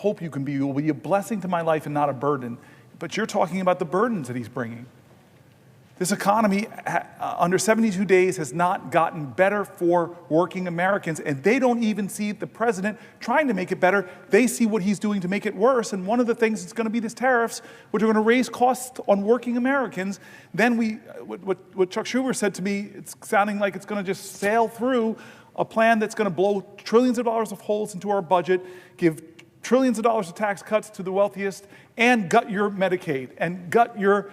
hope you will be a blessing to my life and not a burden. But you're talking about the burdens that he's bringing. This economy, under 72 days, has not gotten better for working Americans, and they don't even see the president trying to make it better. They see what he's doing to make it worse, and one of the things is going to be these tariffs, which are going to raise costs on working Americans. Then what Chuck Schumer said to me, it's sounding like it's going to just sail through a plan that's going to blow trillions of dollars of holes into our budget, give trillions of dollars of tax cuts to the wealthiest, and gut your Medicaid, and gut your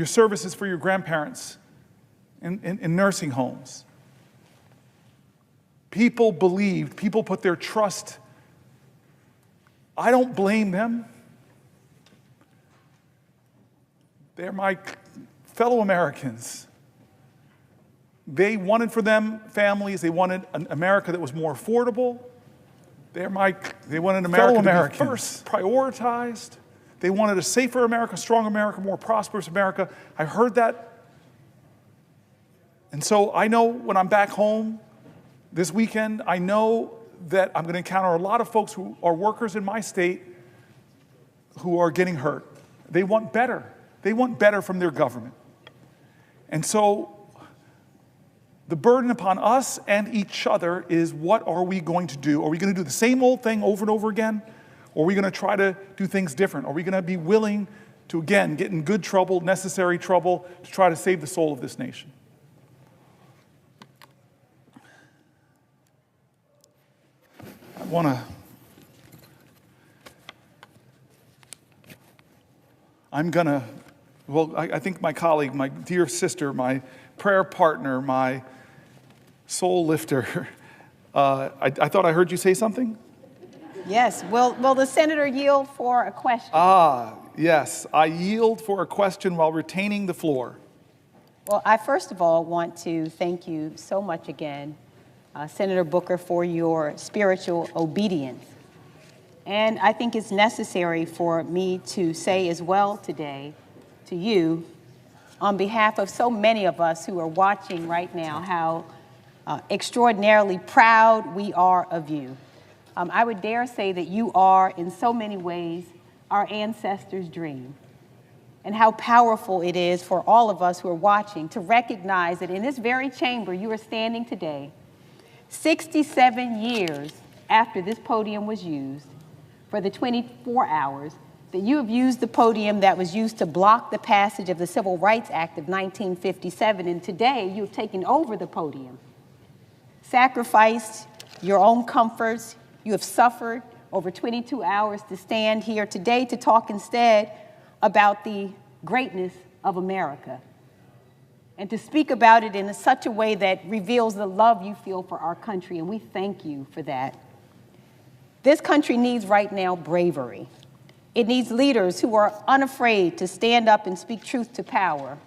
services for your grandparents in nursing homes. People believed, people put their trust. I don't blame them. They're my fellow Americans. They wanted for them families, they wanted an America that was more affordable. They wanted America to be first prioritized. They wanted a safer America, stronger America, more prosperous America. I heard that. And so I know when I'm back home this weekend, I know that I'm going to encounter a lot of folks who are workers in my state who are getting hurt. They want better. They want better from their government. And so the burden upon us and each other is, what are we going to do? Are we going to do the same old thing over and over again? Or are we going to try to do things different? Are we going to be willing to, again, get in good trouble, necessary trouble, to try to save the soul of this nation? I think my colleague, my dear sister, my prayer partner, my soul lifter, I thought I heard you say something? Yes. Will the senator yield for a question? Yes. I yield for a question while retaining the floor. Well, I first of all want to thank you so much again, Senator Booker, for your spiritual obedience. And I think it's necessary for me to say as well today to you, on behalf of so many of us who are watching right now, how extraordinarily proud we are of you. I would dare say that you are, in so many ways, our ancestors' dream. And how powerful it is for all of us who are watching to recognize that in this very chamber you are standing today, 67 years after this podium was used, for the 24 hours that you have used the podium that was used to block the passage of the Civil Rights Act of 1957, and today you have taken over the podium, sacrificed your own comforts. You have suffered over 22 hours to stand here today to talk instead about the greatness of America and to speak about it in such a way that reveals the love you feel for our country, and we thank you for that. This country needs right now bravery. It needs leaders who are unafraid to stand up and speak truth to power,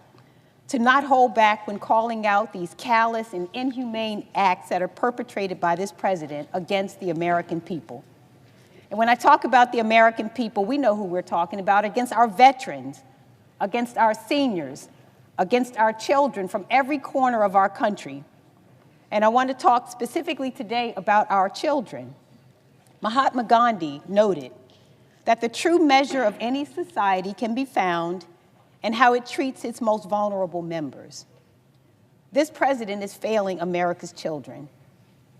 to not hold back when calling out these callous and inhumane acts that are perpetrated by this president against the American people. And when I talk about the American people, we know who we're talking about, against our veterans, against our seniors, against our children from every corner of our country. And I want to talk specifically today about our children. Mahatma Gandhi noted that the true measure of any society can be found and how it treats its most vulnerable members. This president is failing America's children,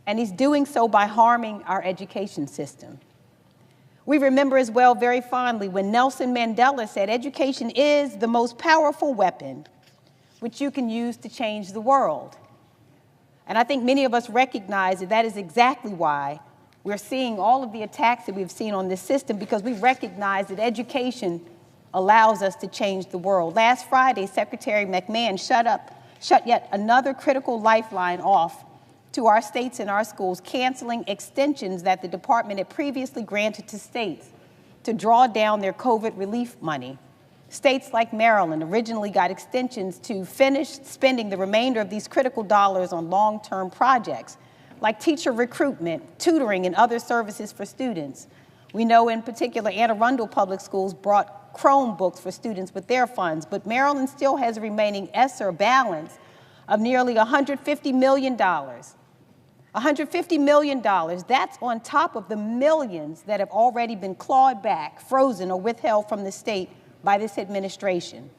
and he's doing so by harming our education system. We remember as well very fondly when Nelson Mandela said, education is the most powerful weapon which you can use to change the world. And I think many of us recognize that that is exactly why we're seeing all of the attacks that we've seen on this system, because we recognize that education allows us to change the world. Last Friday, Secretary McMahon shut yet another critical lifeline off to our states and our schools, canceling extensions that the department had previously granted to states to draw down their COVID relief money. States like Maryland originally got extensions to finish spending the remainder of these critical dollars on long-term projects, like teacher recruitment, tutoring, and other services for students. We know in particular Anne Arundel Public Schools brought Chromebooks for students with their funds, but Maryland still has a remaining ESSER balance of nearly $150 million. $150 million, that's on top of the millions that have already been clawed back, frozen, or withheld from the state by this administration.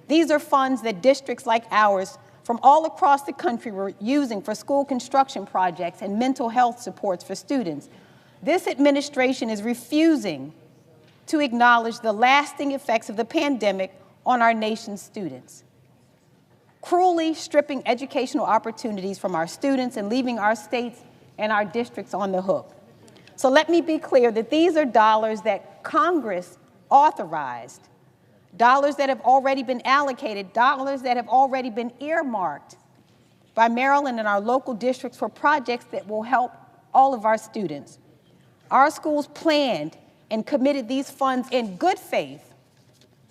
These are funds that districts like ours from all across the country were using for school construction projects and mental health supports for students. This administration is refusing to acknowledge the lasting effects of the pandemic on our nation's students, cruelly stripping educational opportunities from our students and leaving our states and our districts on the hook. So let me be clear that these are dollars that Congress authorized, dollars that have already been allocated, dollars that have already been earmarked by Maryland and our local districts for projects that will help all of our students. Our schools planned and committed these funds in good faith,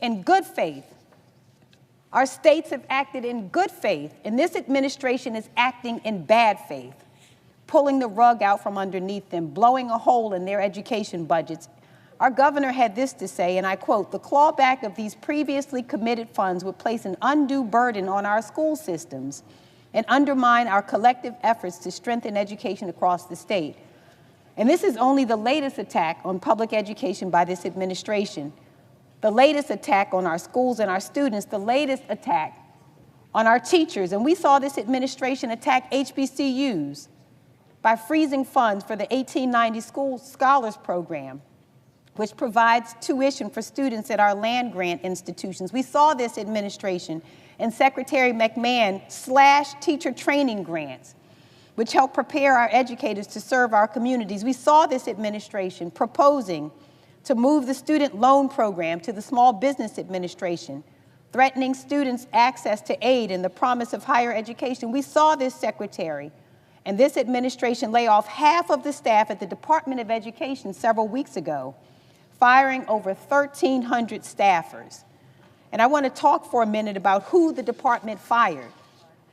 in good faith. Our states have acted in good faith, and this administration is acting in bad faith, pulling the rug out from underneath them, blowing a hole in their education budgets. Our governor had this to say, and I quote, "The clawback of these previously committed funds would place an undue burden on our school systems and undermine our collective efforts to strengthen education across the state." And this is only the latest attack on public education by this administration, the latest attack on our schools and our students, the latest attack on our teachers. And we saw this administration attack HBCUs by freezing funds for the 1890 School Scholars Program, which provides tuition for students at our land-grant institutions. We saw this administration and Secretary McMahon slash teacher training grants, which help prepare our educators to serve our communities. We saw this administration proposing to move the student loan program to the Small Business Administration, threatening students' access to aid and the promise of higher education. We saw this secretary and this administration lay off half of the staff at the Department of Education several weeks ago, firing over 1,300 staffers. And I want to talk for a minute about who the department fired.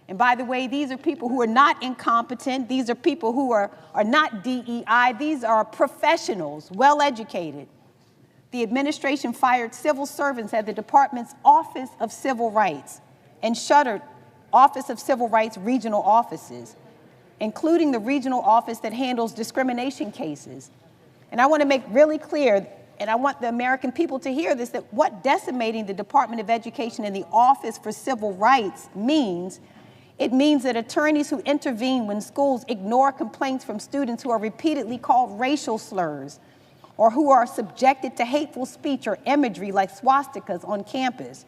And by the way, these are people who are not incompetent. These are people who are not DEI. These are professionals, well-educated. The administration fired civil servants at the department's Office of Civil Rights and shuttered Office of Civil Rights regional offices, including the regional office that handles discrimination cases. And I want to make really clear, and I want the American people to hear this, that what decimating the Department of Education and the Office for Civil Rights means, it means that attorneys who intervene when schools ignore complaints from students who are repeatedly called racial slurs or who are subjected to hateful speech or imagery like swastikas on campus.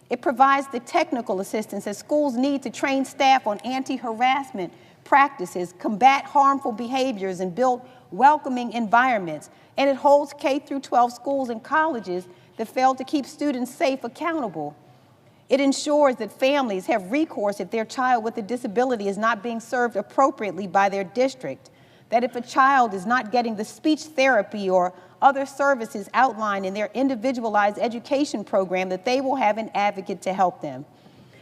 It provides the technical assistance that schools need to train staff on anti-harassment practices, combat harmful behaviors, and build welcoming environments. And it holds K-12 schools and colleges that fail to keep students safe accountable. It ensures that families have recourse if their child with a disability is not being served appropriately by their district, that if a child is not getting the speech therapy or other services outlined in their individualized education program, that they will have an advocate to help them.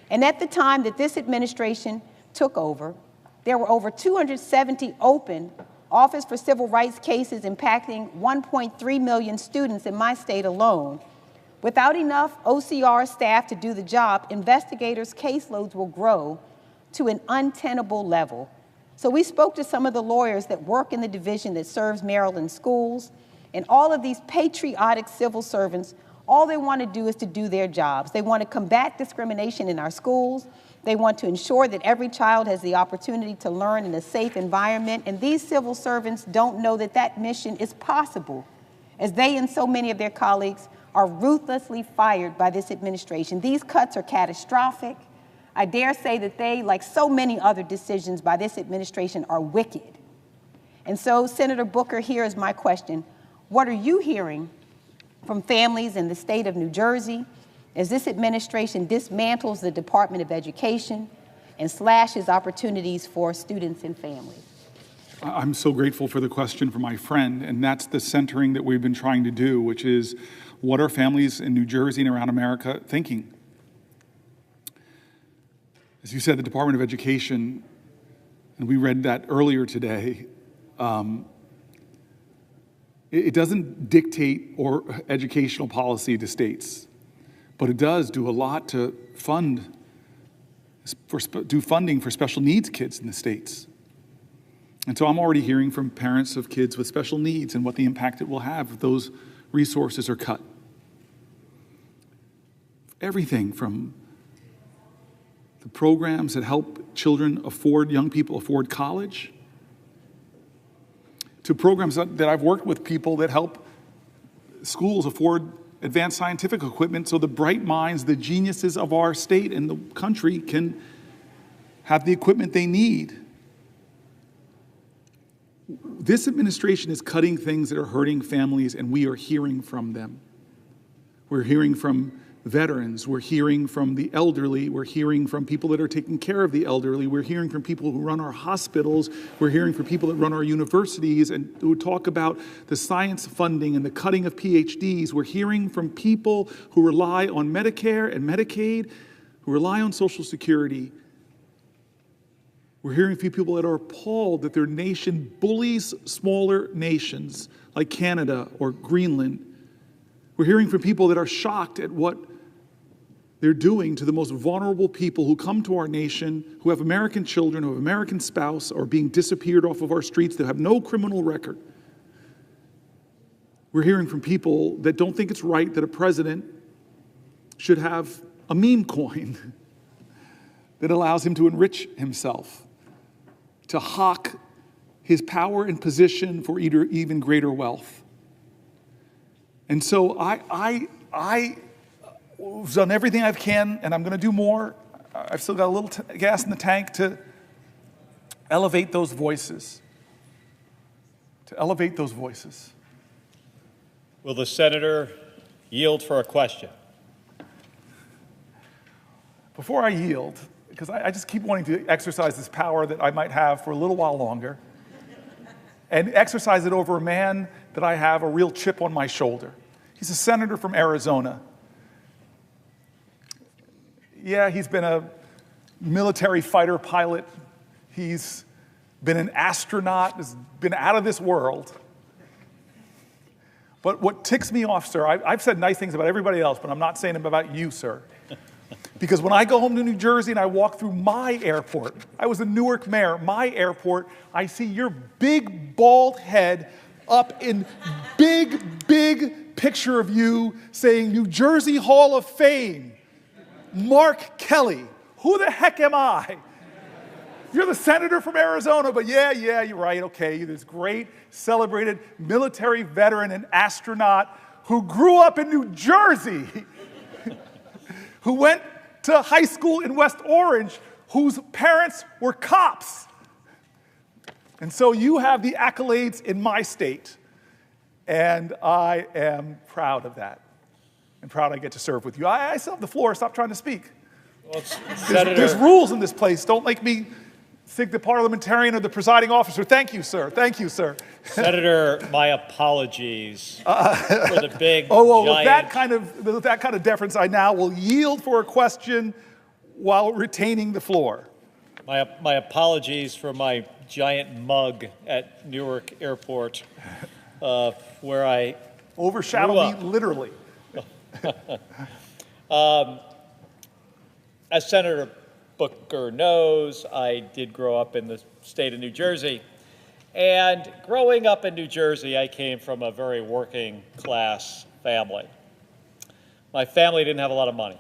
And at the time that this administration took over, there were over 270 open Office for Civil Rights cases impacting 1.3 million students in my state alone. Without enough OCR staff to do the job, investigators' caseloads will grow to an untenable level. So we spoke to some of the lawyers that work in the division that serves Maryland schools, and all of these patriotic civil servants, all they want to do is to do their jobs. They want to combat discrimination in our schools. They want to ensure that every child has the opportunity to learn in a safe environment, and these civil servants don't know that that mission is possible, as they and so many of their colleagues are ruthlessly fired by this administration. These cuts are catastrophic. I dare say that they, like so many other decisions by this administration, are wicked. And so, Senator Booker, here is my question. What are you hearing from families in the state of New Jersey as this administration dismantles the Department of Education and slashes opportunities for students and families? I'm so grateful for the question from my friend, and that's the centering that we've been trying to do, which is, what are families in New Jersey and around America thinking? As you said, the Department of Education, and we read that earlier today, it doesn't dictate or educational policy to states, but it does do a lot to do funding for special needs kids in the states. And so I'm already hearing from parents of kids with special needs and what the impact it will have if those resources are cut. Everything from the programs that help young people afford college, to programs that I've worked with people that help schools afford advanced scientific equipment so the bright minds, the geniuses of our state and the country can have the equipment they need. This administration is cutting things that are hurting families, and we are hearing from them. We're hearing from veterans, we're hearing from the elderly, we're hearing from people that are taking care of the elderly, we're hearing from people who run our hospitals, we're hearing from people that run our universities and who talk about the science funding and the cutting of PhDs. We're hearing from people who rely on Medicare and Medicaid, who rely on Social Security. We're hearing from people that are appalled that their nation bullies smaller nations like Canada or Greenland. We're hearing from people that are shocked at what they're doing to the most vulnerable people who come to our nation, who have American children, who have American spouse, or being disappeared off of our streets, that have no criminal record. We're hearing from people that don't think it's right that a president should have a meme coin that allows him to enrich himself, to hawk his power and position for even greater wealth. And so I've done everything I can, and I'm going to do more. I've still got a little gas in the tank to elevate those voices. Will the senator yield for a question? Before I yield, because I just keep wanting to exercise this power that I might have for a little while longer, and exercise it over a man that I have a real chip on my shoulder. He's a senator from Arizona. Yeah, he's been a military fighter pilot. He's been an astronaut, has been out of this world. But what ticks me off, sir, I've said nice things about everybody else, but I'm not saying them about you, sir. Because when I go home to New Jersey and I walk through my airport, I was a Newark mayor, my airport, I see your big bald head up in big picture of you saying New Jersey Hall of Fame. Mark Kelly. Who the heck am I? You're the senator from Arizona, but yeah, you're right, okay. You're this great, celebrated military veteran and astronaut who grew up in New Jersey, who went to high school in West Orange, whose parents were cops. And so you have the accolades in my state, and I am proud of that. And proud I get to serve with you. I still have the floor. Stop trying to speak. Well, there's rules in this place. Don't make me think the parliamentarian or the presiding officer. Thank you, sir. Thank you, sir. Senator, my apologies for the big giant... With that kind of deference, I now will yield for a question while retaining the floor. My apologies for my giant mug at Newark Airport, where I overshadow me literally. As Senator Booker knows, I did grow up in the state of New Jersey. And growing up in New Jersey, I came from a very working class family. My family didn't have a lot of money.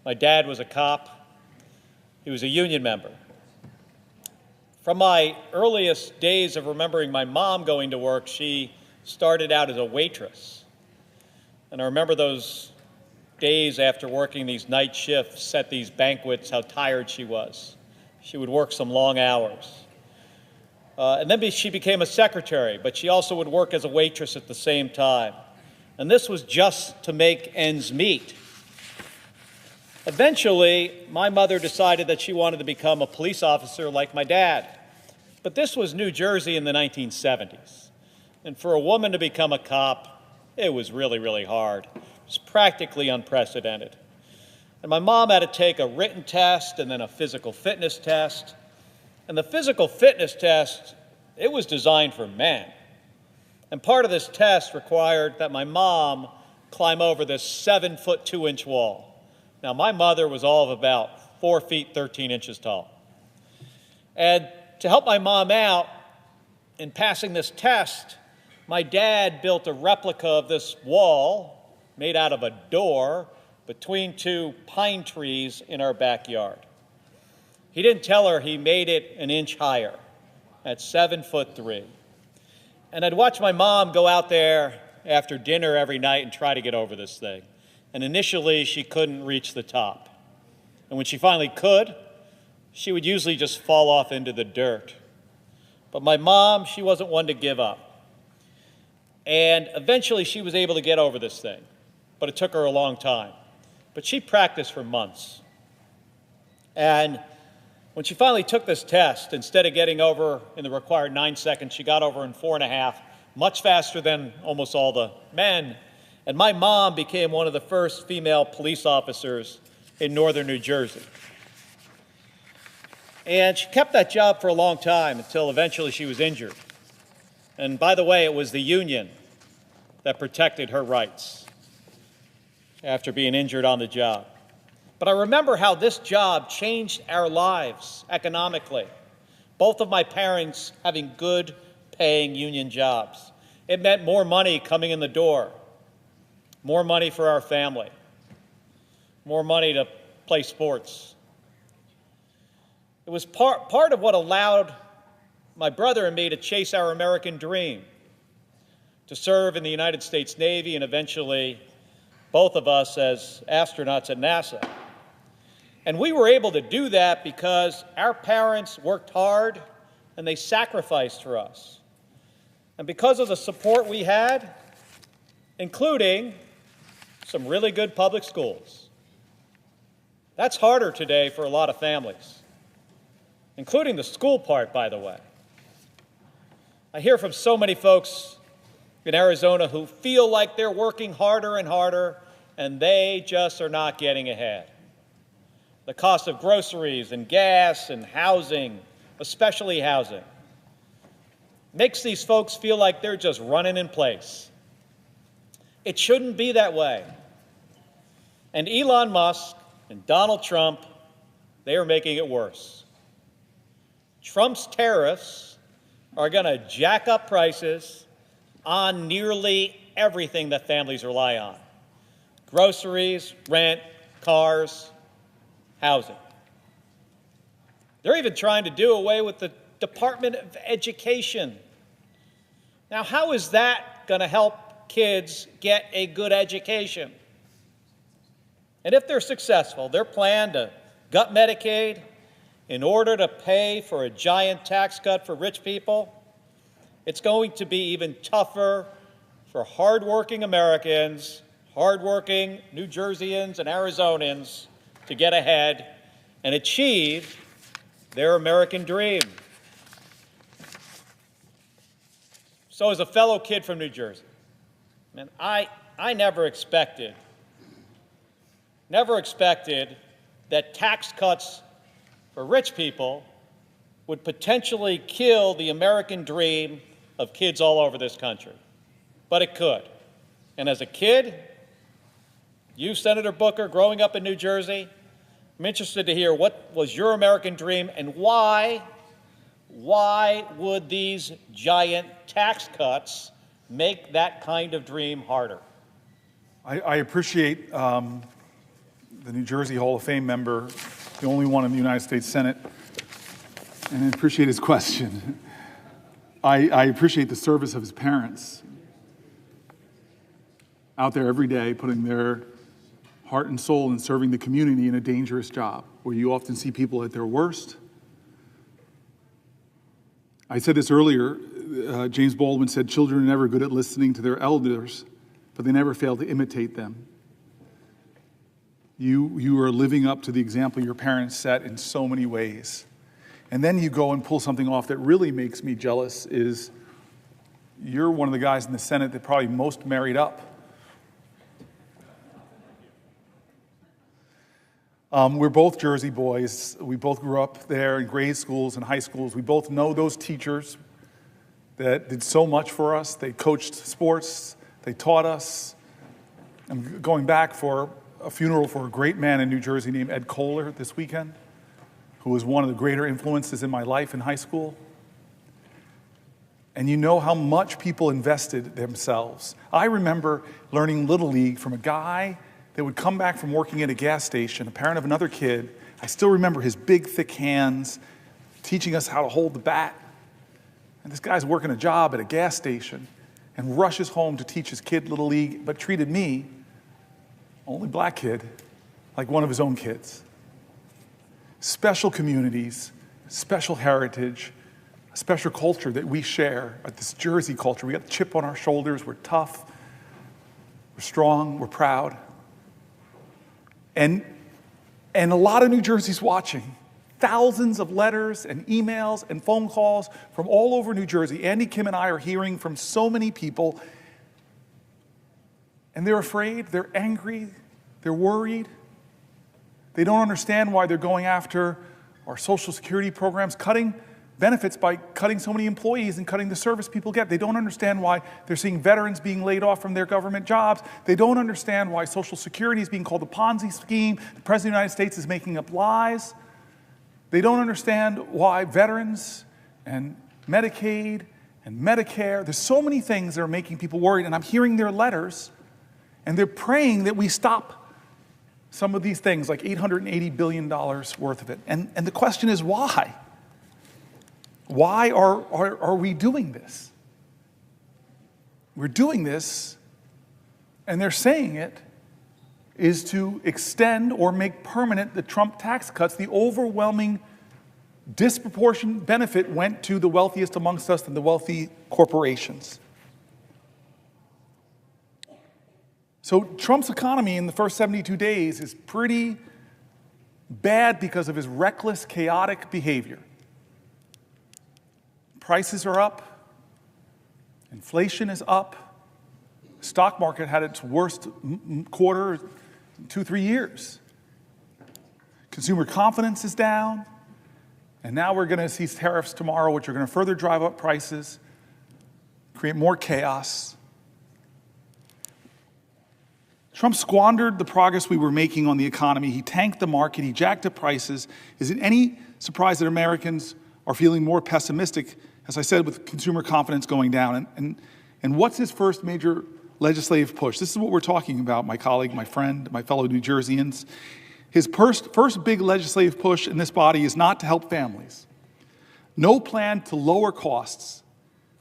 My dad was a cop. He was a union member. From my earliest days of remembering my mom going to work, she started out as a waitress. And I remember those days after working these night shifts at these banquets, how tired she was. She would work some long hours. And then she became a secretary, but she also would work as a waitress at the same time. And this was just to make ends meet. Eventually, my mother decided that she wanted to become a police officer like my dad. But this was New Jersey in the 1970s. And for a woman to become a cop, it was really, really hard. It was practically unprecedented. And my mom had to take a written test and then a physical fitness test. And the physical fitness test, it was designed for men. And part of this test required that my mom climb over this 7-foot 2-inch wall. Now, my mother was all of about 4 feet 13 inches tall. And to help my mom out in passing this test, my dad built a replica of this wall made out of a door between two pine trees in our backyard. He didn't tell her he made it an inch higher at 7'3". And I'd watch my mom go out there after dinner every night and try to get over this thing. And initially, she couldn't reach the top. And when she finally could, she would usually just fall off into the dirt. But my mom, she wasn't one to give up. And eventually, she was able to get over this thing. But it took her a long time. But she practiced for months. And when she finally took this test, instead of getting over in the required 9 seconds, she got over in 4.5, much faster than almost all the men. And my mom became one of the first female police officers in northern New Jersey. And she kept that job for a long time until eventually she was injured. And by the way, it was the union that protected her rights after being injured on the job. But I remember how this job changed our lives economically. Both of my parents having good paying union jobs. It meant more money coming in the door, more money for our family, more money to play sports. It was part of what allowed my brother and me to chase our American dream, to serve in the United States Navy and eventually both of us as astronauts at NASA. And we were able to do that because our parents worked hard and they sacrificed for us. And because of the support we had, including some really good public schools. That's harder today for a lot of families, including the school part, by the way. I hear from so many folks in Arizona who feel like they're working harder and harder, and they just are not getting ahead. The cost of groceries and gas and housing, especially housing, makes these folks feel like they're just running in place. It shouldn't be that way. And Elon Musk and Donald Trump, they are making it worse. Trump's tariffs are going to jack up prices on nearly everything that families rely on. Groceries, rent, cars, housing. They're even trying to do away with the Department of Education. Now, how is that going to help kids get a good education? And if they're successful, their plan to gut Medicaid in order to pay for a giant tax cut for rich people, it's going to be even tougher for hardworking Americans, hardworking New Jerseyans and Arizonans to get ahead and achieve their American dream. So as a fellow kid from New Jersey, man, I never expected that tax cuts for rich people would potentially kill the American dream of kids all over this country. But it could. And as a kid, you, Senator Booker, growing up in New Jersey, I'm interested to hear what was your American dream and why would these giant tax cuts make that kind of dream harder? I appreciate the New Jersey Hall of Fame member, the only one in the United States Senate, and I appreciate his question. I appreciate the service of his parents out there every day putting their heart and soul in serving the community in a dangerous job where you often see people at their worst. I said this earlier, James Baldwin said, children are never good at listening to their elders, but they never fail to imitate them. You are living up to the example your parents set in so many ways. And then you go and pull something off that really makes me jealous is you're one of the guys in the Senate that probably most married up. We're both Jersey boys. We both grew up there in grade schools and high schools. We both know those teachers that did so much for us. They coached sports. They taught us. I'm going back for a funeral for a great man in New Jersey named Ed Kohler this weekend. who was one of the greater influences in my life in high school. And you know how much people invested themselves. I remember learning Little League from a guy that would come back from working at a gas station, a parent of another kid. I still remember his big, thick hands teaching us how to hold the bat. And this guy's working a job at a gas station and rushes home to teach his kid Little League, but treated me, only black kid, like one of his own kids. Special communities, special heritage, a special culture that we share, this Jersey culture. We got the chip on our shoulders, we're tough, we're strong, we're proud. And a lot of New Jersey's watching. Thousands of letters and emails and phone calls from all over New Jersey. Andy, Kim, and I are hearing from so many people, and they're afraid, they're angry, they're worried. They don't understand why they're going after our Social Security programs, cutting benefits by cutting so many employees and cutting the service people get. They don't understand why they're seeing veterans being laid off from their government jobs. They don't understand why Social Security is being called a Ponzi scheme. The President of the United States is making up lies. They don't understand why veterans and Medicaid and Medicare, there's so many things that are making people worried, and I'm hearing their letters, and they're praying that we stop some of these things, like $880 billion worth of it. And the question is, why? Why are we doing this? We're doing this, and they're saying it, is to extend or make permanent the Trump tax cuts. The overwhelming disproportionate benefit went to the wealthiest amongst us and the wealthy corporations. So Trump's economy in the first 72 days is pretty bad because of his reckless, chaotic behavior. Prices are up, inflation is up, the stock market had its worst quarter in 2-3 years. Consumer confidence is down, and now we're going to see tariffs tomorrow, which are going to further drive up prices, create more chaos. Trump squandered the progress we were making on the economy. He tanked the market. He jacked up prices. Is it any surprise that Americans are feeling more pessimistic, as I said, with consumer confidence going down? And what's his first major legislative push? This is what we're talking about, my colleague, my friend, my fellow New Jerseyans. His first big legislative push in this body is not to help families. No plan to lower costs.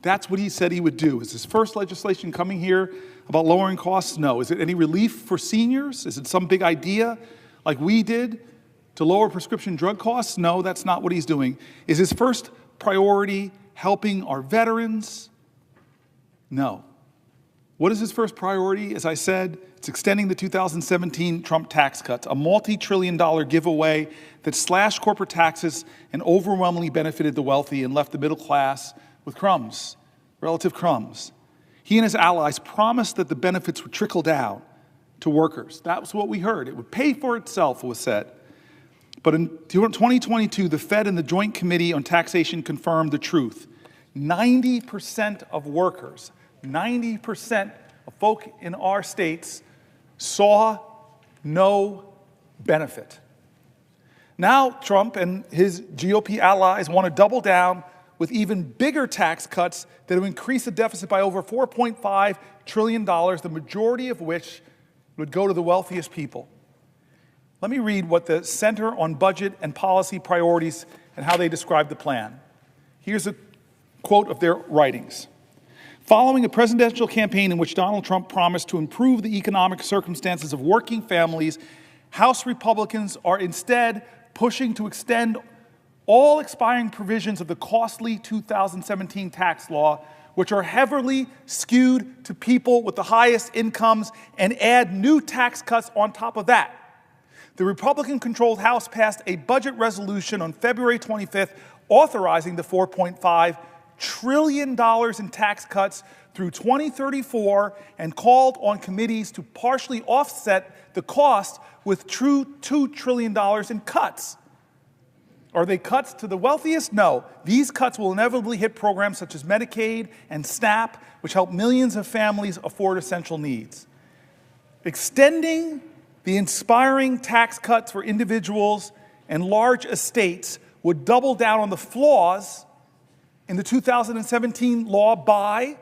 That's what he said he would do. Is his first legislation coming here about lowering costs? No. Is it any relief for seniors? Is it some big idea like we did to lower prescription drug costs? No, that's not what he's doing. Is his first priority helping our veterans? No. What is his first priority? As I said, it's extending the 2017 Trump tax cuts, a multi-trillion-dollar giveaway that slashed corporate taxes and overwhelmingly benefited the wealthy and left the middle class with crumbs, relative crumbs. He and his allies promised that the benefits would trickle down to workers. That was what we heard. It would pay for itself, it was said. But in 2022, the Fed and the Joint Committee on Taxation confirmed the truth. 90% of workers, 90% of folk in our states saw no benefit. Now Trump and his GOP allies want to double down with even bigger tax cuts that would increase the deficit by over $4.5 trillion, the majority of which would go to the wealthiest people. Let me read what the Center on Budget and Policy Priorities and how they describe the plan. Here's a quote of their writings. Following a presidential campaign in which Donald Trump promised to improve the economic circumstances of working families, House Republicans are instead pushing to extend all expiring provisions of the costly 2017 tax law, which are heavily skewed to people with the highest incomes, and add new tax cuts on top of that. The Republican-controlled House passed a budget resolution on February 25th authorizing the $4.5 trillion in tax cuts through 2034 and called on committees to partially offset the cost with true $2 trillion in cuts. Are they cuts to the wealthiest? No. These cuts will inevitably hit programs such as Medicaid and SNAP, which help millions of families afford essential needs. Extending the inspiring tax cuts for individuals and large estates would double down on the flaws in the 2017 law by,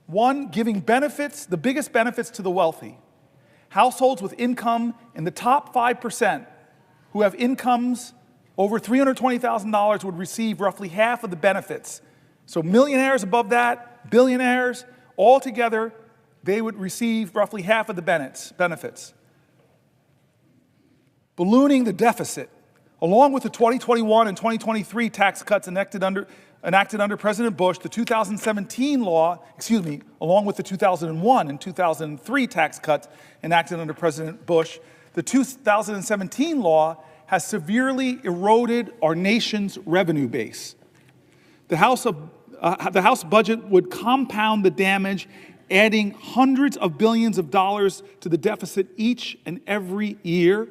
one, giving benefits, the biggest benefits to the wealthy. Households with income in the top 5% who have incomes over $320,000 would receive roughly half of the benefits. So millionaires above that, billionaires, all together, they would receive roughly half of the benefits. Ballooning the deficit, along with the 2021 and 2023 tax cuts enacted under President Bush, the 2017 law, along with the 2001 and 2003 tax cuts enacted under President Bush, the 2017 law has severely eroded our nation's revenue base. The House budget would compound the damage, adding hundreds of billions of dollars to the deficit each and every year.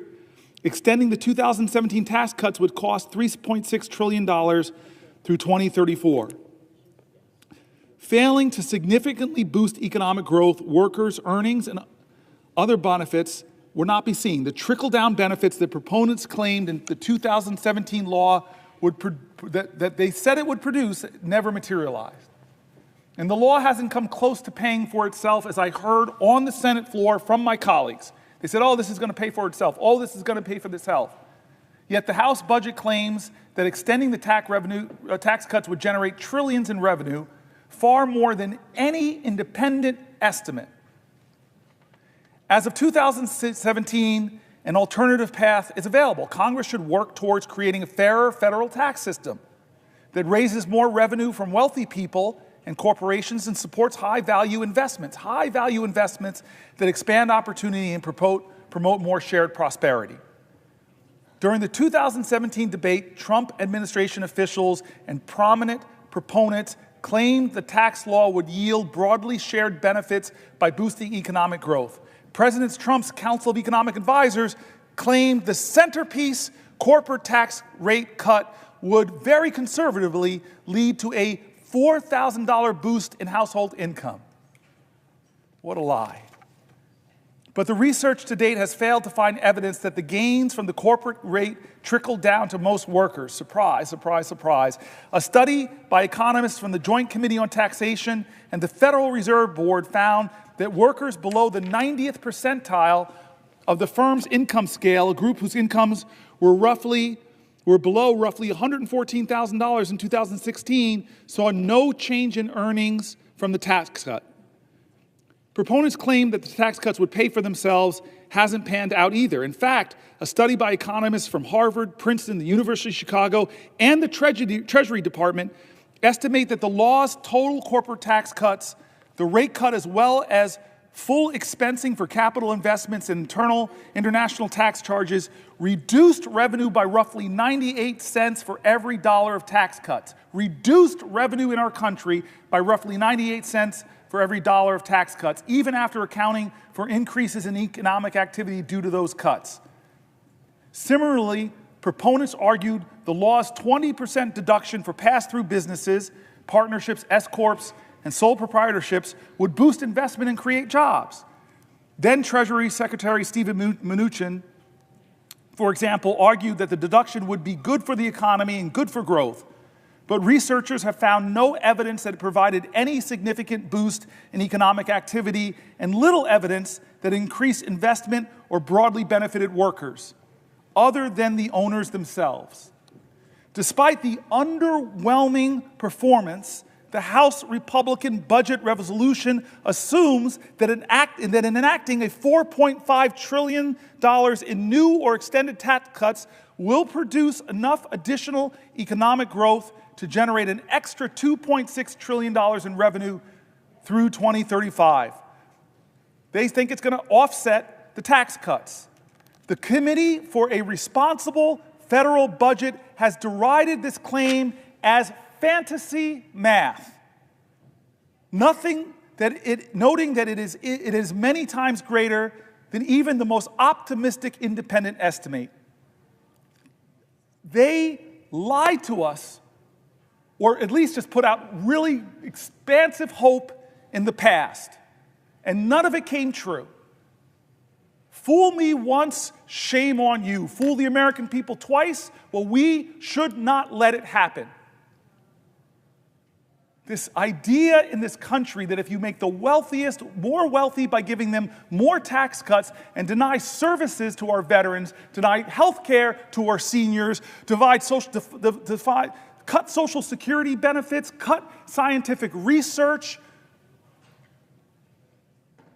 Extending the 2017 tax cuts would cost $3.6 trillion through 2034. Failing to significantly boost economic growth, workers' earnings, and other benefits will not be seen. The trickle-down benefits that proponents claimed in the 2017 law that they said it would produce never materialized. And the law hasn't come close to paying for itself, as I heard on the Senate floor from my colleagues. They said, oh, this is going to pay for itself. Oh, this is going to pay for itself. Yet the House budget claims that extending the tax cuts would generate trillions in revenue, far more than any independent estimate. As of 2017, an alternative path is available. Congress should work towards creating a fairer federal tax system that raises more revenue from wealthy people and corporations and supports high-value investments that expand opportunity and promote more shared prosperity. During the 2017 debate, Trump administration officials and prominent proponents claimed the tax law would yield broadly shared benefits by boosting economic growth. President Trump's Council of Economic Advisors claimed the centerpiece corporate tax rate cut would very conservatively lead to a $4,000 boost in household income. What a lie. But the research to date has failed to find evidence that the gains from the corporate rate trickled down to most workers. Surprise, surprise, surprise. A study by economists from the Joint Committee on Taxation and the Federal Reserve Board found that workers below the 90th percentile of the firm's income scale, a group whose incomes were below roughly $114,000 in 2016, saw no change in earnings from the tax cut. Proponents claim that the tax cuts would pay for themselves hasn't panned out either. In fact, a study by economists from Harvard, Princeton, the University of Chicago, and the Treasury Department estimate that the law's total corporate tax cuts, the rate cut as well as full expensing for capital investments and international tax charges, reduced revenue by roughly 98 cents for every dollar of tax cuts. Reduced revenue in our country by roughly 98 cents for every dollar of tax cuts, even after accounting for increases in economic activity due to those cuts. Similarly, proponents argued the law's 20% deduction for pass-through businesses, partnerships, S-corps, and sole proprietorships would boost investment and create jobs. Then Treasury Secretary Steven Mnuchin, for example, argued that the deduction would be good for the economy and good for growth. But researchers have found no evidence that it provided any significant boost in economic activity and little evidence that increased investment or broadly benefited workers, other than the owners themselves. Despite the underwhelming performance, the House Republican budget resolution assumes that in enacting a $4.5 trillion in new or extended tax cuts will produce enough additional economic growth to generate an extra $2.6 trillion in revenue through 2035. They think it's going to offset the tax cuts. The Committee for a Responsible Federal Budget has derided this claim as fantasy math, noting that it is many times greater than even the most optimistic independent estimate. They lied to us, or at least just put out really expansive hope in the past, and none of it came true. Fool me once, shame on you. Fool the American people twice, well, we should not let it happen. This idea in this country that if you make the wealthiest more wealthy by giving them more tax cuts and deny services to our veterans, deny health care to our seniors, cut Social Security benefits, cut scientific research,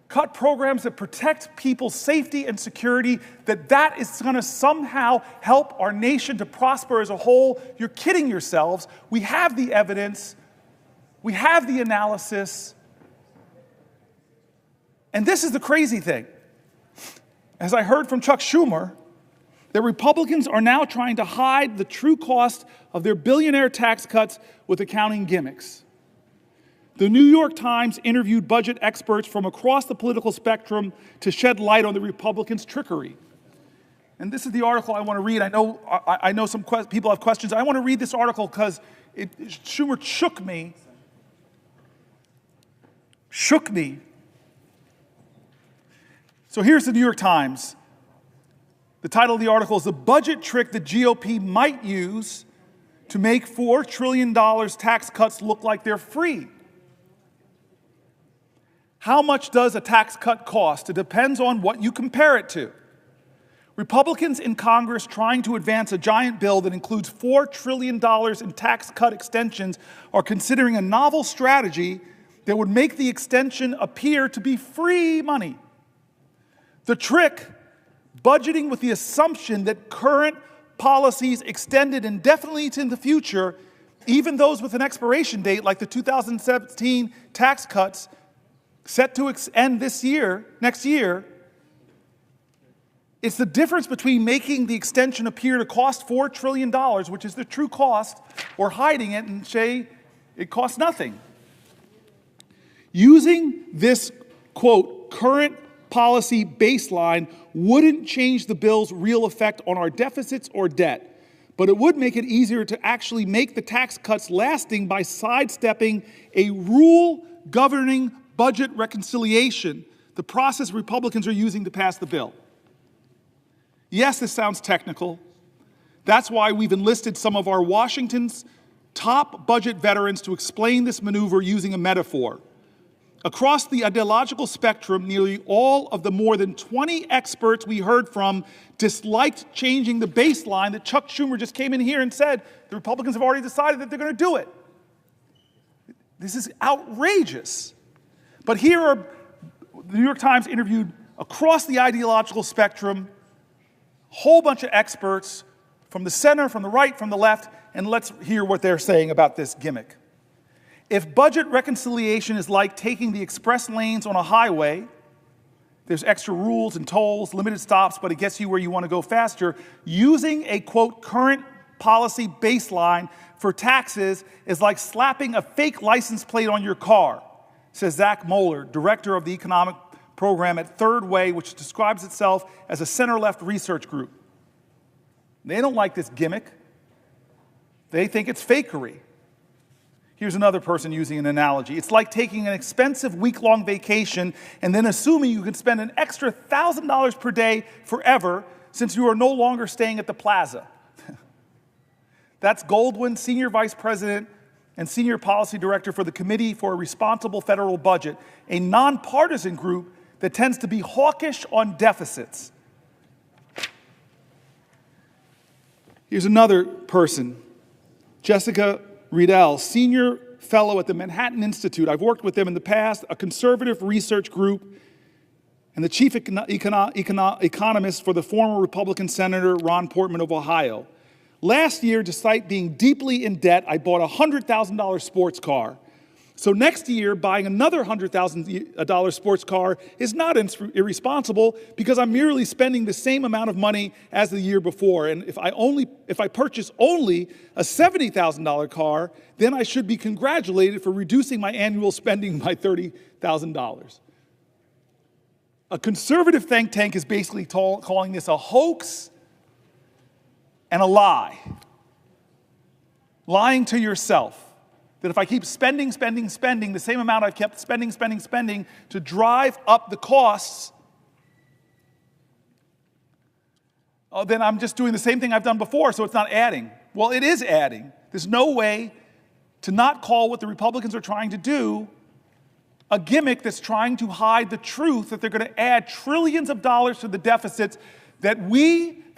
cut programs that protect people's safety and security, that is going to somehow help our nation to prosper as a whole. You're kidding yourselves. We have the evidence. We have the analysis. And this is the crazy thing. As I heard from Chuck Schumer, that Republicans are now trying to hide the true cost of their billionaire tax cuts with accounting gimmicks. The New York Times interviewed budget experts from across the political spectrum to shed light on the Republicans' trickery. And this is the article I want to read. I know some people have questions. I want to read this article because Schumer shook me. So here's the New York Times. The title of the article is "The Budget Trick the GOP Might Use to Make $4 Trillion Tax Cuts Look Like They're Free." How much does a tax cut cost? It depends on what you compare it to. Republicans in Congress trying to advance a giant bill that includes $4 trillion in tax cut extensions are considering a novel strategy that would make the extension appear to be free money. The trick, budgeting with the assumption that current policies extended indefinitely into the future, even those with an expiration date like the 2017 tax cuts set to end next year, it's the difference between making the extension appear to cost $4 trillion, which is the true cost, or hiding it and say it costs nothing. Using this, quote, current policy baseline wouldn't change the bill's real effect on our deficits or debt, but it would make it easier to actually make the tax cuts lasting by sidestepping a rule governing budget reconciliation, the process Republicans are using to pass the bill. Yes, this sounds technical. That's why we've enlisted some of our Washington's top budget veterans to explain this maneuver using a metaphor. Across the ideological spectrum, nearly all of the more than 20 experts we heard from disliked changing the baseline that Chuck Schumer just came in here and said the Republicans have already decided that they're going to do it. This is outrageous. But here are, the New York Times interviewed across the ideological spectrum, a whole bunch of experts from the center, from the right, from the left, and let's hear what they're saying about this gimmick. If budget reconciliation is like taking the express lanes on a highway, there's extra rules and tolls, limited stops, but it gets you where you want to go faster, using a, quote, current policy baseline for taxes is like slapping a fake license plate on your car, says Zach Moeller, director of the economic program at Third Way, which describes itself as a center-left research group. They don't like this gimmick. They think it's fakery. Here's another person using an analogy. It's like taking an expensive week-long vacation and then assuming you can spend an extra $1,000 per day forever since you are no longer staying at the plaza. That's Goldwyn, Senior Vice President and Senior Policy Director for the Committee for a Responsible Federal Budget, a nonpartisan group that tends to be hawkish on deficits. Here's another person, Jessica Riedel, Senior Fellow at the Manhattan Institute. I've worked with them in the past, a conservative research group, and the chief economist for the former Republican Senator Ron Portman of Ohio. Last year, despite being deeply in debt, I bought a $100,000 sports car. So next year, buying another $100,000 sports car is not irresponsible because I'm merely spending the same amount of money as the year before. And if I purchase only a $70,000 car, then I should be congratulated for reducing my annual spending by $30,000. A conservative think tank is basically calling this a hoax and a lie. Lying to yourself. That if I keep spending the same amount I've kept spending to drive up the costs, Oh, then I'm just doing the same thing I've done before, so it's not adding. Well, it is adding. There's no way to not call what the Republicans are trying to do a gimmick that's trying to hide the truth that they're going to add trillions of dollars to the deficits that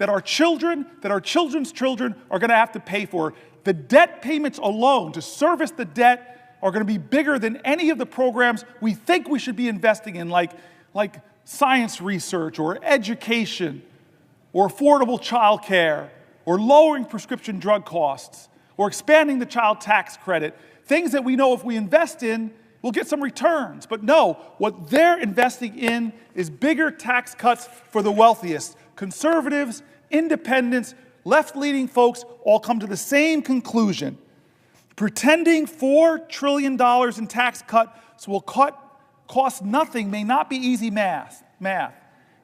our children, that our children's children are going to have to pay for. The debt payments alone to service the debt are going to be bigger than any of the programs we think we should be investing in, like science research or education or affordable child care or lowering prescription drug costs or expanding the child tax credit, things that we know if we invest in, we'll get some returns. But no, what they're investing in is bigger tax cuts for the wealthiest. Conservatives, independents, left-leaning folks all come to the same conclusion. Pretending $4 trillion in tax cuts will cost nothing may not be easy math.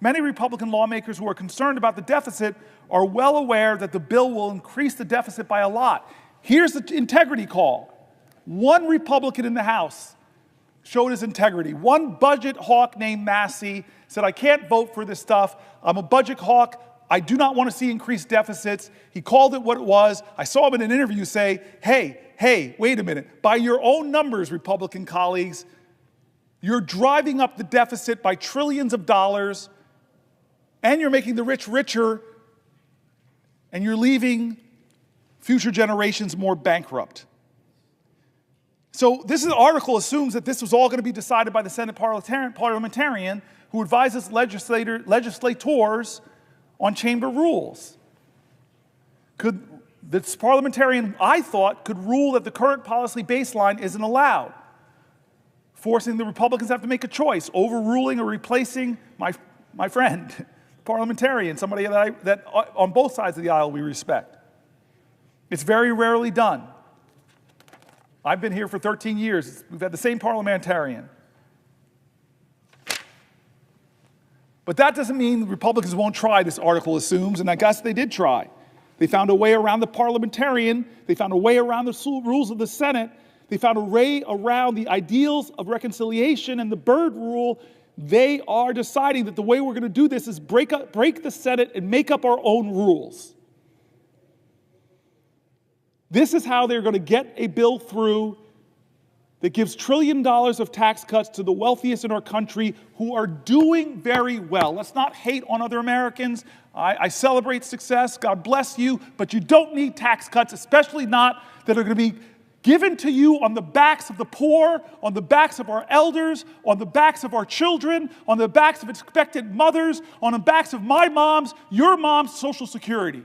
Many Republican lawmakers who are concerned about the deficit are well aware that the bill will increase the deficit by a lot. Here's the integrity call. One Republican in the House showed his integrity. One budget hawk named Massey said, I can't vote for this stuff. I'm a budget hawk. I do not want to see increased deficits. He called it what it was. I saw him in an interview say, hey, wait a minute. By your own numbers, Republican colleagues, you're driving up the deficit by trillions of dollars, and you're making the rich richer, and you're leaving future generations more bankrupt. So this article assumes that this was all going to be decided by the Senate parliamentarian who advises legislators on chamber rules. This parliamentarian, I thought, could rule that the current policy baseline isn't allowed, forcing the Republicans to have to make a choice, overruling or replacing my friend, parliamentarian, somebody that on both sides of the aisle we respect. It's very rarely done. I've been here for 13 years. We've had the same parliamentarian. But that doesn't mean the Republicans won't try, this article assumes, and I guess they did try. They found a way around the parliamentarian. They found a way around the rules of the Senate. They found a way around the ideals of reconciliation and the Byrd rule. They are deciding that the way we're going to do this is break the Senate and make up our own rules. This is how they're going to get a bill through that gives $1 trillion of tax cuts to the wealthiest in our country who are doing very well. Let's not hate on other Americans. I celebrate success. God bless you. But you don't need tax cuts, especially not that are going to be given to you on the backs of the poor, on the backs of our elders, on the backs of our children, on the backs of expectant mothers, on the backs of my mom's, your mom's Social Security.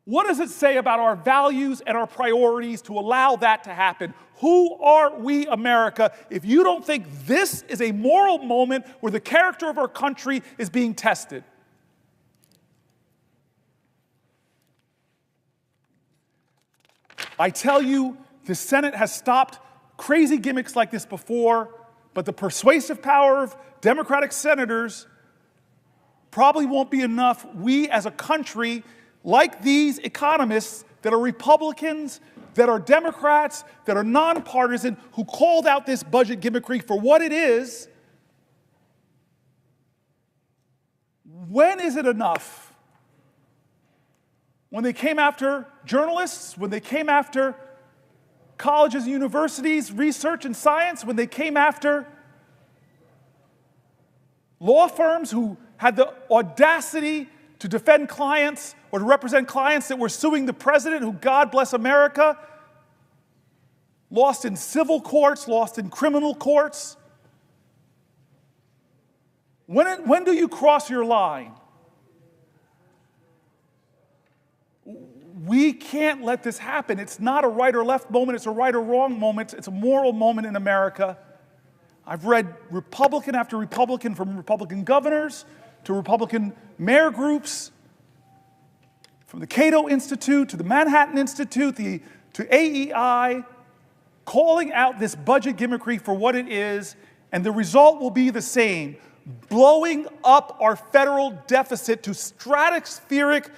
What does it say about our values and our priorities to allow that to happen? Who are we, America, if you don't think this is a moral moment where the character of our country is being tested? I tell you, the Senate has stopped crazy gimmicks like this before, but the persuasive power of Democratic senators probably won't be enough. We as a country, like these economists that are Republicans, that are Democrats, that are nonpartisan, who called out this budget gimmickry for what it is, when is it enough? When they came after journalists, when they came after colleges and universities, research and science, when they came after law firms who had the audacity to defend clients or to represent clients that were suing the president, who, God bless America, lost in civil courts, lost in criminal courts. When do you cross your line? We can't let this happen. It's not a right or left moment. It's a right or wrong moment. It's a moral moment in America. I've read Republican after Republican, from Republican governors to Republican mayor groups, from the Cato Institute to the Manhattan Institute to AEI, calling out this budget gimmickry for what it is, and the result will be the same: blowing up our federal deficit to stratospheric,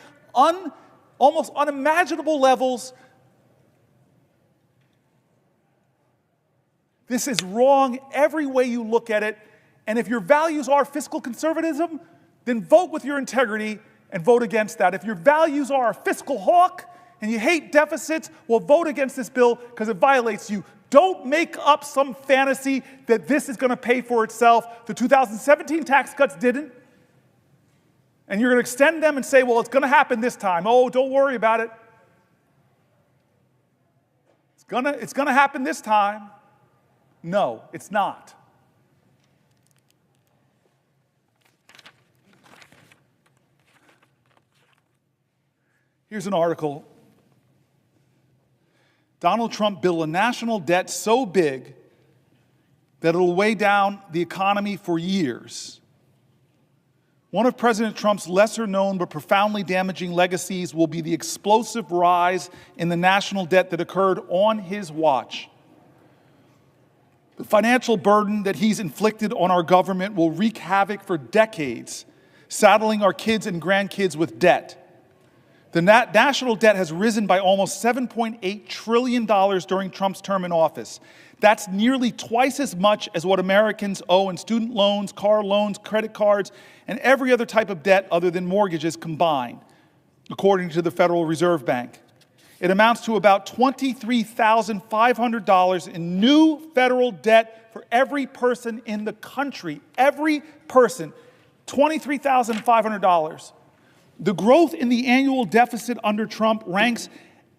almost unimaginable levels. This is wrong every way you look at it. And if your values are fiscal conservatism, then vote with your integrity and vote against that. If your values are a fiscal hawk and you hate deficits, well, vote against this bill because it violates you. Don't make up some fantasy that this is going to pay for itself. The 2017 tax cuts didn't. And you're going to extend them and say, well, it's going to happen this time. Oh, don't worry about it. It's going to happen this time. No, it's not. Here's an article. Donald Trump built a national debt so big that it'll weigh down the economy for years. One of President Trump's lesser known but profoundly damaging legacies will be the explosive rise in the national debt that occurred on his watch. The financial burden that he's inflicted on our government will wreak havoc for decades, saddling our kids and grandkids with debt. The national debt has risen by almost $7.8 trillion during Trump's term in office. That's nearly twice as much as what Americans owe in student loans, car loans, credit cards, and every other type of debt other than mortgages combined, according to the Federal Reserve Bank. It amounts to about $23,500 in new federal debt for every person in the country. Every person, $23,500. The growth in the annual deficit under Trump ranks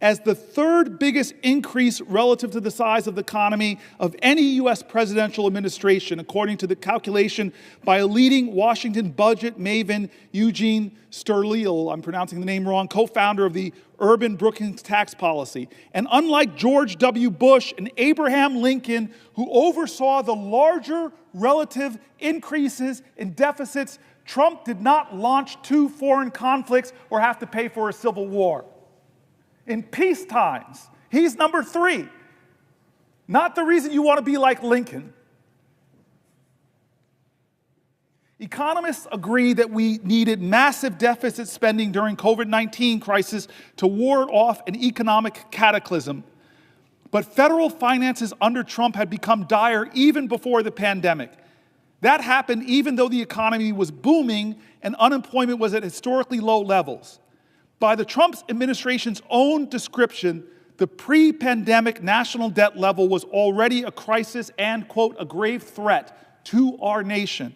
as the third biggest increase relative to the size of the economy of any U.S. presidential administration, according to the calculation by a leading Washington budget maven, Eugene Sterlil, I'm pronouncing the name wrong, co-founder of the Urban Brookings tax policy. And unlike George W. Bush and Abraham Lincoln, who oversaw the larger relative increases in deficits, Trump did not launch 2 foreign conflicts or have to pay for a civil war. In peace times, he's number 3. Not the reason you want to be like Lincoln. Economists agree that we needed massive deficit spending during COVID-19 crisis to ward off an economic cataclysm. But federal finances under Trump had become dire even before the pandemic. That happened even though the economy was booming and unemployment was at historically low levels. By the Trump administration's own description, the pre-pandemic national debt level was already a crisis and, quote, a grave threat to our nation.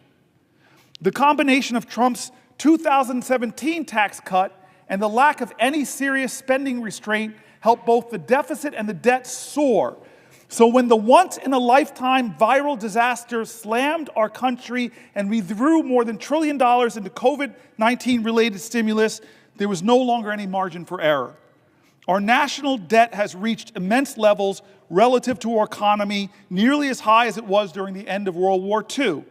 The combination of Trump's 2017 tax cut and the lack of any serious spending restraint helped both the deficit and the debt soar. So when the once-in-a-lifetime viral disaster slammed our country and we threw more than $1 trillion into COVID-19 related stimulus, there was no longer any margin for error. Our national debt has reached immense levels relative to our economy, nearly as high as it was during the end of World War II.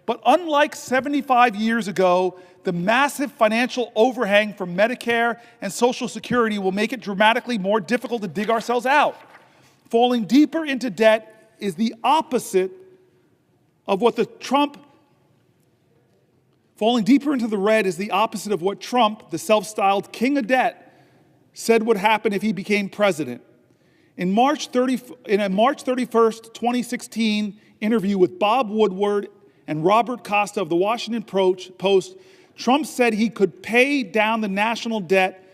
But unlike 75 years ago, the massive financial overhang from Medicare and Social Security will make it dramatically more difficult to dig ourselves out. Falling deeper into debt is the opposite of what Falling deeper into the red is the opposite of what Trump, the self-styled king of debt, said would happen if he became president. In a March 31st, 2016 interview with Bob Woodward and Robert Costa of the Washington Post, Trump said he could pay down the national debt,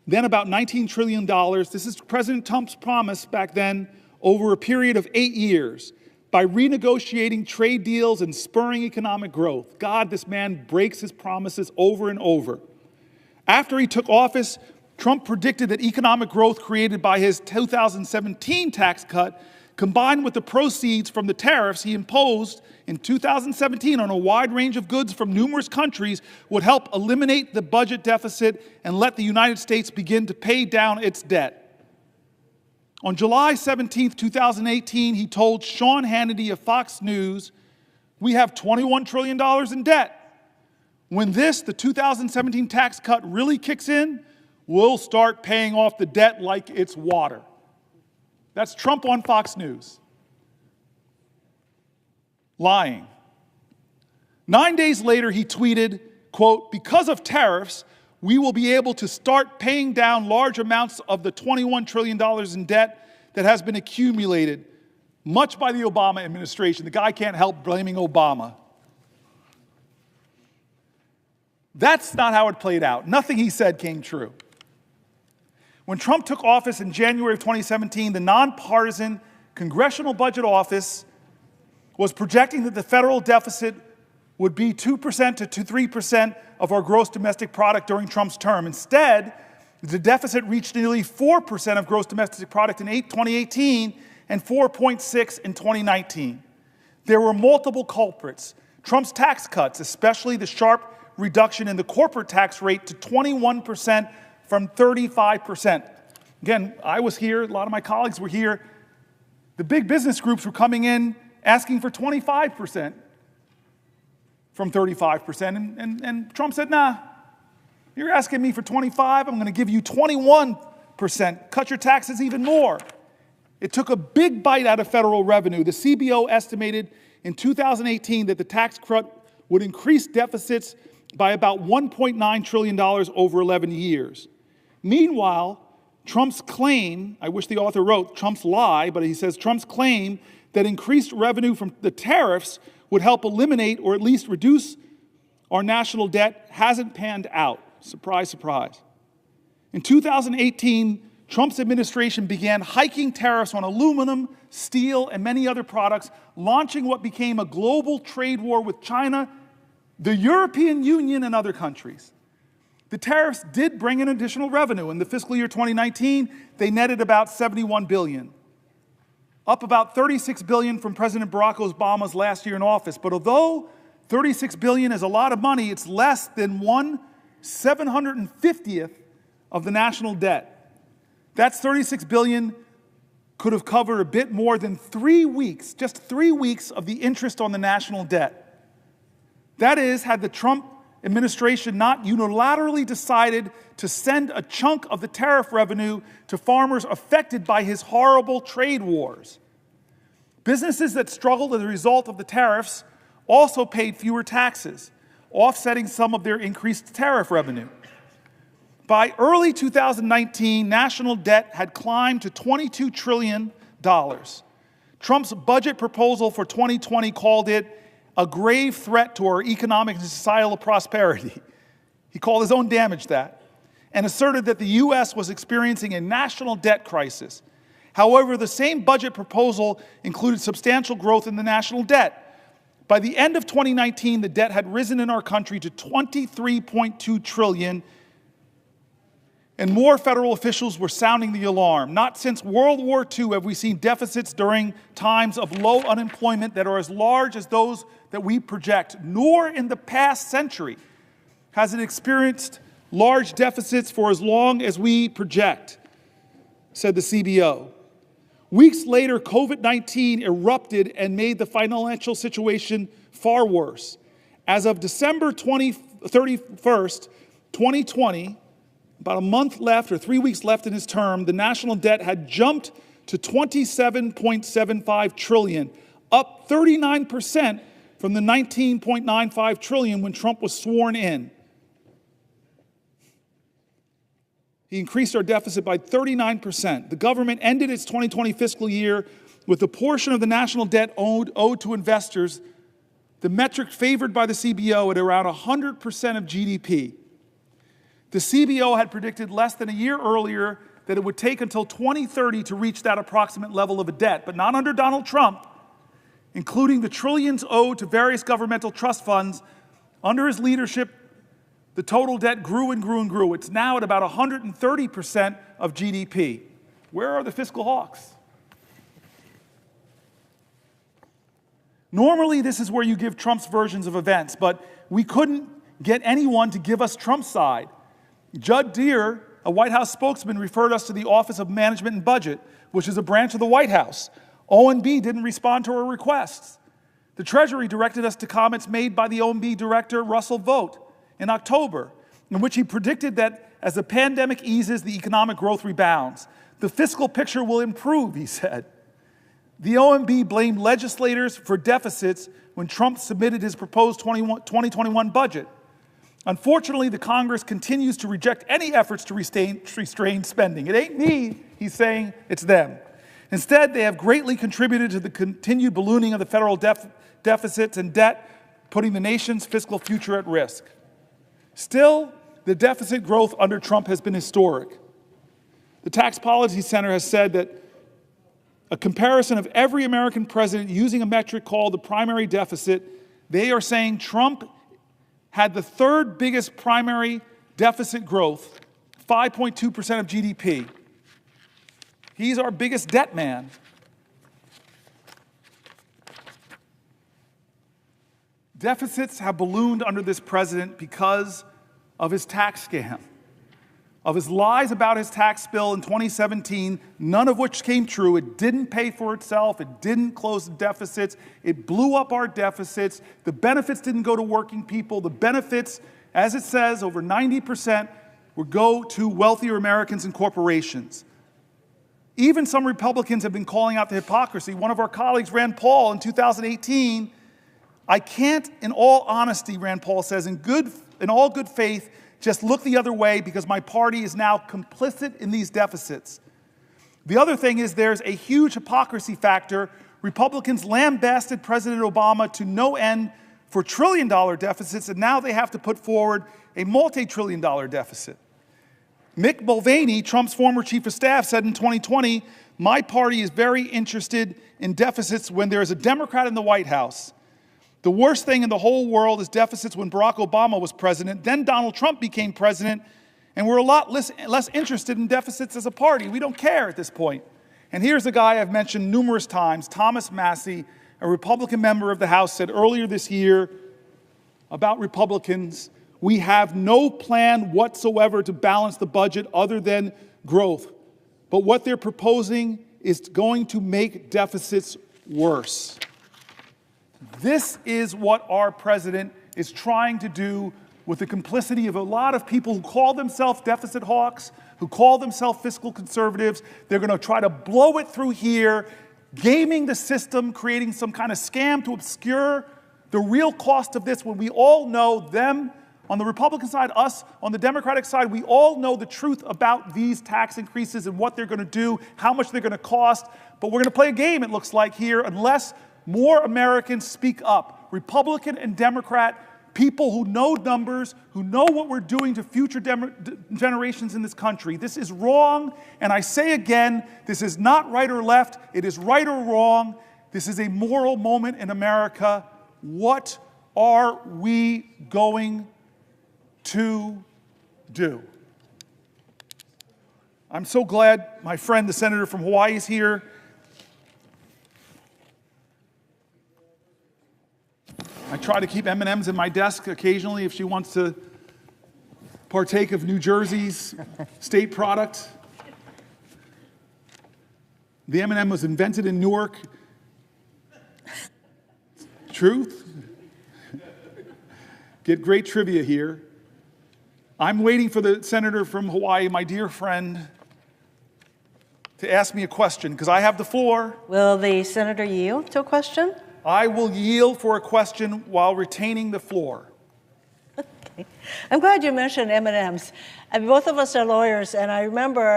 then about $19 trillion. This is President Trump's promise back then, over a period of 8 years, by renegotiating trade deals and spurring economic growth. God, this man breaks his promises over and over. After he took office, Trump predicted that economic growth created by his 2017 tax cut, combined with the proceeds from the tariffs he imposed in 2017 on a wide range of goods from numerous countries, would help eliminate the budget deficit and let the United States begin to pay down its debt. On July 17, 2018, he told Sean Hannity of Fox News, "We have $21 trillion in debt. When the 2017 tax cut really kicks in, we'll start paying off the debt like it's water." That's Trump on Fox News. Lying. 9 days later, he tweeted, quote, "Because of tariffs, we will be able to start paying down large amounts of the $21 trillion in debt that has been accumulated, much by the Obama administration." The guy can't help blaming Obama. That's not how it played out. Nothing he said came true. When Trump took office in January of 2017, the nonpartisan Congressional Budget Office was projecting that the federal deficit would be 2% to 3% of our gross domestic product during Trump's term. Instead, the deficit reached nearly 4% of gross domestic product in 2018 and 4.6% in 2019. There were multiple culprits. Trump's tax cuts, especially the sharp reduction in the corporate tax rate to 21% from 35%. Again, I was here, a lot of my colleagues were here. The big business groups were coming in asking for 25% from 35%. And Trump said, nah, you're asking me for 25, I'm going to give you 21%. Cut your taxes even more. It took a big bite out of federal revenue. The CBO estimated in 2018 that the tax cut would increase deficits by about $1.9 trillion over 11 years. Meanwhile, Trump's claim, I wish the author wrote Trump's lie, but he says Trump's claim that increased revenue from the tariffs would help eliminate or at least reduce our national debt hasn't panned out. Surprise, surprise. In 2018, Trump's administration began hiking tariffs on aluminum, steel, and many other products, launching what became a global trade war with China, the European Union, and other countries. The tariffs did bring in additional revenue. In the fiscal year 2019, they netted about $71 billion, up about $36 billion from President Barack Obama's last year in office. But although $36 billion is a lot of money, it's less than 1/750th of the national debt. That's $36 billion could have covered a bit more than 3 weeks, just 3 weeks of the interest on the national debt. That is, had the Trump administration not unilaterally decided to send a chunk of the tariff revenue to farmers affected by his horrible trade wars. Businesses that struggled as a result of the tariffs also paid fewer taxes, offsetting some of their increased tariff revenue. By early 2019, national debt had climbed to $22 trillion. Trump's budget proposal for 2020 called it a grave threat to our economic and societal prosperity. He called his own damage that, and asserted that the U.S. was experiencing a national debt crisis. However, the same budget proposal included substantial growth in the national debt. By the end of 2019, the debt had risen in our country to $23.2 trillion, and more federal officials were sounding the alarm. Not since World War II have we seen deficits during times of low unemployment that are as large as those that we project, nor in the past century has it experienced large deficits for as long as we project, said the CBO. Weeks later, COVID-19 erupted and made the financial situation far worse. As of December 31st, 2020, about a month left or 3 weeks left in his term, the national debt had jumped to $27.75 trillion, up 39% from the $19.95 trillion when Trump was sworn in. He increased our deficit by 39%. The government ended its 2020 fiscal year with a portion of the national debt owed to investors, the metric favored by the CBO, at around 100% of GDP. The CBO had predicted less than a year earlier that it would take until 2030 to reach that approximate level of a debt, but not under Donald Trump, including the trillions owed to various governmental trust funds. Under his leadership, the total debt grew and grew and grew. It's now at about 130% of GDP. Where are the fiscal hawks? Normally, this is where you give Trump's versions of events, but we couldn't get anyone to give us Trump's side. Judd Deere, a White House spokesman, referred us to the Office of Management and Budget, which is a branch of the White House. OMB didn't respond to our requests. The Treasury directed us to comments made by the OMB director, Russell Vought, in October, in which he predicted that as the pandemic eases, the economic growth rebounds. The fiscal picture will improve, he said. The OMB blamed legislators for deficits when Trump submitted his proposed 2021 budget. Unfortunately, the Congress continues to reject any efforts to restrain spending. It ain't me, he's saying, it's them. Instead, they have greatly contributed to the continued ballooning of the federal deficits and debt, putting the nation's fiscal future at risk. Still, the deficit growth under Trump has been historic. The Tax Policy Center has said that a comparison of every American president using a metric called the primary deficit, they are saying Trump had the third biggest primary deficit growth, 5.2% of GDP. He's our biggest debt man. Deficits have ballooned under this president because of his tax scam, of his lies about his tax bill in 2017, none of which came true. It didn't pay for itself. It didn't close the deficits. It blew up our deficits. The benefits didn't go to working people. The benefits, as it says, over 90% would go to wealthier Americans and corporations. Even some Republicans have been calling out the hypocrisy. One of our colleagues, Rand Paul, in 2018, I can't, in all honesty, Rand Paul says, in all good faith, just look the other way because my party is now complicit in these deficits. The other thing is there's a huge hypocrisy factor. Republicans lambasted President Obama to no end for trillion-dollar deficits, and now they have to put forward a multi-trillion-dollar deficit. Mick Mulvaney, Trump's former chief of staff, said in 2020, my party is very interested in deficits when there is a Democrat in the White House. The worst thing in the whole world is deficits when Barack Obama was president. Then Donald Trump became president, and we're a lot less interested in deficits as a party. We don't care at this point. And here's a guy I've mentioned numerous times, Thomas Massie, a Republican member of the House, said earlier this year about Republicans, we have no plan whatsoever to balance the budget other than growth. But what they're proposing is going to make deficits worse. This is what our president is trying to do with the complicity of a lot of people who call themselves deficit hawks, who call themselves fiscal conservatives. They're going to try to blow it through here, gaming the system, creating some kind of scam to obscure the real cost of this when we all know them on the Republican side, us on the Democratic side, we all know the truth about these tax increases and what they're going to do, how much they're going to cost. But we're going to play a game, it looks like here, unless more Americans speak up. Republican and Democrat, people who know numbers, who know what we're doing to future generations in this country. This is wrong, and I say again, this is not right or left. It is right or wrong. This is a moral moment in America. What are we going to do? I'm so glad my friend, the senator from Hawaii, is here. I try to keep M&Ms in my desk occasionally if she wants to partake of New Jersey's state product. The M&M was invented in Newark. Truth? Get great trivia here. I'm waiting for the senator from Hawaii, my dear friend, to ask me a question, because I have the floor. Will the senator yield to a question? I will yield for a question while retaining the floor. Okay. I'm glad you mentioned M&Ms. Both of us are lawyers, and I remember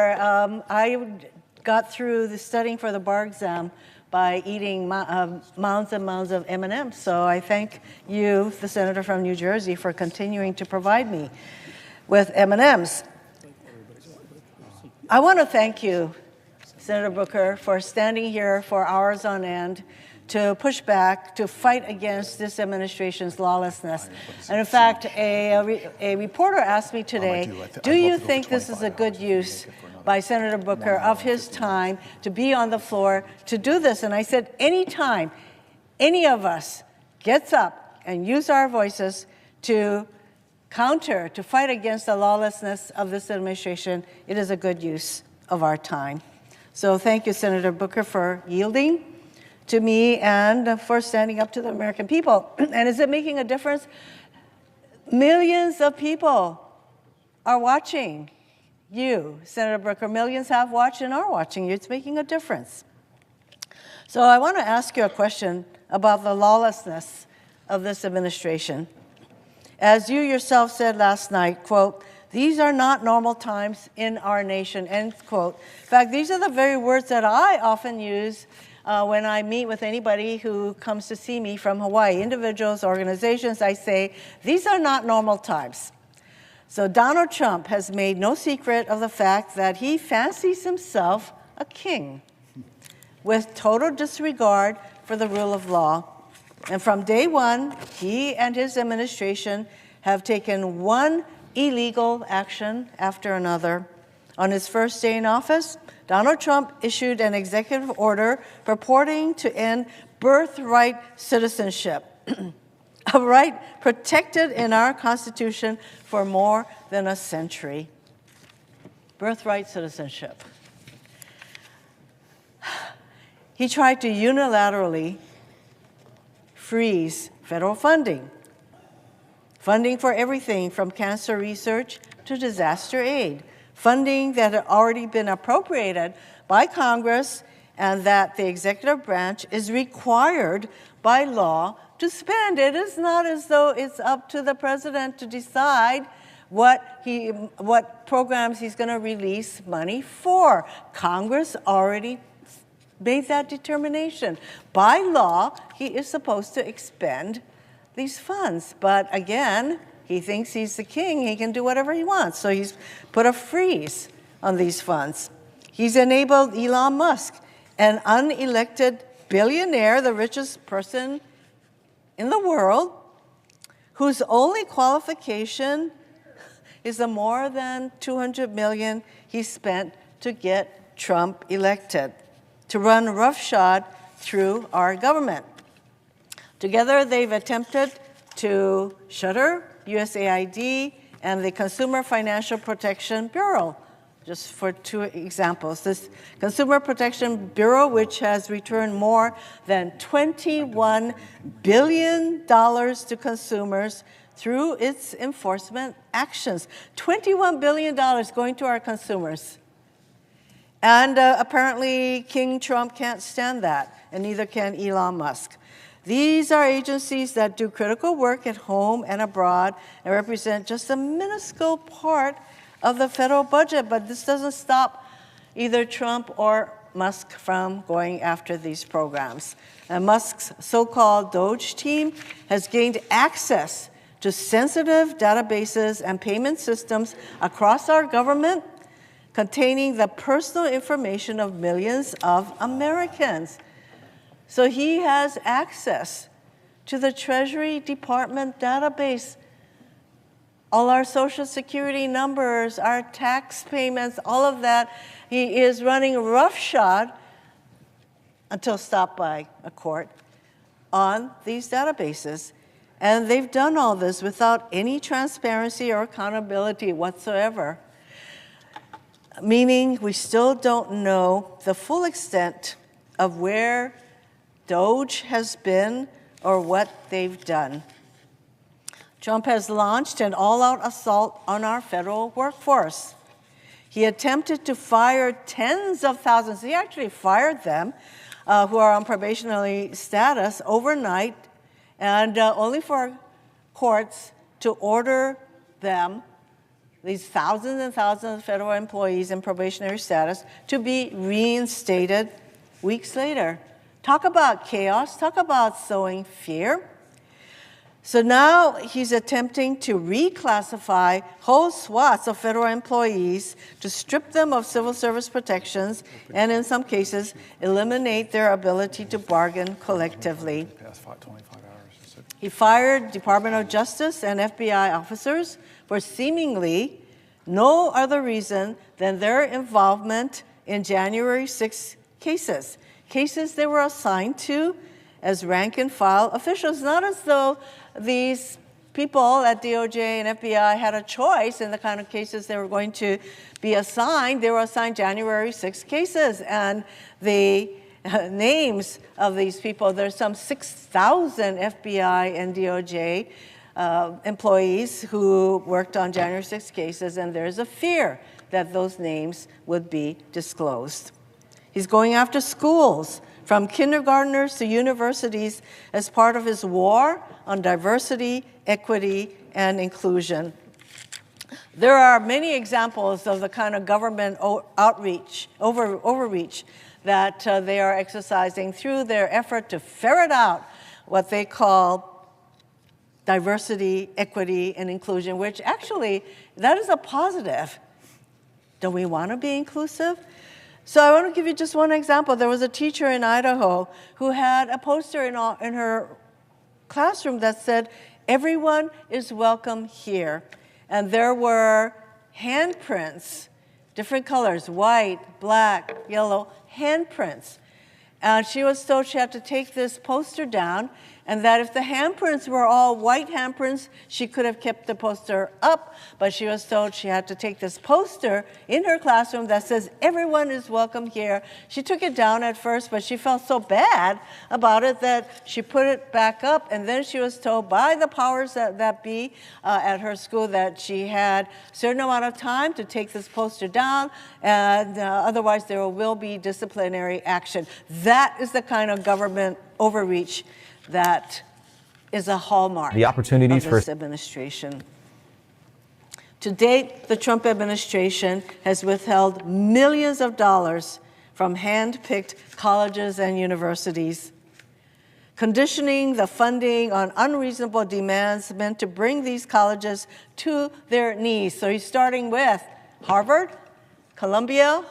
I got through the studying for the bar exam by eating mounds and mounds of M&Ms. So I thank you, the senator from New Jersey, for continuing to provide me with M&Ms. I want to thank you, Senator Booker, for standing here for hours on end to push back, to fight against this administration's lawlessness. And in fact, a reporter asked me today, do you think this is a good use by Senator Booker of his time to be on the floor to do this? And I said, anytime any of us gets up and use our voices to counter, to fight against the lawlessness of this administration, it is a good use of our time. So thank you, Senator Booker, for yielding to me and for standing up to the American people. And is it making a difference? Millions of people are watching you, Senator Booker. Millions have watched and are watching you. It's making a difference. So I want to ask you a question about the lawlessness of this administration. As you yourself said last night, quote, these are not normal times in our nation, end quote. In fact, these are the very words that I often use when I meet with anybody who comes to see me from Hawaii, individuals, organizations. I say, these are not normal times. So Donald Trump has made no secret of the fact that he fancies himself a king with total disregard for the rule of law. And from day one, he and his administration have taken one illegal action after another. On his first day in office, Donald Trump issued an executive order purporting to end birthright citizenship, a right protected in our Constitution for more than a century. Birthright citizenship. He tried to unilaterally freeze federal funding for everything from cancer research to disaster aid, funding that had already been appropriated by Congress and that the executive branch is required by law to spend. It is not as though it's up to the president to decide what programs he's going to release money for. Congress already made that determination. By law, he is supposed to expend these funds. But again, he thinks he's the king. He can do whatever he wants. So he's put a freeze on these funds. He's enabled Elon Musk, an unelected billionaire, the richest person in the world, whose only qualification is the more than $200 million he spent to get Trump elected, to run roughshod through our government. Together, they've attempted to shutter USAID and the Consumer Financial Protection Bureau, just for two examples. This Consumer Protection Bureau, which has returned more than $21 billion to consumers through its enforcement actions. $21 billion going to our consumers. And apparently, King Trump can't stand that, and neither can Elon Musk. These are agencies that do critical work at home and abroad and represent just a minuscule part of the federal budget, but this doesn't stop either Trump or Musk from going after these programs. And Musk's so-called DOGE team has gained access to sensitive databases and payment systems across our government containing the personal information of millions of Americans. So he has access to the Treasury Department database, all our Social Security numbers, our tax payments, all of that. He is running roughshod until stopped by a court on these databases. And they've done all this without any transparency or accountability whatsoever, meaning we still don't know the full extent of where DOGE has been or what they've done. Trump has launched an all-out assault on our federal workforce. He attempted to fire tens of thousands, he actually fired them, who are on probationary status overnight, and only for courts to order them, these thousands and thousands of federal employees in probationary status, to be reinstated weeks later. Talk about chaos, talk about sowing fear. So now he's attempting to reclassify whole swaths of federal employees to strip them of civil service protections and in some cases eliminate their ability to bargain collectively. He fired Department of Justice and FBI officers for seemingly no other reason than their involvement in January 6 cases they were assigned to as rank and file officials, not as though these people at DOJ and FBI had a choice in the kind of cases they were going to be assigned. They were assigned January 6 cases, and the names of these people, there's some 6,000 FBI and DOJ employees who worked on January 6 cases, and there's a fear that those names would be disclosed. He's going after schools, from kindergartners to universities, as part of his war on diversity, equity, and inclusion. There are many examples of the kind of government overreach that they are exercising through their effort to ferret out what they call diversity, equity, and inclusion, which actually, that is a positive. Don't we want to be inclusive? So I want to give you just one example. There was a teacher in Idaho who had a poster in her classroom that said, "Everyone is welcome here." And there were handprints, different colors, white, black, yellow, handprints. And she was told she had to take this poster down, and that if the handprints were all white handprints, she could have kept the poster up, but she was told she had to take this poster in her classroom that says, "Everyone is welcome here." She took it down at first, but she felt so bad about it that she put it back up, and then she was told by the powers that be at her school that she had a certain amount of time to take this poster down, and otherwise there will be disciplinary action. That is the kind of government overreach that is a hallmark the opportunities of this administration. To date, the Trump administration has withheld millions of dollars from hand-picked colleges and universities, conditioning the funding on unreasonable demands meant to bring these colleges to their knees. So he's starting with Harvard, Columbia,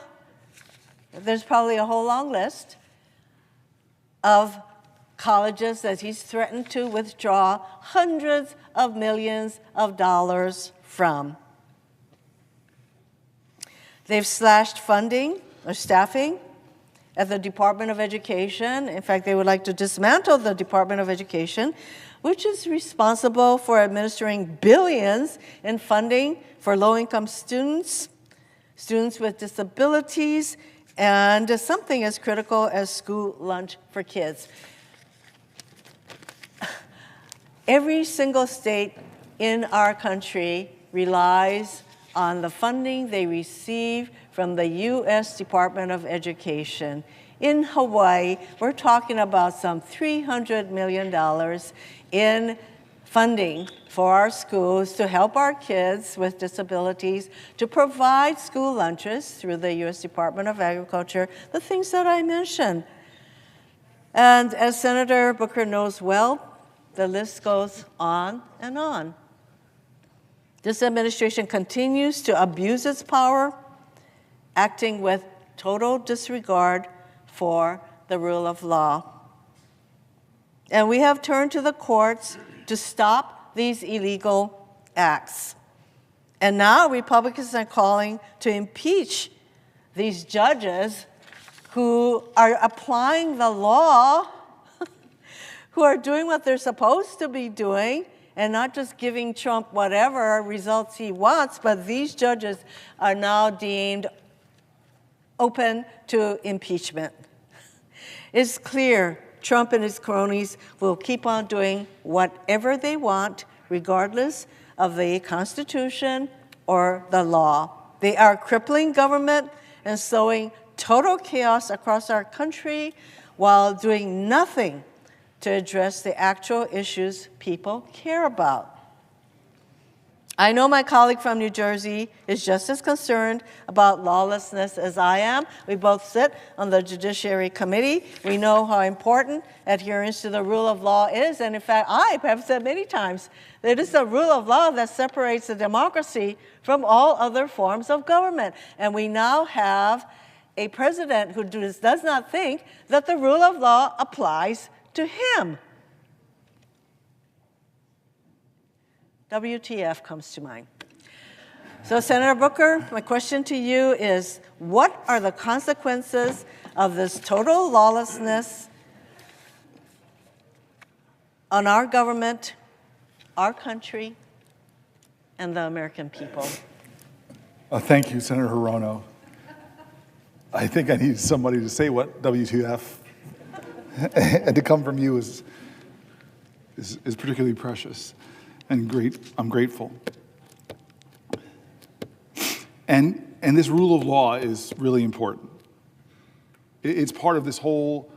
there's probably a whole long list of colleges that he's threatened to withdraw hundreds of millions of dollars from. They've slashed funding or staffing at the Department of Education. In fact, they would like to dismantle the Department of Education, which is responsible for administering billions in funding for low-income students, students with disabilities, and something as critical as school lunch for kids. Every single state in our country relies on the funding they receive from the U.S. Department of Education. In Hawaii, we're talking about some $300 million in funding for our schools to help our kids with disabilities, to provide school lunches through the U.S. Department of Agriculture, the things that I mentioned. And as Senator Booker knows well, the list goes on and on. This administration continues to abuse its power, acting with total disregard for the rule of law. And we have turned to the courts to stop these illegal acts. And now Republicans are calling to impeach these judges who are applying the law, who are doing what they're supposed to be doing, and not just giving Trump whatever results he wants, but these judges are now deemed open to impeachment. It's clear Trump and his cronies will keep on doing whatever they want, regardless of the Constitution or the law. They are crippling government and sowing total chaos across our country while doing nothing to address the actual issues people care about. I know my colleague from New Jersey is just as concerned about lawlessness as I am. We both sit on the Judiciary Committee. We know how important adherence to the rule of law is. And in fact, I have said many times that it is the rule of law that separates the democracy from all other forms of government. And we now have a president who does not think that the rule of law applies to him. WTF comes to mind. So, Senator Booker, my question to you is, what are the consequences of this total lawlessness on our government, our country, and the American people? Thank you, Senator Hirono. I think I need somebody to say what WTF, and to come from you is particularly precious and great. I'm grateful. And this rule of law is really important. It's part of this whole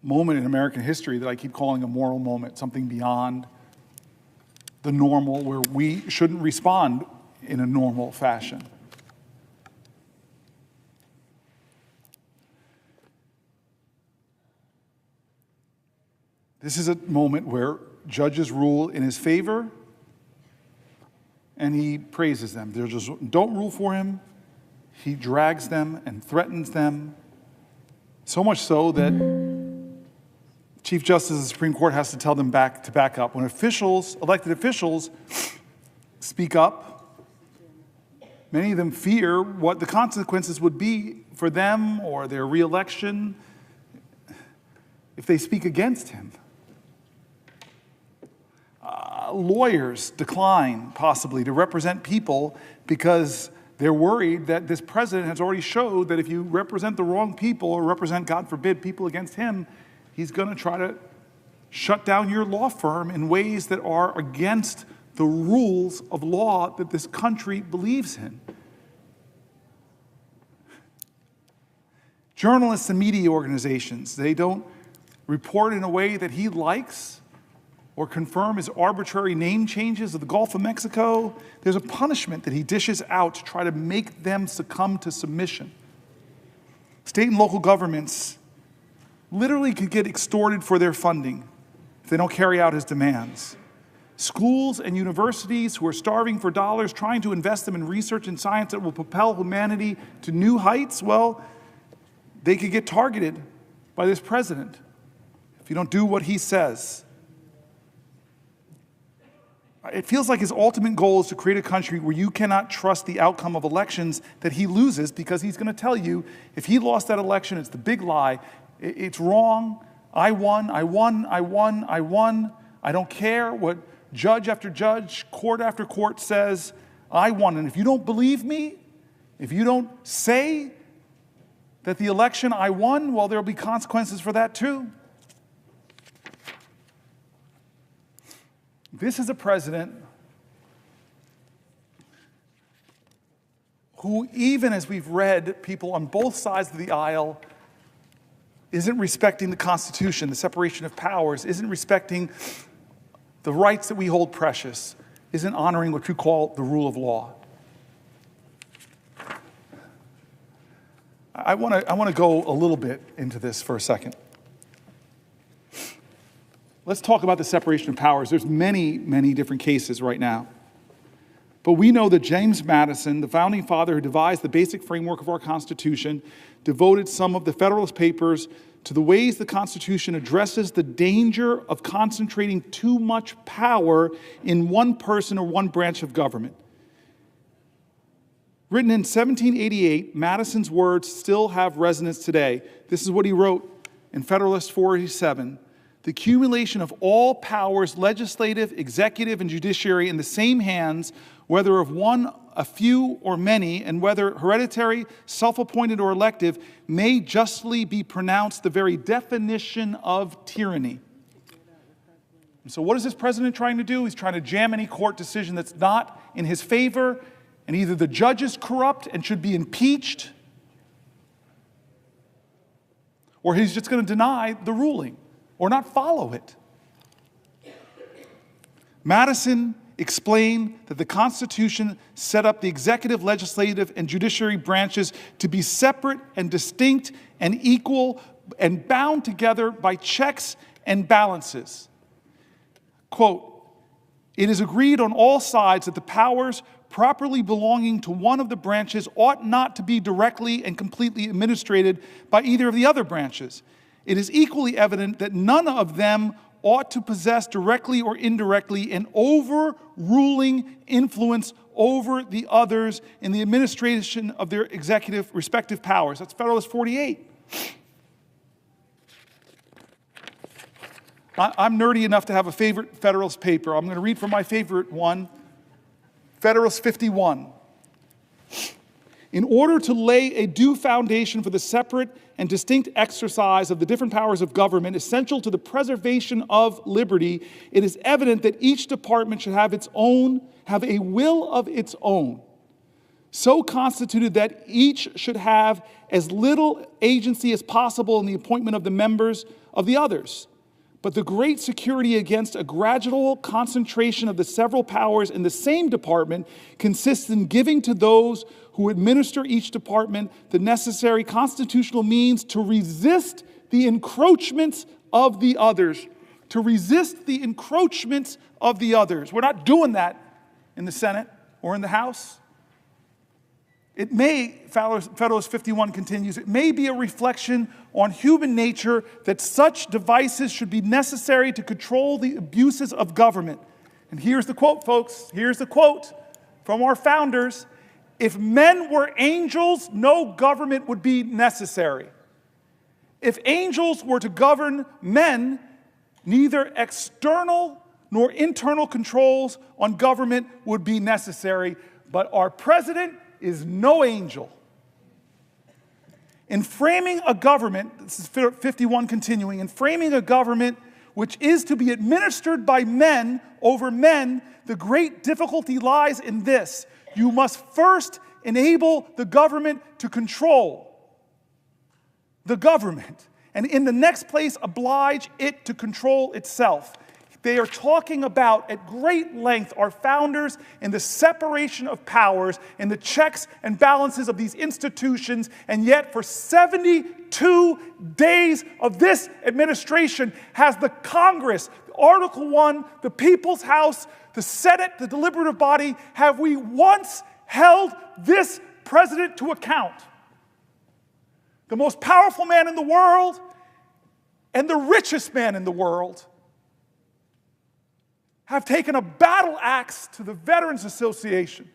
moment in American history that I keep calling a moral moment, something beyond the normal, where we shouldn't respond in a normal fashion. This is a moment where judges rule in his favor, and he praises them. They just don't rule for him. He drags them and threatens them, so much so that Chief Justice of the Supreme Court has to tell them to back up. When elected officials, speak up, many of them fear what the consequences would be for them or their reelection if they speak against him. Lawyers decline, possibly, to represent people because they're worried that this president has already showed that if you represent the wrong people or represent, God forbid, people against him, he's going to try to shut down your law firm in ways that are against the rules of law that this country believes in. Journalists and media organizations, they don't report in a way that he likes or confirm his arbitrary name changes of the Gulf of Mexico. There's a punishment that he dishes out to try to make them succumb to submission. State and local governments literally could get extorted for their funding if they don't carry out his demands. Schools and universities who are starving for dollars, trying to invest them in research and science that will propel humanity to new heights, well, they could get targeted by this president if you don't do what he says. It feels like his ultimate goal is to create a country where you cannot trust the outcome of elections that he loses, because he's going to tell you if he lost that election, it's the big lie. It's wrong. I won. I don't care what judge after judge, court after court says. I won. And if you don't believe me, if you don't say that the election I won, well, there'll be consequences for that too. This is a president who, even as we've read, people on both sides of the aisle, isn't respecting the Constitution, the separation of powers, isn't respecting the rights that we hold precious, isn't honoring what you call the rule of law. I want to go a little bit into this for a second. Let's talk about the separation of powers. There's many, many different cases right now. But we know that James Madison, the founding father who devised the basic framework of our Constitution, devoted some of the Federalist Papers to the ways the Constitution addresses the danger of concentrating too much power in one person or one branch of government. Written in 1788, Madison's words still have resonance today. This is what he wrote in Federalist 487. The accumulation of all powers, legislative, executive, and judiciary, in the same hands, whether of one, a few, or many, and whether hereditary, self-appointed, or elective, may justly be pronounced the very definition of tyranny. And so what is this president trying to do? He's trying to jam any court decision that's not in his favor, and either the judge is corrupt and should be impeached, or he's just going to deny the ruling or not follow it. Madison explained that the Constitution set up the executive, legislative, and judiciary branches to be separate and distinct and equal and bound together by checks and balances. Quote, "It is agreed on all sides that the powers properly belonging to one of the branches ought not to be directly and completely administered by either of the other branches. It is equally evident that none of them ought to possess directly or indirectly an overruling influence over the others in the administration of their executive respective powers." That's Federalist 48. I'm nerdy enough to have a favorite Federalist paper. I'm going to read from my favorite one, Federalist 51. In order to lay a due foundation for the separate and distinct exercise of the different powers of government essential to the preservation of liberty, it is evident that each department should have a will of its own, so constituted that each should have as little agency as possible in the appointment of the members of the others. But the great security against a gradual concentration of the several powers in the same department consists in giving to those who administer each department the necessary constitutional means to resist the encroachments of the others. to resist the encroachments of the others. We're not doing that in the Senate or in the House. It may, Federalist 51 continues, it may be a reflection on human nature that such devices should be necessary to control the abuses of government. And here's the quote, folks. Here's the quote from our founders. If men were angels, no government would be necessary. If angels were to govern men, neither external nor internal controls on government would be necessary. But our president is no angel. In framing a government, this is 51 continuing, in framing a government which is to be administered by men over men, the great difficulty lies in this. You must first enable the government to control the government, and in the next place oblige it to control itself. They are talking about at great length, our founders, in the separation of powers and the checks and balances of these institutions, and yet for 72 days of this administration has the Congress, Article 1, the People's House, the Senate, the deliberative body, have we once held this president to account? The most powerful man in the world and the richest man in the world have taken a battle axe to the Veterans Association,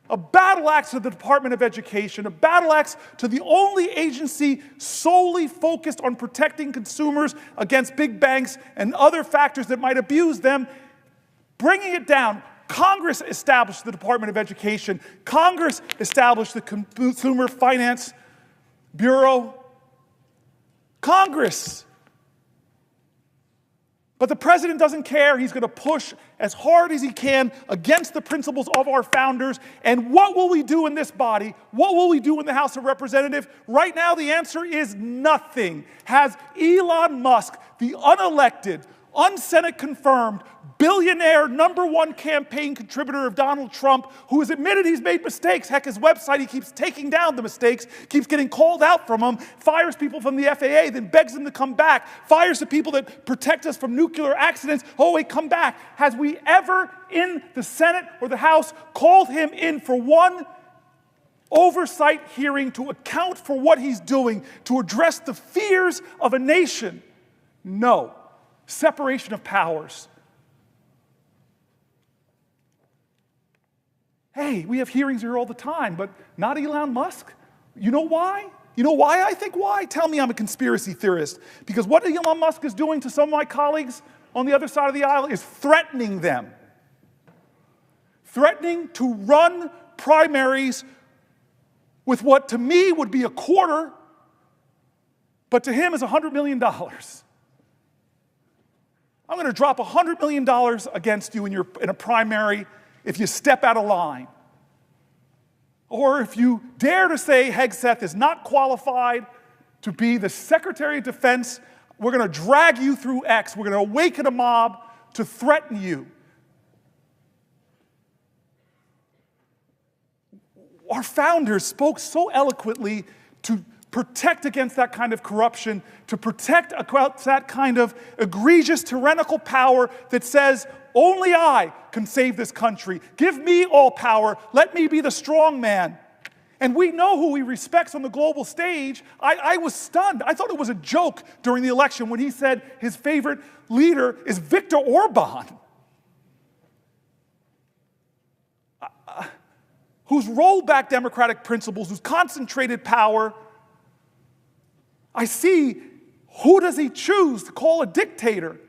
a battle axe to the Department of Education, a battle axe to the only agency solely focused on protecting consumers against big banks and other factors that might abuse them, bringing it down. Congress established the Department of Education. Congress established the Consumer Finance Bureau. Congress. But the president doesn't care. He's going to push as hard as he can against the principles of our founders. And what will we do in this body? What will we do in the House of Representatives? Right now, the answer is nothing. Has Elon Musk, the unelected, un-Senate confirmed, billionaire #1 campaign contributor of Donald Trump, who has admitted he's made mistakes. Heck, his website, he keeps taking down the mistakes, keeps getting called out from them, fires people from the FAA, then begs them to come back, fires the people that protect us from nuclear accidents. Oh, wait, come back. Has we ever in the Senate or the House called him in for one oversight hearing to account for what he's doing, to address the fears of a nation? No. Separation of powers. Hey, we have hearings here all the time, but not Elon Musk. You know why? You know why I think why? Tell me I'm a conspiracy theorist. Because what Elon Musk is doing to some of my colleagues on the other side of the aisle is threatening them. Threatening to run primaries with what to me would be a quarter, but to him is $100 million. I'm going to drop $100 million against you in a primary if you step out of line. Or if you dare to say Hegseth is not qualified to be the Secretary of Defense, we're going to drag you through X. We're going to awaken a mob to threaten you. Our founders spoke so eloquently to protect against that kind of corruption, to protect against that kind of egregious tyrannical power that says, only I can save this country. Give me all power. Let me be the strong man. And we know who he respects on the global stage. I was stunned. I thought it was a joke during the election when he said his favorite leader is Viktor Orban, whose rolled back democratic principles, whose concentrated power. I see, who does he choose to call a dictator?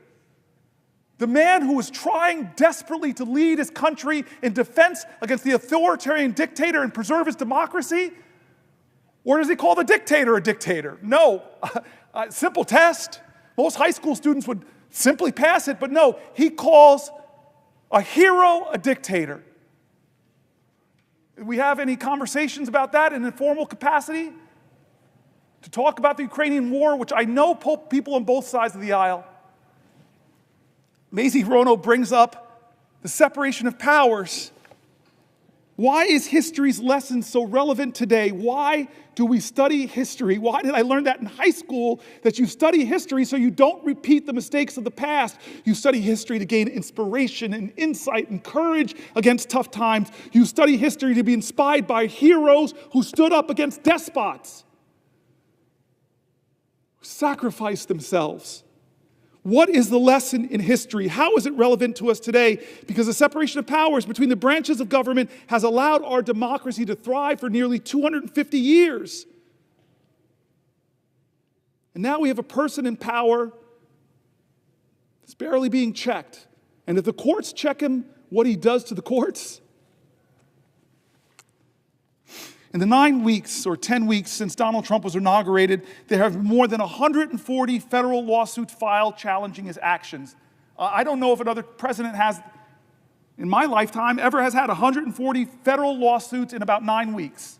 The man who is trying desperately to lead his country in defense against the authoritarian dictator and preserve his democracy? Or does he call the dictator a dictator? No. Simple test. Most high school students would simply pass it, but no. He calls a hero a dictator. Do we have any conversations about that in an informal capacity? To talk about the Ukrainian war, which I know people on both sides of the aisle. Mazie Hirono brings up the separation of powers. Why is history's lesson so relevant today? Why do we study history? Why did I learn that in high school, that you study history so you don't repeat the mistakes of the past? You study history to gain inspiration and insight and courage against tough times. You study history to be inspired by heroes who stood up against despots, who sacrificed themselves. What is the lesson in history? How is it relevant to us today? Because the separation of powers between the branches of government has allowed our democracy to thrive for nearly 250 years. And now we have a person in power that's barely being checked. And if the courts check him, what he does to the courts? In the 9 weeks or 10 weeks since Donald Trump was inaugurated, there have been more than 140 federal lawsuits filed challenging his actions. I don't know if another president has, in my lifetime, ever has had 140 federal lawsuits in about 9 weeks.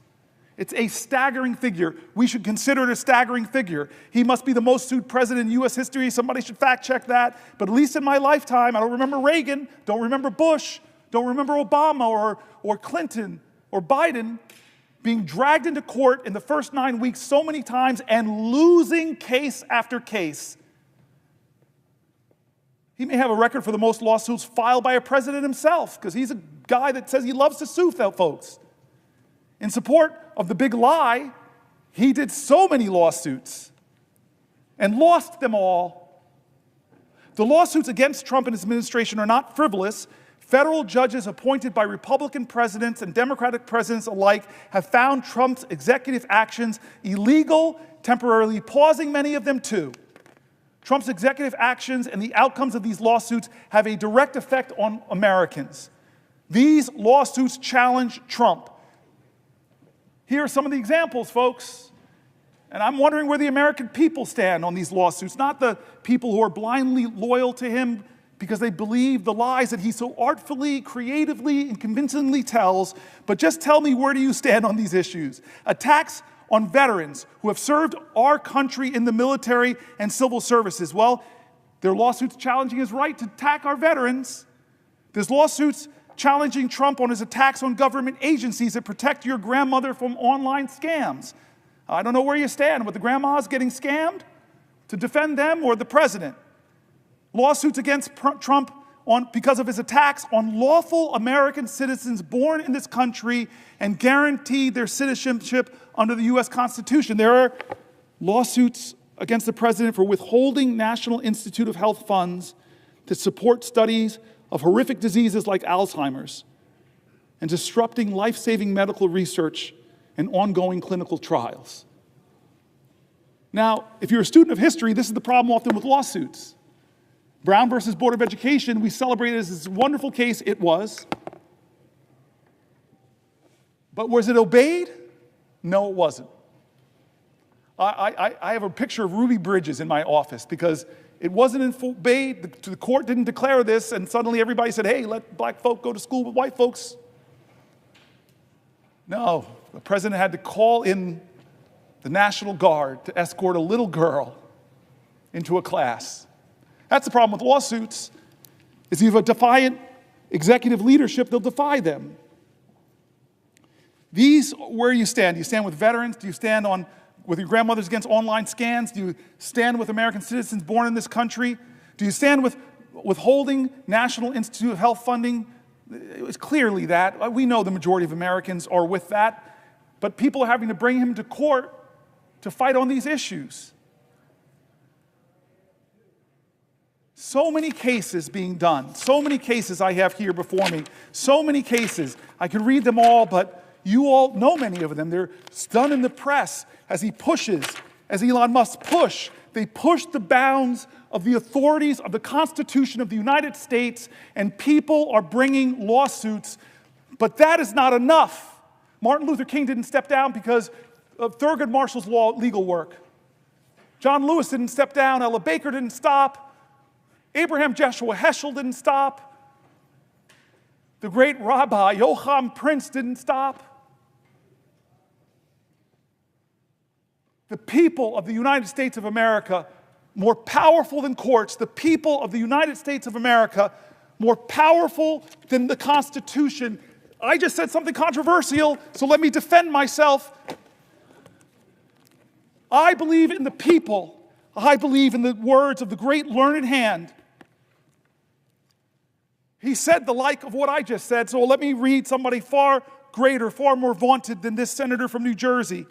It's a staggering figure. We should consider it a staggering figure. He must be the most sued president in U.S. history. Somebody should fact check that. But at least in my lifetime, I don't remember Reagan, don't remember Bush, don't remember Obama or Clinton or Biden being dragged into court in the first 9 weeks so many times and losing case after case. He may have a record for the most lawsuits filed by a president himself, because he's a guy that says he loves to sue folks. In support of the big lie, he did so many lawsuits and lost them all. The lawsuits against Trump and his administration are not frivolous. Federal judges appointed by Republican presidents and Democratic presidents alike have found Trump's executive actions illegal, temporarily pausing many of them too. Trump's executive actions and the outcomes of these lawsuits have a direct effect on Americans. These lawsuits challenge Trump. Here are some of the examples, folks. And I'm wondering where the American people stand on these lawsuits, not the people who are blindly loyal to him because they believe the lies that he so artfully, creatively, and convincingly tells, but just tell me, where do you stand on these issues? Attacks on veterans who have served our country in the military and civil services. Well, there are lawsuits challenging his right to attack our veterans. There's lawsuits challenging Trump on his attacks on government agencies that protect your grandmother from online scams. I don't know where you stand with the grandmas getting scammed, to defend them, or the president. Lawsuits against Trump because of his attacks on lawful American citizens born in this country and guaranteed their citizenship under the U.S. Constitution. There are lawsuits against the president for withholding National Institute of Health funds to support studies of horrific diseases like Alzheimer's and disrupting life-saving medical research and ongoing clinical trials. Now, if you're a student of history, this is the problem often with lawsuits. Brown versus Board of Education, we celebrated as this wonderful case. It was. But was it obeyed? No, it wasn't. I have a picture of Ruby Bridges in my office because it wasn't obeyed. The court didn't declare this, and suddenly everybody said, hey, let black folk go to school with white folks. No, the president had to call in the National Guard to escort a little girl into a class. That's the problem with lawsuits, is you have a defiant executive leadership, they'll defy them. These, where you stand? Do you stand with veterans? Do you stand with your grandmothers against online scams? Do you stand with American citizens born in this country? Do you stand with withholding National Institute of Health funding? It's clearly that. We know the majority of Americans are with that. But people are having to bring him to court to fight on these issues. So many cases being done. So many cases I have here before me. So many cases. I could read them all, but you all know many of them. They're done in the press as he pushes, as Elon Musk push. They push the bounds of the authorities of the Constitution of the United States, and people are bringing lawsuits. But that is not enough. Martin Luther King didn't step down because of Thurgood Marshall's legal work. John Lewis didn't step down. Ella Baker didn't stop. Abraham Joshua Heschel didn't stop. The great Rabbi Joachim Prince didn't stop. The people of the United States of America, more powerful than courts, the people of the United States of America, more powerful than the Constitution, I just said something controversial, so let me defend myself. I believe in the people. I believe in the words of the great learned hand. He said the like of what I just said, so let me read somebody far greater, far more vaunted than this senator from New Jersey.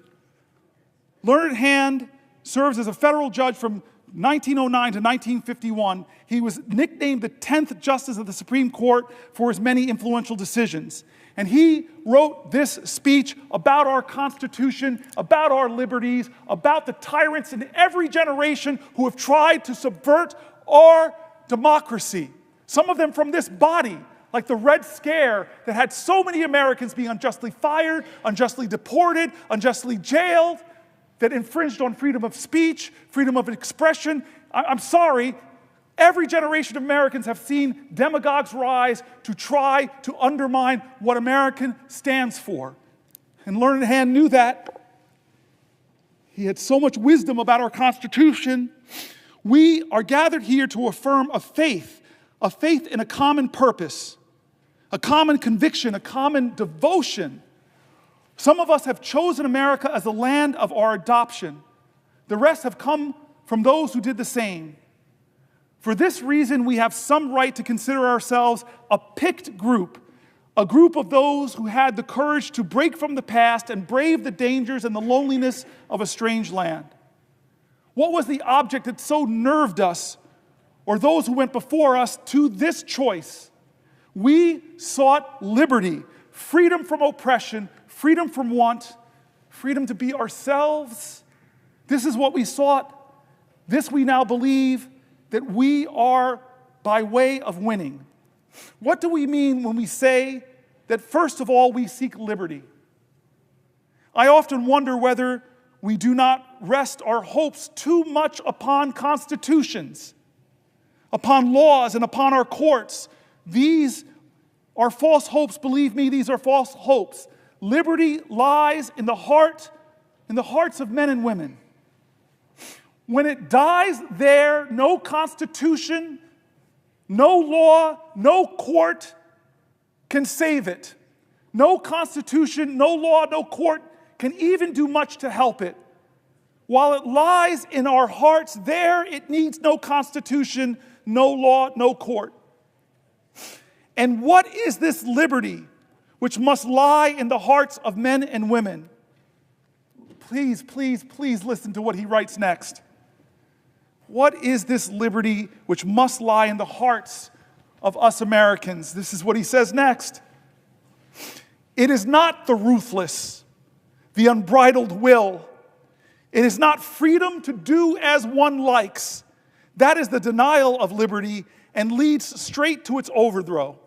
Learned Hand serves as a federal judge from 1909 to 1951. He was nicknamed the 10th Justice of the Supreme Court for his many influential decisions. And he wrote this speech about our Constitution, about our liberties, about the tyrants in every generation who have tried to subvert our democracy. Some of them from this body, like the Red Scare that had so many Americans being unjustly fired, unjustly deported, unjustly jailed, that infringed on freedom of speech, freedom of expression. I'm sorry, every generation of Americans have seen demagogues rise to try to undermine what American stands for. And Learned Hand knew that. He had so much wisdom about our Constitution. We are gathered here to affirm a faith in a common purpose, a common conviction, a common devotion. Some of us have chosen America as the land of our adoption. The rest have come from those who did the same. For this reason, we have some right to consider ourselves a picked group, a group of those who had the courage to break from the past and brave the dangers and the loneliness of a strange land. What was the object that so nerved us, or those who went before us, to this choice? We sought liberty, freedom from oppression, freedom from want, freedom to be ourselves. This is what we sought. This we now believe that we are by way of winning. What do we mean when we say that first of all we seek liberty? I often wonder whether we do not rest our hopes too much upon constitutions, upon laws, and upon our courts. These are false hopes. Believe me, these are false hopes. Liberty lies in the hearts of men and women. When it dies there, no constitution, no law, no court can save it. No constitution, no law, no court can even do much to help it. While it lies in our hearts, there it needs no constitution, no law, no court. And what is this liberty which must lie in the hearts of men and women? Please, please, please listen to what he writes next. What is this liberty which must lie in the hearts of us Americans? This is what he says next. It is not the ruthless, the unbridled will. It is not freedom to do as one likes. That is the denial of liberty and leads straight to its overthrow.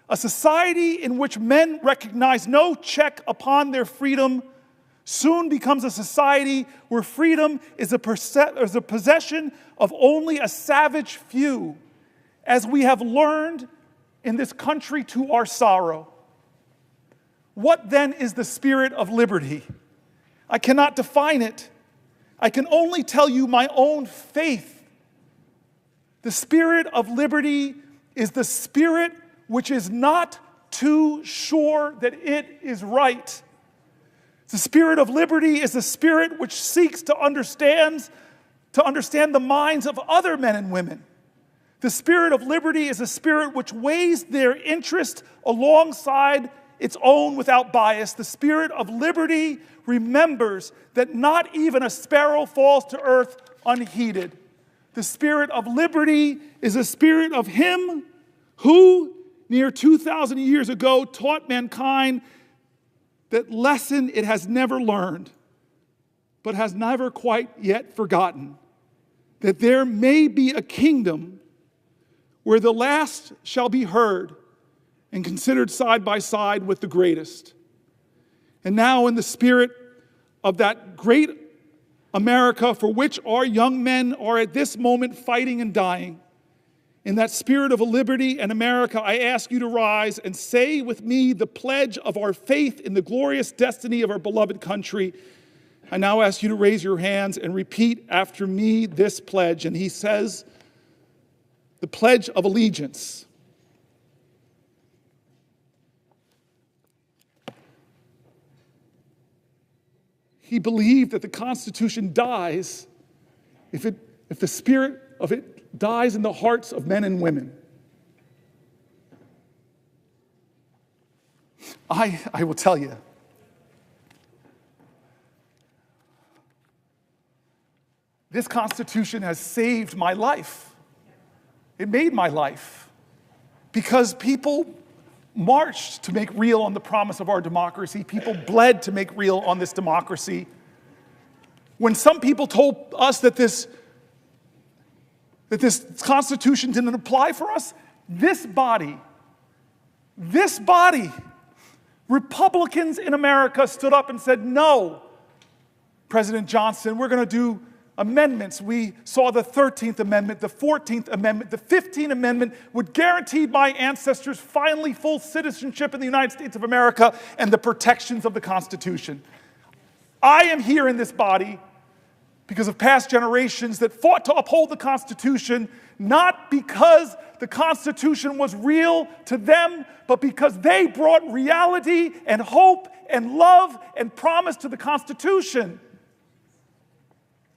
A society in which men recognize no check upon their freedom soon becomes a society where freedom is a possession of only a savage few, as we have learned in this country to our sorrow. What then is the spirit of liberty? I cannot define it. I can only tell you my own faith. The spirit of liberty is the spirit which is not too sure that it is right. The spirit of liberty is the spirit which seeks to understand the minds of other men and women. The spirit of liberty is a spirit which weighs their interest alongside its own without bias. The spirit of liberty remembers that not even a sparrow falls to earth unheeded. The spirit of liberty is a spirit of him who, near 2,000 years ago, taught mankind that lesson it has never learned, but has never quite yet forgotten, that there may be a kingdom where the last shall be heard and considered side by side with the greatest. And now, in the spirit of that great America for which our young men are at this moment fighting and dying, in that spirit of a liberty and America, I ask you to rise and say with me the pledge of our faith in the glorious destiny of our beloved country. I now ask you to raise your hands and repeat after me this pledge. And he says, the Pledge of Allegiance. he believed that the Constitution dies if the spirit of it dies in the hearts of men and women. I will tell you, this Constitution has saved my life. It made my life because people marched to make real on the promise of our democracy. People bled to make real on this democracy. When some people told us that this Constitution didn't apply for us, this body, Republicans in America stood up and said, no, President Johnson, we're going to do amendments. We saw the 13th Amendment, the 14th Amendment, the 15th Amendment would guarantee my ancestors finally full citizenship in the United States of America and the protections of the Constitution. I am here in this body because of past generations that fought to uphold the Constitution, not because the Constitution was real to them, but because they brought reality and hope and love and promise to the Constitution.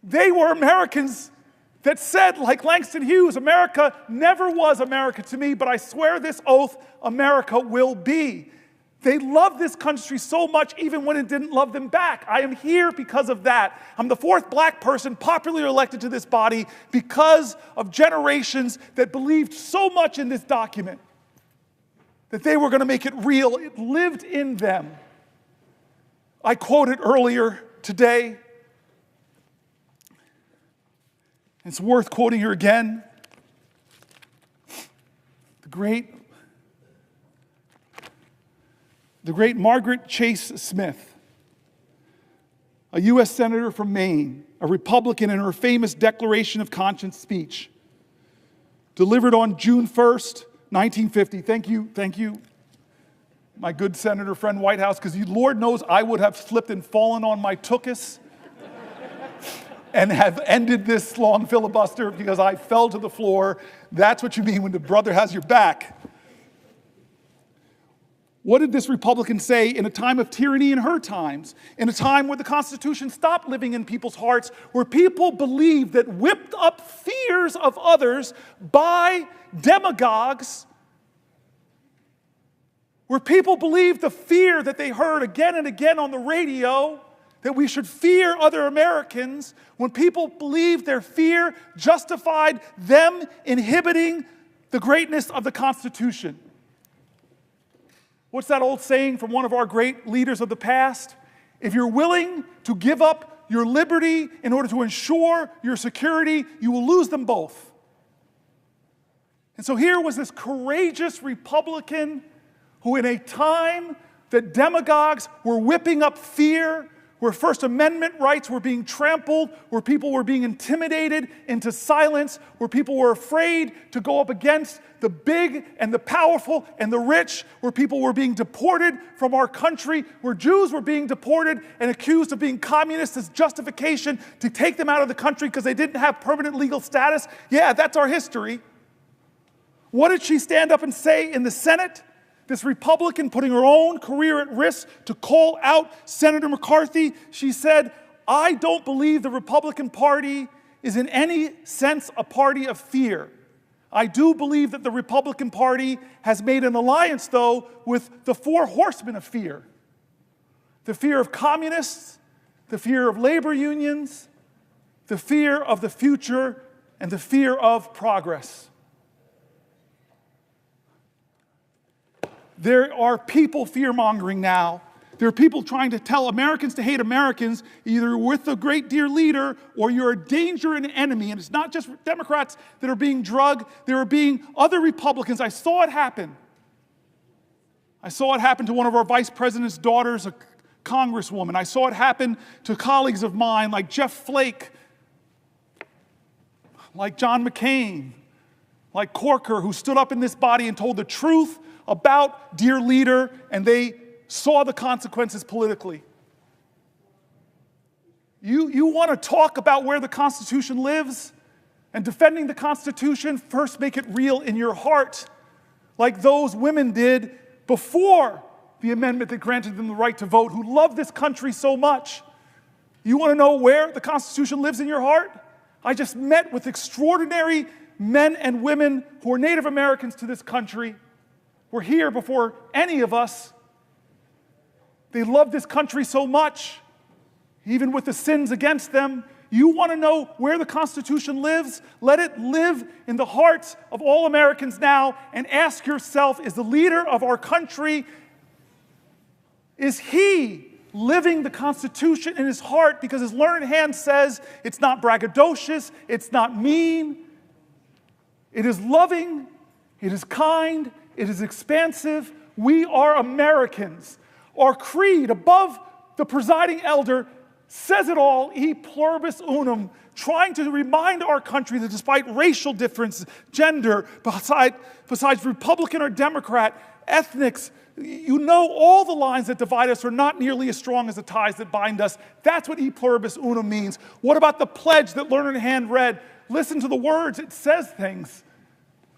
They were Americans that said, like Langston Hughes, America never was America to me, but I swear this oath, America will be. They loved this country so much even when it didn't love them back. I am here because of that. I'm the fourth black person popularly elected to this body because of generations that believed so much in this document that they were going to make it real. It lived in them. I quoted earlier today. It's worth quoting her again. The great Margaret Chase Smith, a U.S. Senator from Maine, a Republican, in her famous Declaration of Conscience speech, delivered on June 1st, 1950. Thank you, my good Senator friend Whitehouse, because Lord knows I would have slipped and fallen on my tuchus and have ended this long filibuster because I fell to the floor. That's what you mean when the brother has your back. What did this Republican say in a time of tyranny in her times, in a time where the Constitution stopped living in people's hearts, where people believed that whipped up fears of others by demagogues, where people believed the fear that they heard again and again on the radio, that we should fear other Americans, when people believed their fear justified them inhibiting the greatness of the Constitution. What's that old saying from one of our great leaders of the past? If you're willing to give up your liberty in order to ensure your security, you will lose them both. And so here was this courageous Republican who, in a time that demagogues were whipping up fear, where First Amendment rights were being trampled, where people were being intimidated into silence, where people were afraid to go up against the big and the powerful and the rich, where people were being deported from our country, where Jews were being deported and accused of being communists as justification to take them out of the country because they didn't have permanent legal status. Yeah, that's our history. What did she stand up and say in the Senate? This Republican putting her own career at risk to call out Senator McCarthy. She said, I don't believe the Republican Party is in any sense a party of fear. I do believe that the Republican Party has made an alliance, though, with the four horsemen of fear. The fear of communists, the fear of labor unions, the fear of the future, and the fear of progress. There are people fear-mongering now. There are people trying to tell Americans to hate Americans, either with the great dear leader or you're a danger and an enemy. And it's not just Democrats that are being drugged. There are being other Republicans. I saw it happen. I saw it happen to one of our vice president's daughters, a congresswoman. I saw it happen to colleagues of mine like Jeff Flake, like John McCain, like Corker, who stood up in this body and told the truth about dear leader, and they saw the consequences politically. You want to talk about where the Constitution lives and defending the Constitution? First, make it real in your heart, like those women did before the amendment that granted them the right to vote, who loved this country so much. You want to know where the Constitution lives in your heart? I just met with extraordinary men and women who are Native Americans to this country, were here before any of us. They love this country so much, even with the sins against them. You want to know where the Constitution lives? Let it live in the hearts of all Americans now, and ask yourself, is the leader of our country, is he living the Constitution in his heart? Because his learned hand says it's not braggadocious, it's not mean, it is loving, it is kind, it is expansive. We are Americans. Our creed above the presiding elder says it all, e pluribus unum, trying to remind our country that despite racial difference, gender, besides Republican or Democrat, ethnics, you know all the lines that divide us are not nearly as strong as the ties that bind us. That's what e pluribus unum means. What about the pledge that learned hand read? Listen to the words. It says things.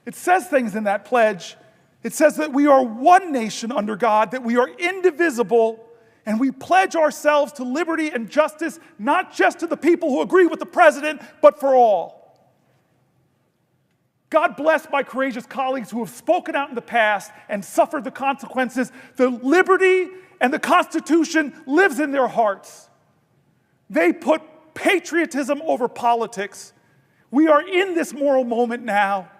It says things in that pledge. It says that we are one nation under God, that we are indivisible, and we pledge ourselves to liberty and justice, not just to the people who agree with the president, but for all. God bless my courageous colleagues who have spoken out in the past and suffered the consequences. The liberty and the Constitution lives in their hearts. They put patriotism over politics. We are in this moral moment now.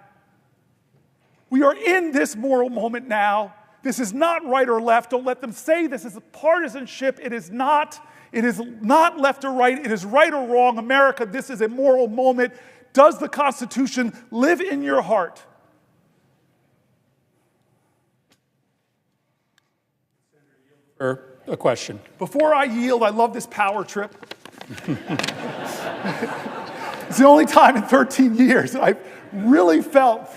We are in this moral moment now. This is not right or left. Don't let them say this is a partisanship. It is not. It is not left or right. It is right or wrong. America, this is a moral moment. Does the Constitution live in your heart? Or a question. Before I yield, I love this power trip. It's the only time in 13 years I've really felt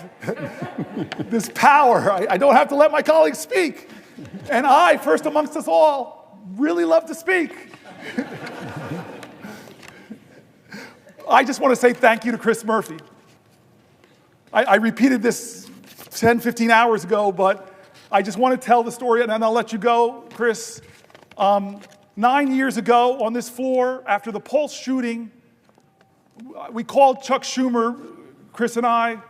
this power. I don't have to let my colleagues speak. And I, first amongst us all, really love to speak. I just want to say thank you to Chris Murphy. I repeated this 10, 15 hours ago, but I just want to tell the story, and then I'll let you go, Chris. 9 years ago on this floor, after the Pulse shooting, we called Chuck Schumer, Chris and I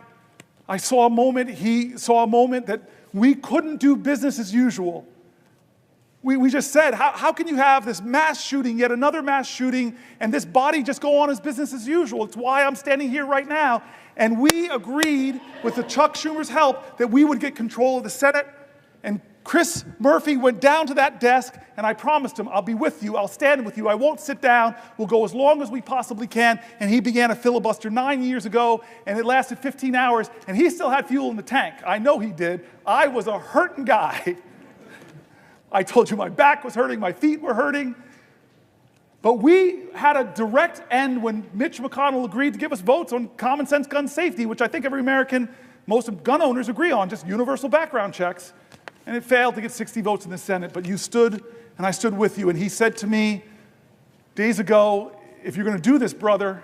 saw a moment, he saw a moment that we couldn't do business as usual. We just said, how can you have this mass shooting, yet another mass shooting, and this body just go on as business as usual? It's why I'm standing here right now. And we agreed, with the Chuck Schumer's help, that we would get control of the Senate. And Chris Murphy went down to that desk, and I promised him, I'll be with you, I'll stand with you, I won't sit down, we'll go as long as we possibly can. And he began a filibuster 9 years ago, and it lasted 15 hours, and he still had fuel in the tank. I know he did. I was a hurting guy. I told you my back was hurting, my feet were hurting. But we had a direct end when Mitch McConnell agreed to give us votes on common sense gun safety, which I think every American, most gun owners agree on, just universal background checks. And it failed to get 60 votes in the Senate, but you stood, and I stood with you. And he said to me days ago, if you're going to do this, brother,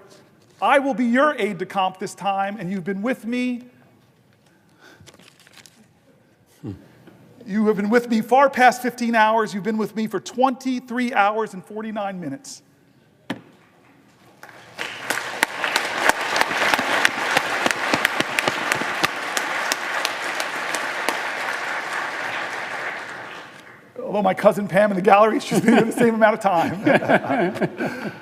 I will be your aide-de-camp this time, and you've been with me. You have been with me far past 15 hours. You've been with me for 23 hours and 49 minutes. Although my cousin Pam in the gallery, she's been here the same amount of time.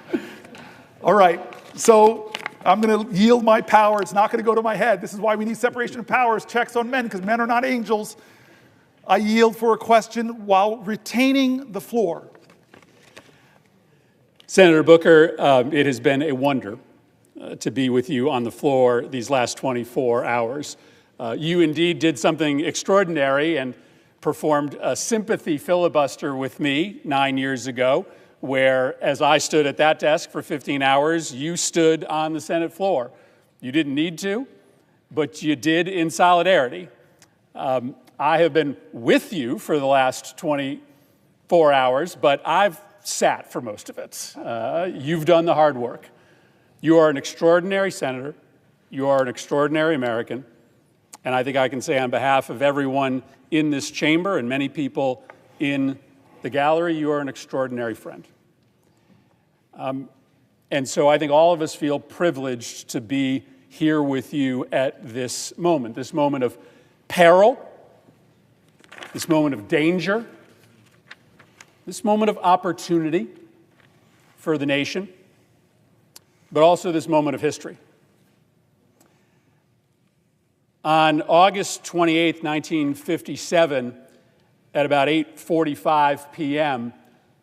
All right, so I'm going to yield my power. It's not going to go to my head. This is why we need separation of powers, checks on men, because men are not angels. I yield for a question while retaining the floor. Senator Booker, it has been a wonder to be with you on the floor these last 24 hours. You indeed did something extraordinary and performed a sympathy filibuster with me 9 years ago, where as I stood at that desk for 15 hours, you stood on the Senate floor. You didn't need to, but you did in solidarity. I have been with you for the last 24 hours, but I've sat for most of it. You've done the hard work. You are an extraordinary senator. You are an extraordinary American. And I think I can say on behalf of everyone in this chamber and many people in the gallery, you are an extraordinary friend. And so I think all of us feel privileged to be here with you at this moment of peril, this moment of danger, this moment of opportunity for the nation, but also this moment of history. On August 28, 1957, at about 8:45 p.m.,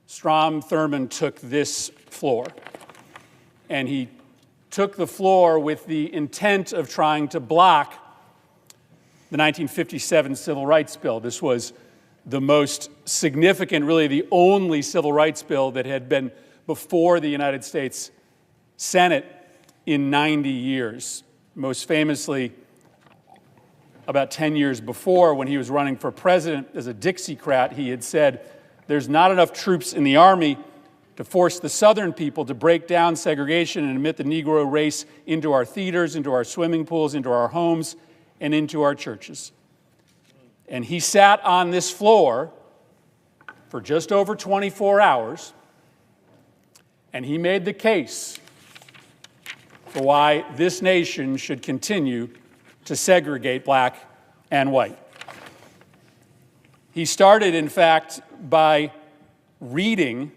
Strom Thurmond took this floor. And he took the floor with the intent of trying to block the 1957 Civil Rights Bill. This was the most significant, really the only civil rights bill that had been before the United States Senate in 90 years. Most famously, about 10 years before, when he was running for president as a Dixiecrat, he had said, "There's not enough troops in the Army to force the Southern people to break down segregation and admit the Negro race into our theaters, into our swimming pools, into our homes, and into our churches." And he sat on this floor for just over 24 hours, and he made the case for why this nation should continue to segregate black and white. He started, in fact, by reading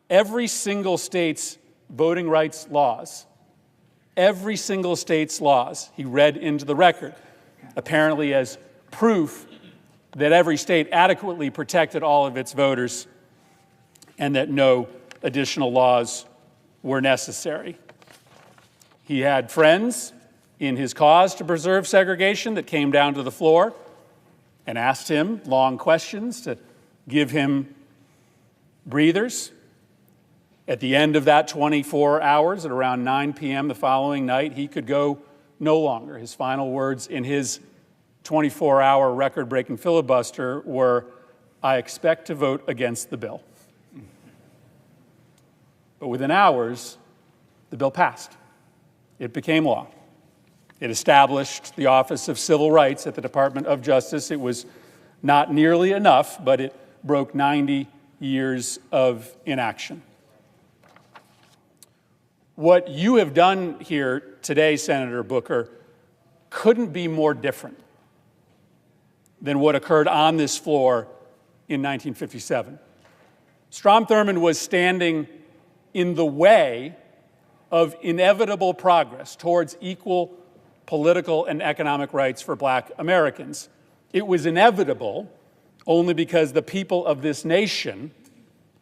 every single state's voting rights laws. Every single state's laws he read into the record, apparently as proof that every state adequately protected all of its voters and that no additional laws were necessary. He had friends in his cause to preserve segregation that came down to the floor and asked him long questions to give him breathers. At the end of that 24 hours, at around 9 p.m. the following night, he could go no longer. His final words in his 24-hour record-breaking filibuster were, "I expect to vote against the bill." But within hours, the bill passed. It became law. It established the Office of Civil Rights at the Department of Justice. It was not nearly enough, but it broke 90 years of inaction. What you have done here today, Senator Booker, couldn't be more different than what occurred on this floor in 1957. Strom Thurmond was standing in the way of inevitable progress towards equal political and economic rights for black Americans. It was inevitable only because the people of this nation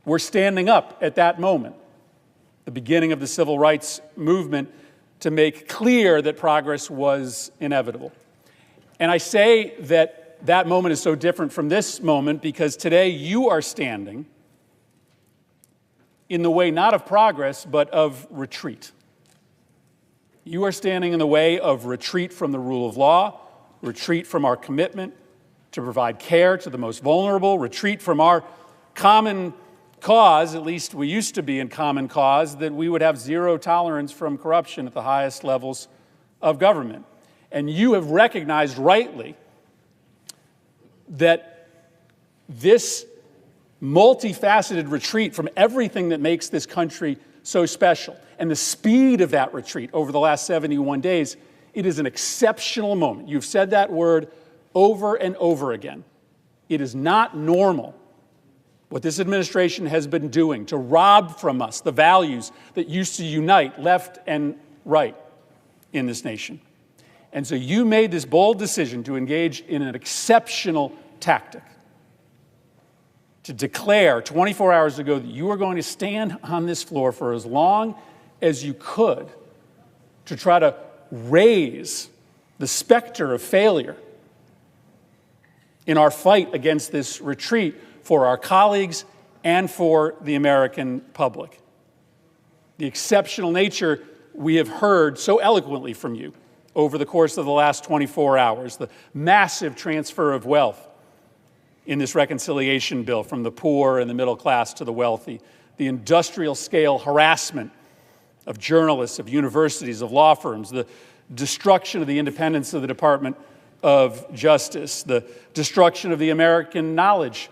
were standing up at that moment, the beginning of the civil rights movement, to make clear that progress was inevitable. And I say that that moment is so different from this moment because today you are standing in the way not of progress, but of retreat. You are standing in the way of retreat from the rule of law, retreat from our commitment to provide care to the most vulnerable, retreat from our common cause, at least we used to be in common cause, that we would have zero tolerance from corruption at the highest levels of government. And you have recognized rightly that this multifaceted retreat from everything that makes this country so special, and the speed of that retreat over the last 71 days, it is an exceptional moment. You've said that word over and over again. It is not normal what this administration has been doing to rob from us the values that used to unite left and right in this nation. And so you made this bold decision to engage in an exceptional tactic, to declare 24 hours ago that you were going to stand on this floor for as long as you could to try to raise the specter of failure in our fight against this retreat for our colleagues and for the American public. The exceptional nature we have heard so eloquently from you over the course of the last 24 hours, the massive transfer of wealth in this reconciliation bill from the poor and the middle class to the wealthy, the industrial scale harassment of journalists, of universities, of law firms, the destruction of the independence of the Department of Justice, the destruction of the American knowledge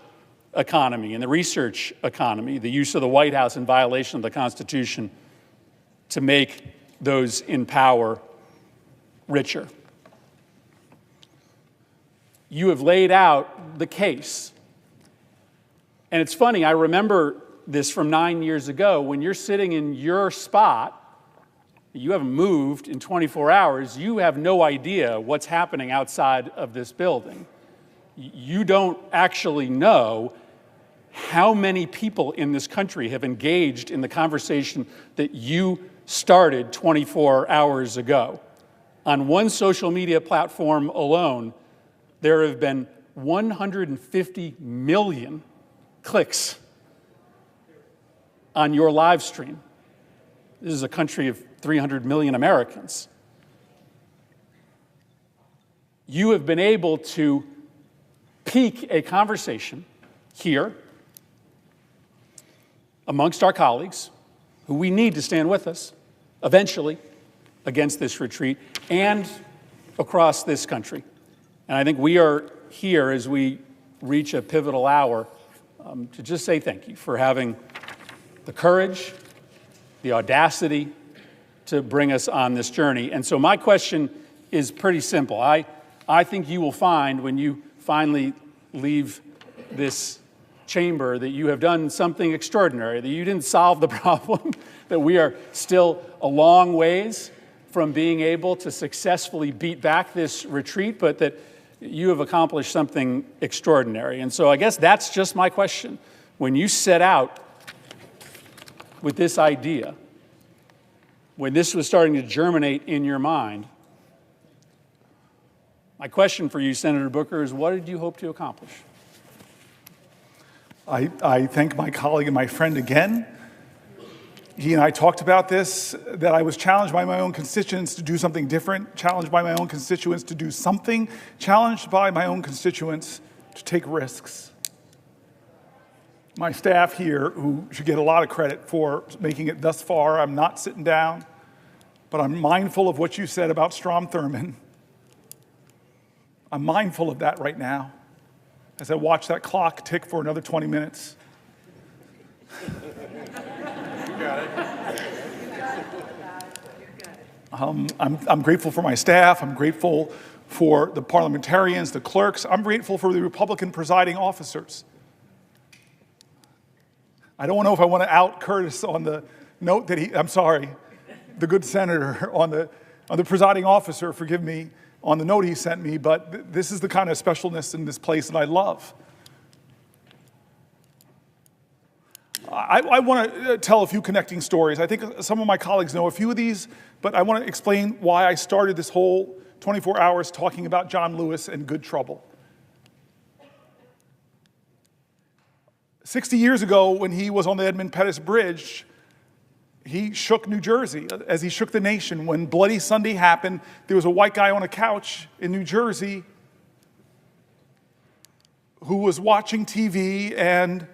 economy and the research economy, the use of the White House in violation of the Constitution to make those in power richer. You have laid out the case. And it's funny, I remember this from 9 years ago. When you're sitting in your spot, you haven't moved in 24 hours, you have no idea what's happening outside of this building. You don't actually know how many people in this country have engaged in the conversation that you started 24 hours ago. On one social media platform alone, there have been 150 million clicks on your live stream. This is a country of 300 million Americans. You have been able to pique a conversation here amongst our colleagues, who we need to stand with us eventually against this retreat, and across this country. And I think we are here as we reach a pivotal hour to just say thank you for having the courage, the audacity to bring us on this journey. And so my question is pretty simple. I think you will find when you finally leave this chamber that you have done something extraordinary, that you didn't solve the problem, that we are still a long ways from being able to successfully beat back this retreat, but that you have accomplished something extraordinary. And so I guess that's just my question. When you set out with this idea, when this was starting to germinate in your mind, my question for you, Senator Booker, is what did you hope to accomplish? I thank my colleague and my friend again. He and I talked about this, that I was challenged by my own constituents to do something different, challenged by my own constituents to do something, challenged by my own constituents to take risks. My staff here, who should get a lot of credit for making it thus far, I'm not sitting down, but I'm mindful of what you said about Strom Thurmond. I'm mindful of that right now as I watch that clock tick for another 20 minutes. I'm grateful for my staff. I'm grateful for the parliamentarians, the clerks. I'm grateful for the Republican presiding officers. I don't know if I want to out Curtis on the note that the good senator on the presiding officer, forgive me, on the note he sent me, but this is the kind of specialness in this place that I love. I want to tell a few connecting stories. I think some of my colleagues know a few of these, but I want to explain why I started this whole 24 hours talking about John Lewis and good trouble. 60 years ago, when he was on the Edmund Pettus Bridge, he shook New Jersey as he shook the nation. When Bloody Sunday happened, there was a white guy on a couch in New Jersey who was watching TV and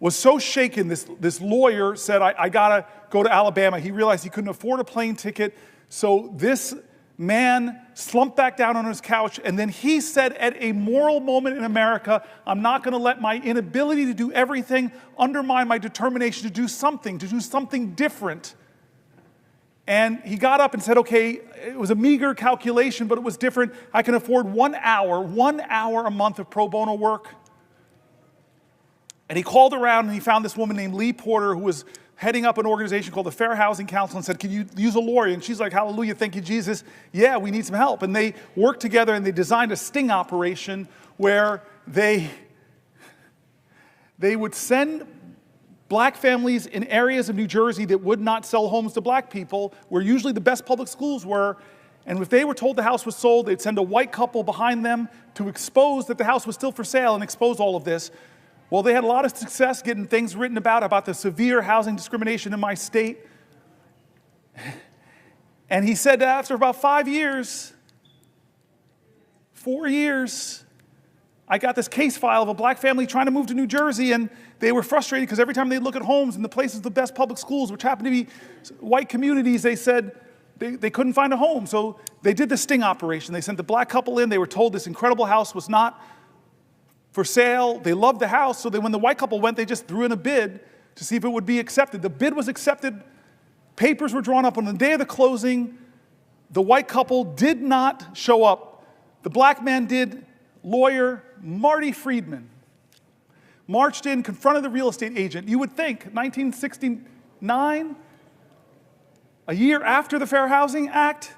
was so shaken. This lawyer said, I gotta go to Alabama. He realized he couldn't afford a plane ticket. So this man slumped back down on his couch, and then he said, at a moral moment in America, I'm not gonna let my inability to do everything undermine my determination to do something different. And he got up and said, okay, it was a meager calculation, but it was different. I can afford 1 hour a month of pro bono work. And he called around and he found this woman named Lee Porter, who was heading up an organization called the Fair Housing Council, and said, can you use a lawyer? And she's like, hallelujah, thank you, Jesus. Yeah, we need some help. And they worked together and they designed a sting operation where they would send black families in areas of New Jersey that would not sell homes to black people, where usually the best public schools were. And if they were told the house was sold, they'd send a white couple behind them to expose that the house was still for sale and expose all of this. Well, they had a lot of success getting things written about the severe housing discrimination in my state. And he said that after about 4 years, I got this case file of a black family trying to move to New Jersey, and they were frustrated because every time they'd look at homes in the places, the best public schools, which happened to be white communities, they said they couldn't find a home. So they did the sting operation. They sent the black couple in. They were told this incredible house was not for sale. They loved the house, so when the white couple went, they just threw in a bid to see if it would be accepted. The bid was accepted. Papers were drawn up on the day of the closing. The white couple did not show up. The black man did. Lawyer Marty Friedman marched in, confronted the real estate agent. You would think 1969, a year after the Fair Housing Act,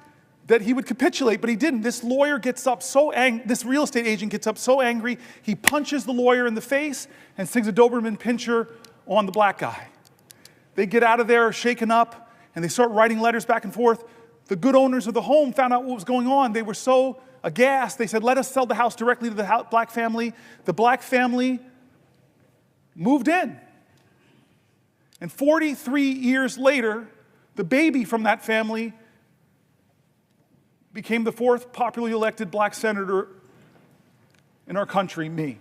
that he would capitulate, but he didn't. This lawyer gets up so angry, this real estate agent gets up so angry, he punches the lawyer in the face and sings a Doberman Pinscher on the black guy. They get out of there shaken up, and they start writing letters back and forth. The good owners of the home found out what was going on. They were so aghast. They said, let us sell the house directly to the black family. The black family moved in. And 43 years later, the baby from that family became the 4th popularly elected black senator in our country, me.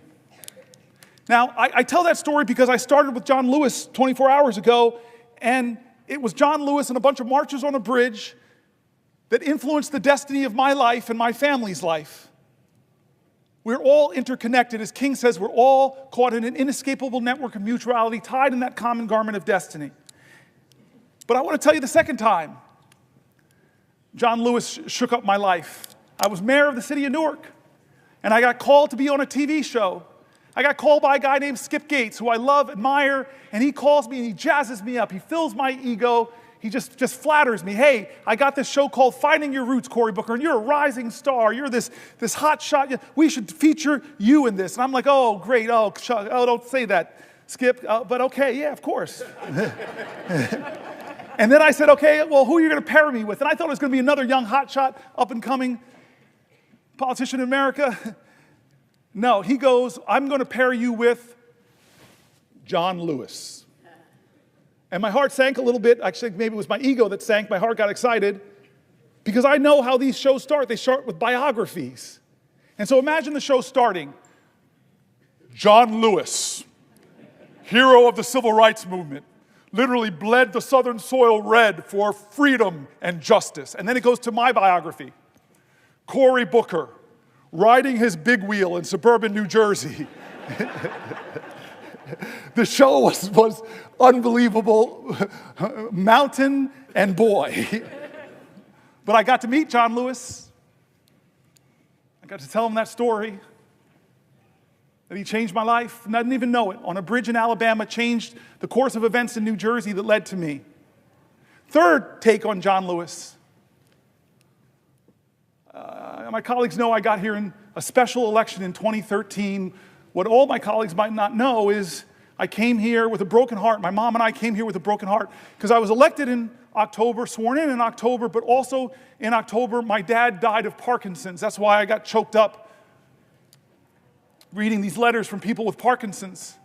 Now, I tell that story because I started with John Lewis 24 hours ago, and it was John Lewis and a bunch of marchers on a bridge that influenced the destiny of my life and my family's life. We're all interconnected. As King says, we're all caught in an inescapable network of mutuality, tied in that common garment of destiny. But I want to tell you the second time John Lewis shook up my life. I was mayor of the city of Newark, and I got called to be on a TV show. I got called by a guy named Skip Gates, who I love, admire, and he calls me and he jazzes me up. He fills my ego. He just flatters me. Hey, I got this show called Finding Your Roots, Cory Booker, and you're a rising star. You're this hot shot. We should feature you in this. And I'm like, oh, great. Oh, don't say that, Skip. But okay, yeah, of course. And then I said, okay, well, who are you going to pair me with? And I thought it was going to be another young hotshot, up-and-coming politician in America. No, he goes, I'm going to pair you with John Lewis. And my heart sank a little bit. Actually, maybe it was my ego that sank. My heart got excited because I know how these shows start. They start with biographies. And so imagine the show starting. John Lewis, hero of the civil rights movement, literally bled the southern soil red for freedom and justice. And then it goes to my biography. Cory Booker, riding his big wheel in suburban New Jersey. The show was unbelievable, mountain and boy. But I got to meet John Lewis. I got to tell him that story, that he changed my life, and I didn't even know it. On a bridge in Alabama, changed the course of events in New Jersey that led to me. Third take on John Lewis. My colleagues know I got here in a special election in 2013. What all my colleagues might not know is I came here with a broken heart. My mom and I came here with a broken heart because I was elected in October, sworn in October, but also in October, my dad died of Parkinson's. That's why I got choked up reading these letters from people with Parkinson's.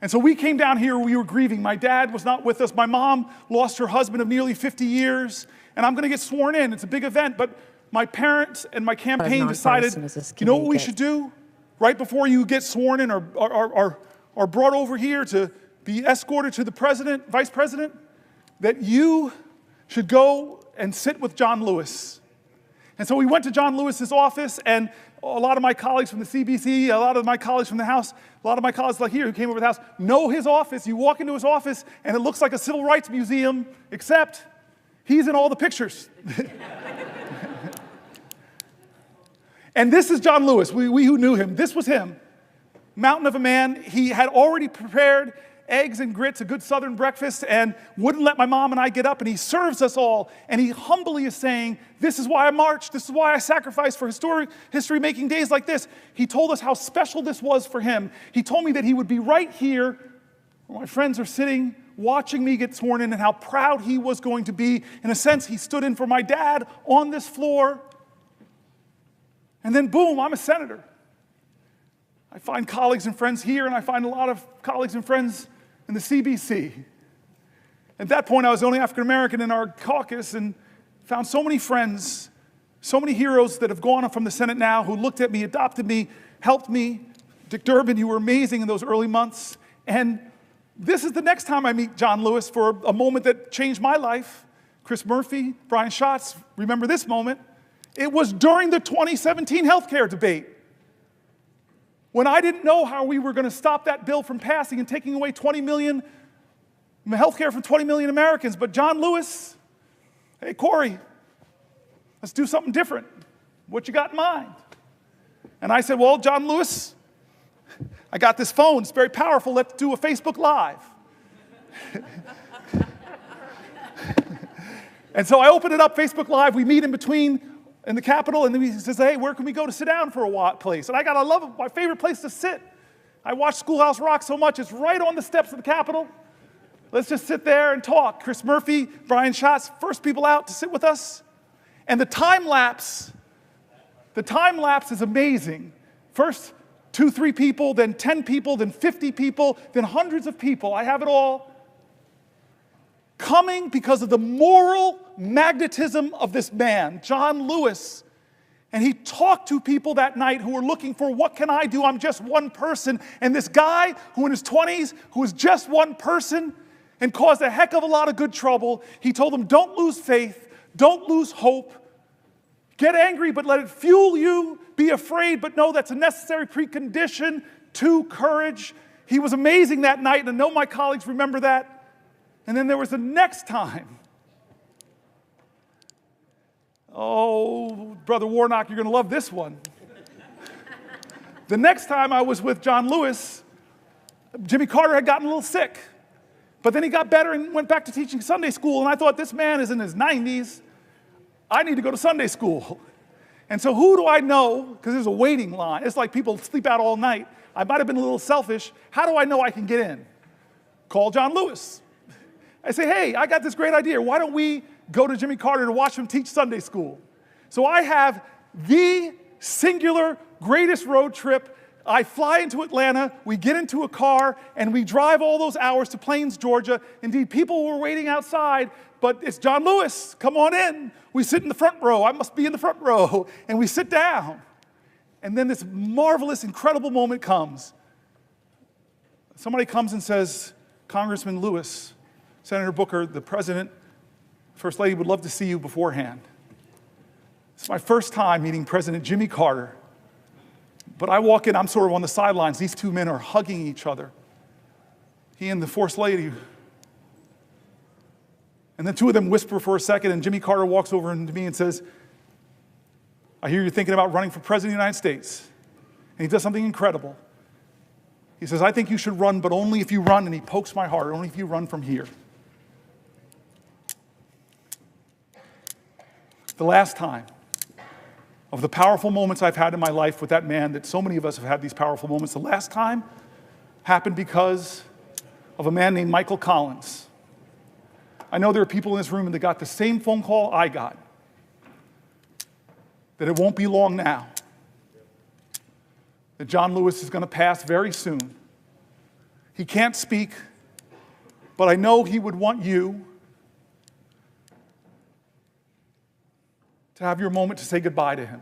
And so we came down here, we were grieving. My dad was not with us. My mom lost her husband of nearly 50 years, and I'm going to get sworn in. It's a big event, but my parents and my campaign decided, you know what we should do? Right before you get sworn in or brought over here to be escorted to the president, vice president, that you should go and sit with John Lewis. And so we went to John Lewis's office, and a lot of my colleagues from the CBC, a lot of my colleagues from the House, a lot of my colleagues like here who came over to the House know his office. You walk into his office, and it looks like a civil rights museum, except he's in all the pictures. And this is John Lewis. We who knew him, this was him. Mountain of a man. He had already prepared eggs and grits, a good Southern breakfast, and wouldn't let my mom and I get up, and he serves us all, and he humbly is saying, this is why I marched, this is why I sacrificed for history-making days like this. He told us how special this was for him. He told me that he would be right here where my friends are sitting, watching me get sworn in, and how proud he was going to be. In a sense, he stood in for my dad on this floor, and then boom, I'm a senator. I find colleagues and friends here, and I find a lot of colleagues and friends in the CBC. At that point, I was the only African American in our caucus and found so many friends, so many heroes that have gone up from the Senate now who looked at me, adopted me, helped me. Dick Durbin, you were amazing in those early months. And this is the next time I meet John Lewis for a moment that changed my life. Chris Murphy, Brian Schatz, remember this moment. It was during the 2017 healthcare debate, when I didn't know how we were going to stop that bill from passing and taking away 20 million, health care from 20 million Americans. But John Lewis, hey, Cory, let's do something different. What you got in mind? And I said, well, John Lewis, I got this phone. It's very powerful. Let's do a Facebook Live. And so I open it up, Facebook Live. We meet in the Capitol, and then he says, hey, where can we go to sit down for a place? And I love it, my favorite place to sit. I watch Schoolhouse Rock so much, it's right on the steps of the Capitol. Let's just sit there and talk. Chris Murphy, Brian Schatz, first people out to sit with us. And the time lapse is amazing. First 2, 3 people, then 10 people, then 50 people, then hundreds of people. I have it all. Coming because of the moral magnetism of this man, John Lewis. And he talked to people that night who were looking for, what can I do? I'm just one person. And this guy who in his 20s, who was just one person and caused a heck of a lot of good trouble, he told them, don't lose faith, don't lose hope. Get angry, but let it fuel you. Be afraid, but know that's a necessary precondition to courage. He was amazing that night, and I know my colleagues remember that. And then there was the next time. Oh, Brother Warnock, you're going to love this one. The next time I was with John Lewis, Jimmy Carter had gotten a little sick. But then he got better and went back to teaching Sunday school. And I thought, this man is in his 90s. I need to go to Sunday school. And so who do I know? Because there's a waiting line. It's like people sleep out all night. I might have been a little selfish. How do I know I can get in? Call John Lewis. I say, hey, I got this great idea. Why don't we go to Jimmy Carter to watch him teach Sunday school? So I have the singular greatest road trip. I fly into Atlanta, we get into a car, and we drive all those hours to Plains, Georgia. Indeed, people were waiting outside, but it's John Lewis. Come on in. We sit in the front row. I must be in the front row. And we sit down. And then this marvelous, incredible moment comes. Somebody comes and says, Congressman Lewis, Senator Booker, the President, First Lady would love to see you beforehand. It's my first time meeting President Jimmy Carter. But I walk in, I'm sort of on the sidelines. These two men are hugging each other. He and the First Lady. And then two of them whisper for a second, and Jimmy Carter walks over to me and says, I hear you're thinking about running for President of the United States. And he does something incredible. He says, I think you should run, but only if you run, and he pokes my heart, only if you run from here. The last time of the powerful moments I've had in my life with that man, that so many of us have had these powerful moments, the last time happened because of a man named Michael Collins. I know there are people in this room that got the same phone call I got, that it won't be long now, that John Lewis is going to pass very soon. He can't speak, but I know he would want you to have your moment to say goodbye to him.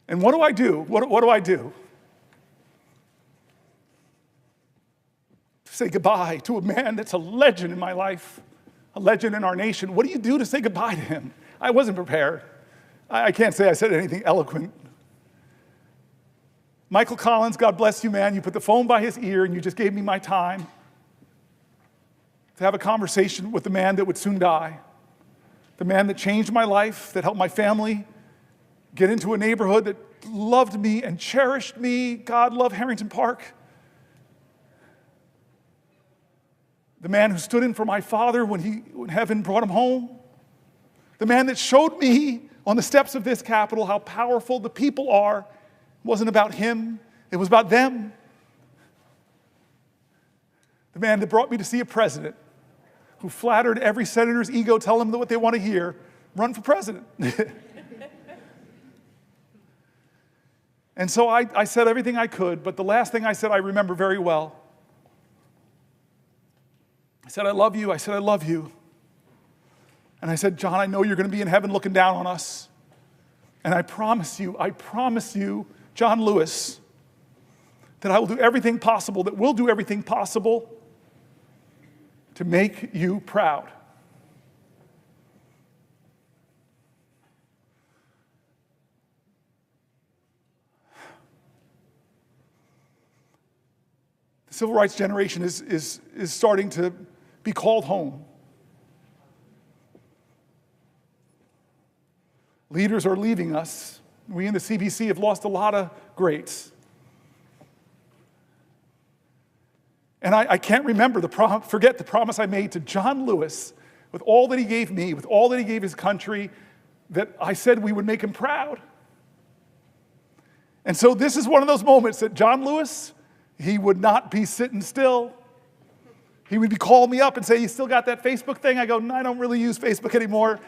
And what do I do? What do I do? To say goodbye to a man that's a legend in my life, a legend in our nation. What do you do to say goodbye to him? I wasn't prepared. I can't say I said anything eloquent. Michael Collins, God bless you, man. You put the phone by his ear and you just gave me my time to have a conversation with the man that would soon die. The man that changed my life, that helped my family get into a neighborhood that loved me and cherished me. God love Harrington Park. The man who stood in for my father when heaven brought him home. The man that showed me on the steps of this Capitol how powerful the people are. It wasn't about him, it was about them. The man that brought me to see a president who flattered every senator's ego, tell them what they want to hear, run for president. And so I said everything I could, but the last thing I said I remember very well. I said, I love you. I said, I love you. And I said, John, I know you're going to be in heaven looking down on us. And I promise you, John Lewis, that I will do everything possible, that we'll do everything possible to make you proud. The civil rights generation is starting to be called home. Leaders are leaving us. We in the CBC have lost a lot of greats. And I can't forget the promise I made to John Lewis, with all that he gave me, with all that he gave his country, that I said we would make him proud. And so this is one of those moments that John Lewis, he would not be sitting still. He would be calling me up and say, "You still got that Facebook thing?" I go, "No, I don't really use Facebook anymore."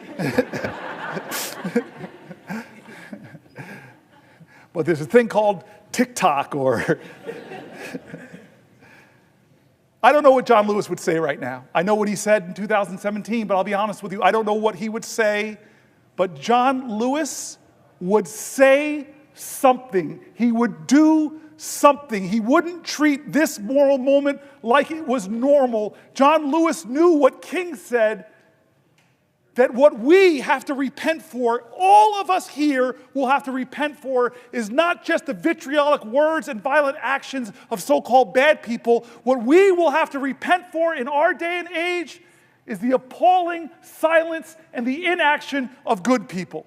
But there's a thing called TikTok, or I don't know what John Lewis would say right now. I know what he said in 2017, but I'll be honest with you, I don't know what he would say. But John Lewis would say something. He would do something. He wouldn't treat this moral moment like it was normal. John Lewis knew what King said, that what we have to repent for, all of us here will have to repent for, is not just the vitriolic words and violent actions of so-called bad people. What we will have to repent for in our day and age is the appalling silence and the inaction of good people.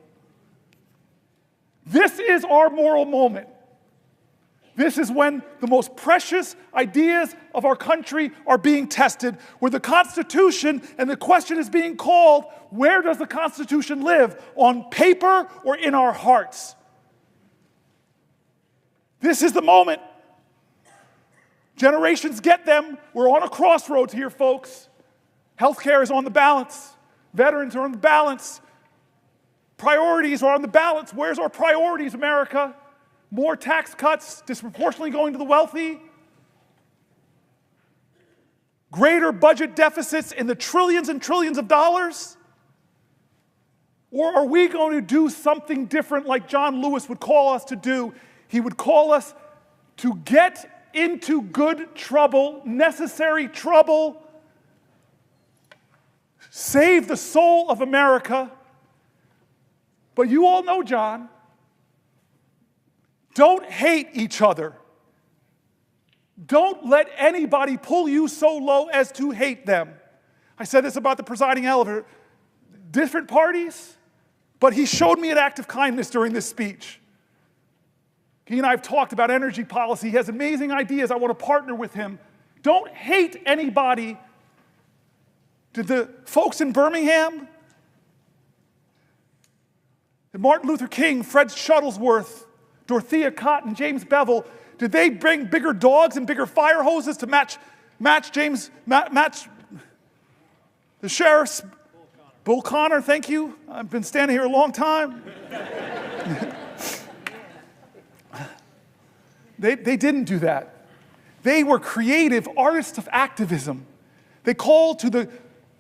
This is our moral moment. This is when the most precious ideas of our country are being tested, where the Constitution, and the question is being called, where does the Constitution live? On paper or in our hearts? This is the moment. Generations get them. We're on a crossroads here, folks. Healthcare is on the balance. Veterans are on the balance. Priorities are on the balance. Where's our priorities, America? More tax cuts disproportionately going to the wealthy? Greater budget deficits in the trillions and trillions of dollars? Or are we going to do something different like John Lewis would call us to do? He would call us to get into good trouble, necessary trouble, save the soul of America. But you all know John. Don't hate each other. Don't let anybody pull you so low as to hate them. I said this about the presiding elder. Different parties, but he showed me an act of kindness during this speech. He and I have talked about energy policy. He has amazing ideas. I want to partner with him. Don't hate anybody. Did the folks in Birmingham, did Martin Luther King, Fred Shuttlesworth, Dorothea Cotton, James Bevel, did they bring bigger dogs and bigger fire hoses to match the sheriff's? Bull Connor, thank you. I've been standing here a long time. They didn't do that. They were creative artists of activism. They called to the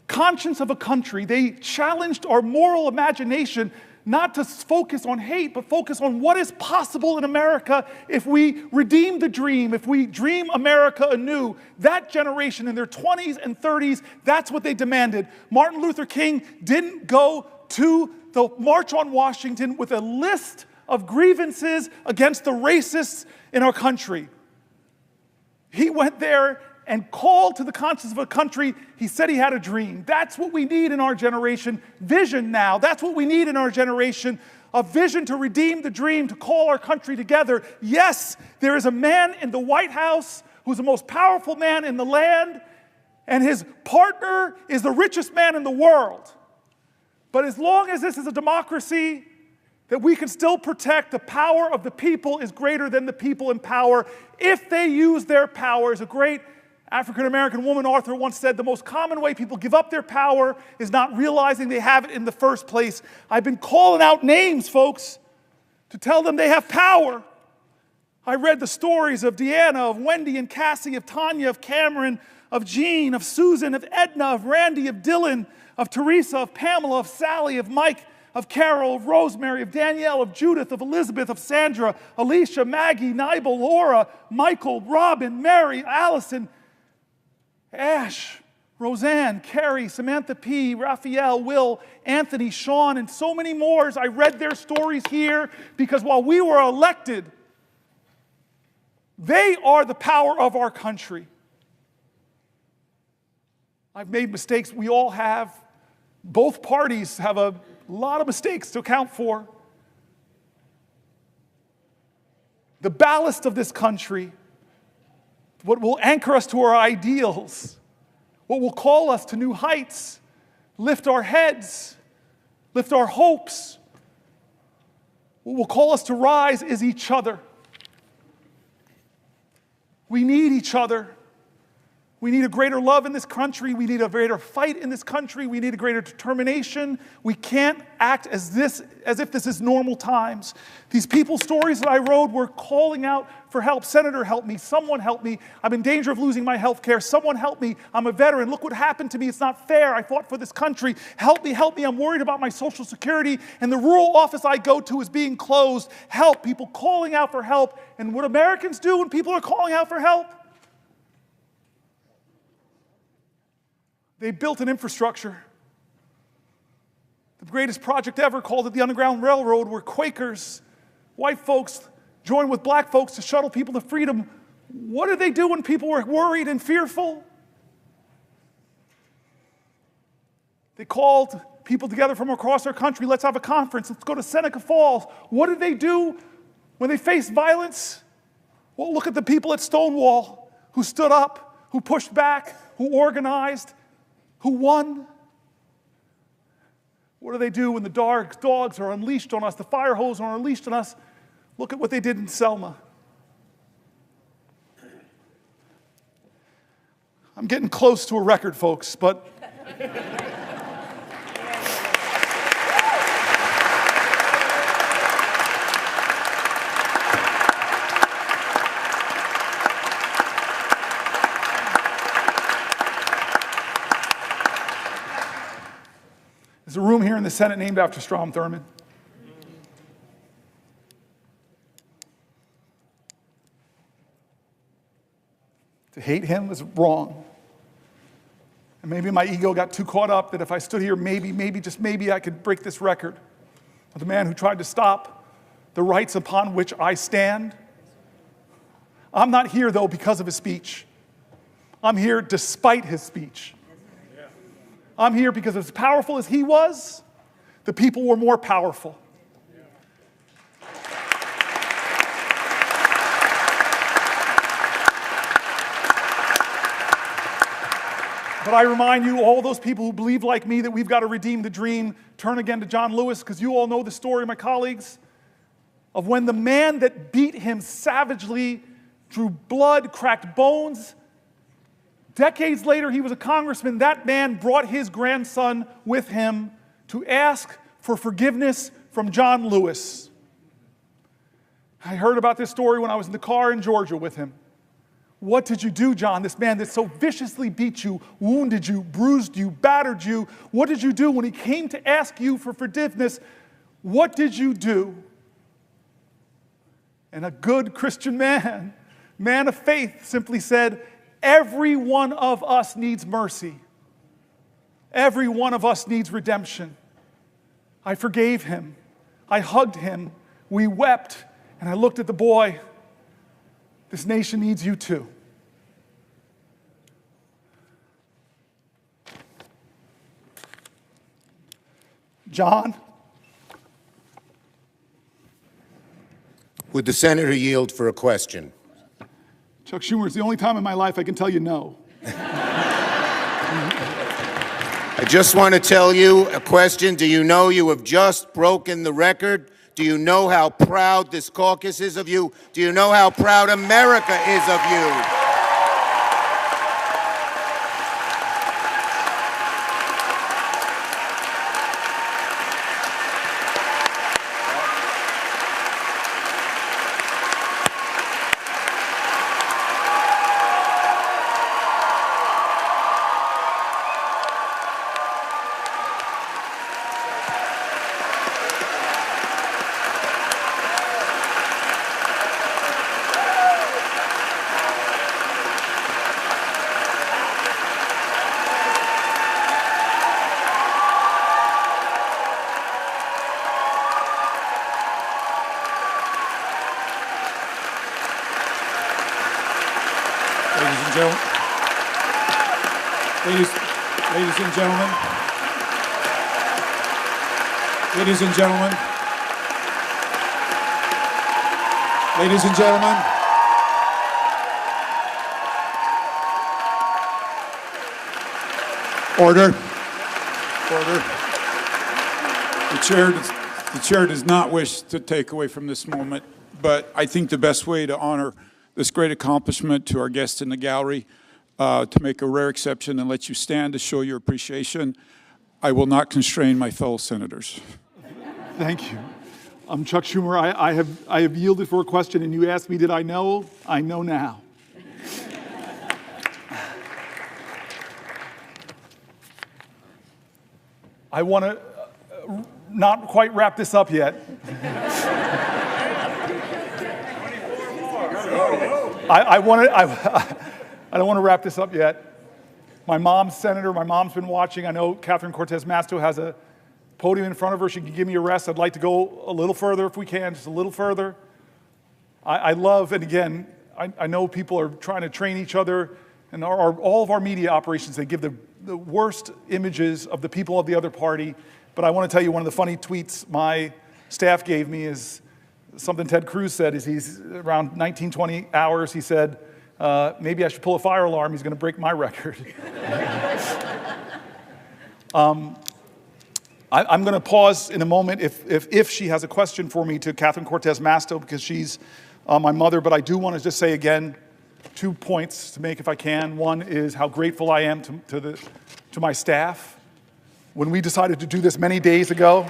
conscience of a country. They challenged our moral imagination, not to focus on hate, but focus on what is possible in America if we redeem the dream, if we dream America anew. That generation in their 20s and 30s, that's what they demanded. Martin Luther King didn't go to the March on Washington with a list of grievances against the racists in our country. He went there and called to the conscience of a country. He said he had a dream. That's what we need in our generation. Vision now. That's what we need in our generation. A vision to redeem the dream, to call our country together. Yes, there is a man in the White House who's the most powerful man in the land, and his partner is the richest man in the world. But as long as this is a democracy, that we can still protect the power of the people is greater than the people in power if they use their power. As a great African-American woman author once said, the most common way people give up their power is not realizing they have it in the first place. I've been calling out names, folks, to tell them they have power. I read the stories of Deanna, of Wendy and Cassie, of Tanya, of Cameron, of Jean, of Susan, of Edna, of Randy, of Dylan, of Teresa, of Pamela, of Sally, of Mike, of Carol, of Rosemary, of Danielle, of Judith, of Elizabeth, of Sandra, Alicia, Maggie, Nibel, Laura, Michael, Robin, Mary, Allison, Ash, Roseanne, Carrie, Samantha P., Raphael, Will, Anthony, Sean, and so many more. As I read their stories here, because while we were elected, They are the power of our country. I've made mistakes. We all have. Both parties have a lot of mistakes to account for. The ballast of this country, what will anchor us to our ideals, what will call us to new heights, lift our heads, lift our hopes, what will call us to rise is each other. We need each other. We need a greater love in this country. We need a greater fight in this country. We need a greater determination. We can't act as if this is normal times. These people's stories that I wrote were calling out for help. Senator, help me. Someone help me. I'm in danger of losing my health care. Someone help me. I'm a veteran. Look what happened to me. It's not fair. I fought for this country. Help me, help me. I'm worried about my Social Security. And the rural office I go to is being closed. Help. People calling out for help. And what Americans do when people are calling out for help? They built an infrastructure. The greatest project ever, called it the Underground Railroad, where Quakers, white folks, joined with black folks to shuttle people to freedom. What did they do when people were worried and fearful? They called people together from across our country. Let's have a conference. Let's go to Seneca Falls. What did they do when they faced violence? Well, look at the people at Stonewall who stood up, who pushed back, who organized, who won. What do they do when the dogs are unleashed on us, the fire hose are unleashed on us? Look at what they did in Selma. I'm getting close to a record, folks, but there's a room here in the Senate named after Strom Thurmond. To hate him was wrong. And maybe my ego got too caught up that if I stood here, maybe, just maybe I could break this record of the man who tried to stop the rights upon which I stand. I'm not here, though, because of his speech. I'm here despite his speech. I'm here because as powerful as he was, the people were more powerful. But I remind you, all those people who believe like me that we've got to redeem the dream, turn again to John Lewis, because you all know the story, my colleagues, of when the man that beat him savagely, drew blood, cracked bones. Decades later, he was a congressman. That man brought his grandson with him to ask for forgiveness from John Lewis. I heard about this story when I was in the car in Georgia with him. What did you do, John? This man that so viciously beat you, wounded you, bruised you, battered you. What did you do when he came to ask you for forgiveness? What did you do? And a good Christian man of faith, simply said, every one of us needs mercy. Every one of us needs redemption. I forgave him. I hugged him. We wept. And I looked at the boy. This nation needs you too. John? Would the senator yield for a question? Chuck Schumer, it's the only time in my life I can tell you no. I just want to tell you a question. Do you know you have just broken the record? Do you know how proud this caucus is of you? Do you know how proud America is of you? gentlemen. Ladies and gentlemen. Ladies and gentlemen. Ladies and gentlemen. Order. Order. The chair does not wish to take away from this moment, but I think the best way to honor this great accomplishment to our guests in the gallery, to make a rare exception and let you stand to show your appreciation, I will not constrain my fellow senators. Thank you. Chuck Schumer, I have yielded for a question, and you asked me, did I know? I know now. I want to not quite wrap this up yet. I don't want to wrap this up yet. My mom's senator, my mom's been watching. I know Catherine Cortez Masto has a podium in front of her. She can give me a rest. I'd like to go a little further if we can, just a little further. I love, and again, I know people are trying to train each other, and all of our media operations, they give the worst images of the people of the other party. But I want to tell you, one of the funny tweets my staff gave me is something Ted Cruz said. Is he's around 19, 20 hours, he said, maybe I should pull a fire alarm. He's going to break my record. I'm going to pause in a moment if she has a question for me to Catherine Cortez Masto, because she's my mother. But I do want to just say again, 2 points to make if I can. One is how grateful I am to my staff. When we decided to do this many days ago,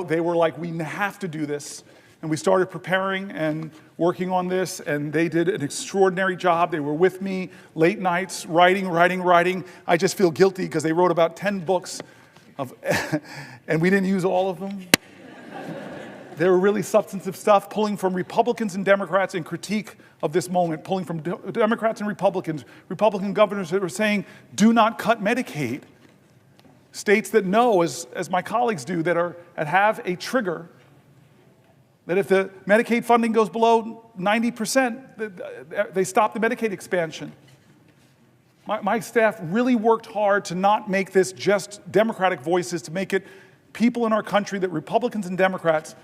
they were like, we have to do this. And we started preparing and working on this, and they did an extraordinary job. They were with me late nights, writing. I just feel guilty because they wrote about 10 books, and we didn't use all of them. They were really substantive stuff, pulling from Republicans and Democrats in critique of this moment, pulling from Democrats and Republicans, Republican governors that were saying, do not cut Medicaid. States that know, as my colleagues do, that have a trigger, that if the Medicaid funding goes below 90%, they stop the Medicaid expansion. My staff really worked hard to not make this just Democratic voices, to make it people in our country, that Republicans and Democrats,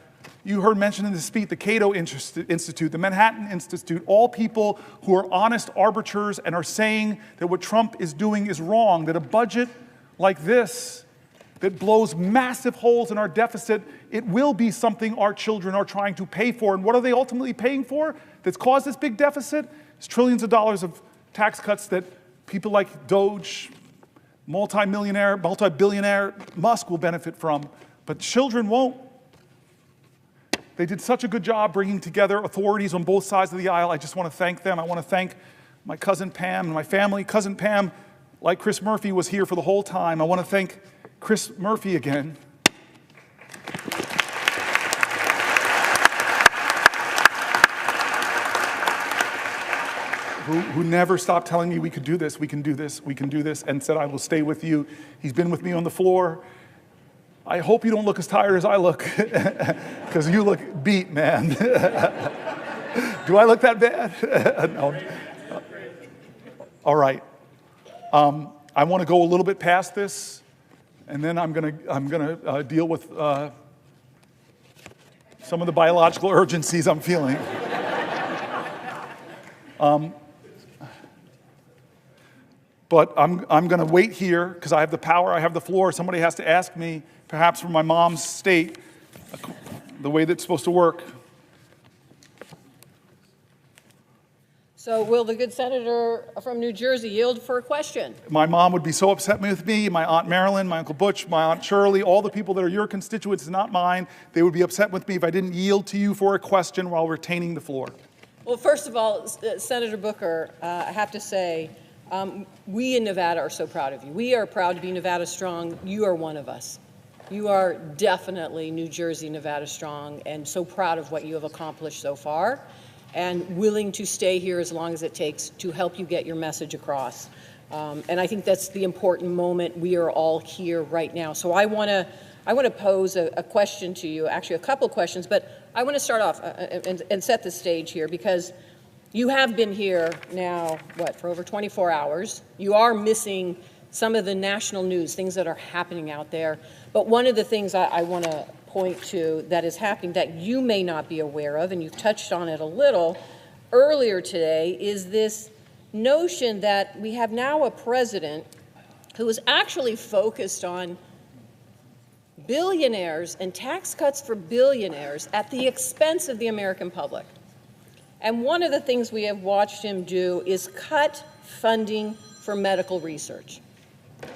you heard mentioned in the speech, the Cato Institute, the Manhattan Institute, all people who are honest arbiters and are saying that what Trump is doing is wrong, that a budget like this that blows massive holes in our deficit, it will be something our children are trying to pay for. And what are they ultimately paying for that's caused this big deficit? It's trillions of dollars of tax cuts that people like Doge, multi-billionaire Musk will benefit from, but children won't. They did such a good job bringing together authorities on both sides of the aisle. I just want to thank them. I want to thank my cousin Pam and my family. Cousin Pam, like Chris Murphy, was here for the whole time. I want to thank Chris Murphy again. Who never stopped telling me we could do this, we can do this, we can do this, and said, I will stay with you. He's been with me on the floor. I hope you don't look as tired as I look, because you look beat, man. Do I look that bad? No. All right. I want to go a little bit past this, and then I'm gonna deal with some of the biological urgencies I'm feeling. But I'm going to wait here because I have the power, I have the floor. Somebody has to ask me, perhaps from my mom's state, the way that's supposed to work. So will the good senator from New Jersey yield for a question? My mom would be so upset with me, my Aunt Marilyn, my Uncle Butch, my Aunt Shirley, all the people that are your constituents, not mine. They would be upset with me if I didn't yield to you for a question while retaining the floor. Well, first of all, Senator Booker, I have to say, we in Nevada are so proud of you. We are proud to be Nevada Strong. You are one of us. You are definitely New Jersey, Nevada Strong, and so proud of what you have accomplished so far, and willing to stay here as long as it takes to help you get your message across. And I think that's the important moment. We are all here right now. So I want to I want to pose a question to you, actually a couple questions, but I want to start off and set the stage here, because you have been here now, for over 24 hours. You are missing some of the national news, things that are happening out there. But one of the things I want to point to that is happening that you may not be aware of, and you've touched on it a little earlier today, is this notion that we have now a president who is actually focused on billionaires and tax cuts for billionaires at the expense of the American public. And one of the things we have watched him do is cut funding for medical research.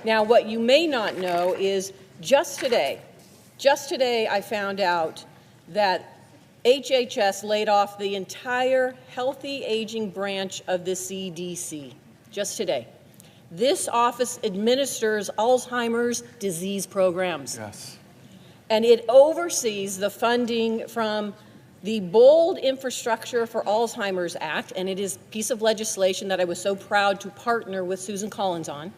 Now, what you may not know is just today I found out that HHS laid off the entire healthy aging branch of the CDC, just today. This office administers Alzheimer's disease programs. Yes. And it oversees the funding from the Bold Infrastructure for Alzheimer's Act, and it is a piece of legislation that I was so proud to partner with Susan Collins on.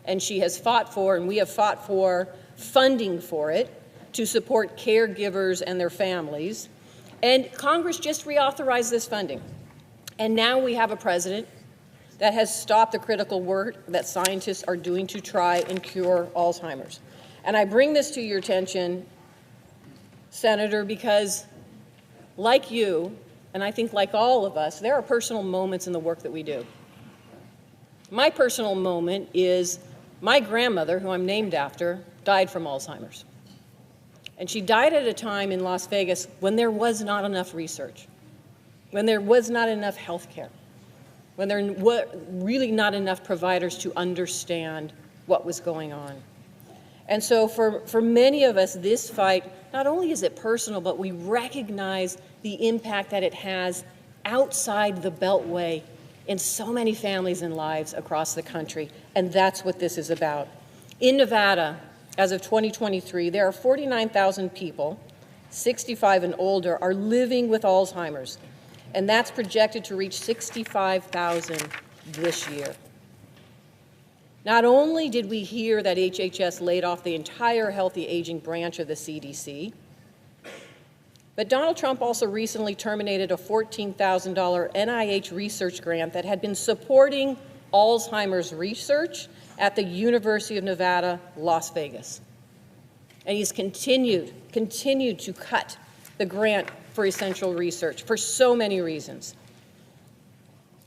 And she has fought for, and we have fought for, funding for it to support caregivers and their families. And Congress just reauthorized this funding. And now we have a president that has stopped the critical work that scientists are doing to try and cure Alzheimer's. And I bring this to your attention, Senator, because like you, and I think like all of us, there are personal moments in the work that we do. My personal moment is my grandmother, who I'm named after, died from Alzheimer's. And she died at a time in Las Vegas when there was not enough research, when there was not enough health care, when there were really not enough providers to understand what was going on. And so for many of us, this fight, not only is it personal, but we recognize the impact that it has outside the Beltway in so many families and lives across the country. And that's what this is about. In Nevada, as of 2023, there are 49,000 people, 65 and older, are living with Alzheimer's. And that's projected to reach 65,000 this year. Not only did we hear that HHS laid off the entire healthy aging branch of the CDC, but Donald Trump also recently terminated a $14,000 NIH research grant that had been supporting Alzheimer's research at the University of Nevada, Las Vegas. And he's continued to cut the grant for essential research for so many reasons.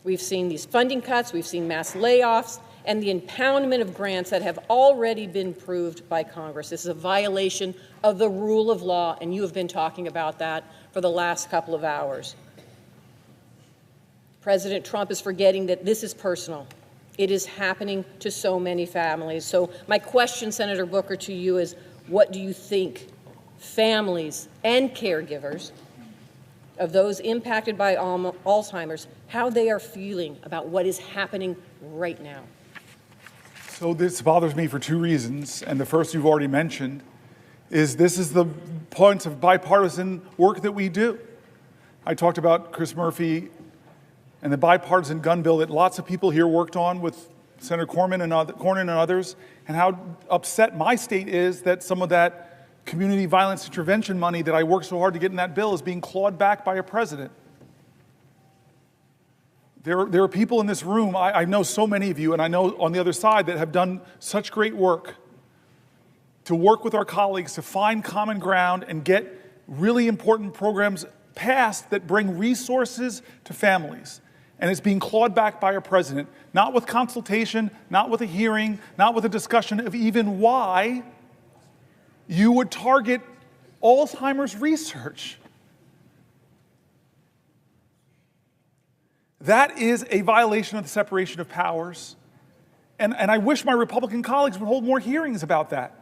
We've seen these funding cuts, we've seen mass layoffs, and the impoundment of grants that have already been approved by Congress. This is a violation of the rule of law, and you have been talking about that for the last couple of hours. President Trump is forgetting that this is personal. It is happening to so many families. So my question, Senator Booker, to you is, what do you think families and caregivers of those impacted by Alzheimer's, how they are feeling about what is happening right now? So this bothers me for two reasons, and the first you've already mentioned, is this is the points of bipartisan work that we do. I talked about Chris Murphy and the bipartisan gun bill that lots of people here worked on with Senator Cornyn and others, and how upset my state is that some of that community violence intervention money that I worked so hard to get in that bill is being clawed back by a president. There are people in this room, I know so many of you, and I know on the other side, that have done such great work to work with our colleagues to find common ground and get really important programs passed that bring resources to families. And it's being clawed back by a president, not with consultation, not with a hearing, not with a discussion of even why you would target Alzheimer's research. That is a violation of the separation of powers. And I wish my Republican colleagues would hold more hearings about that.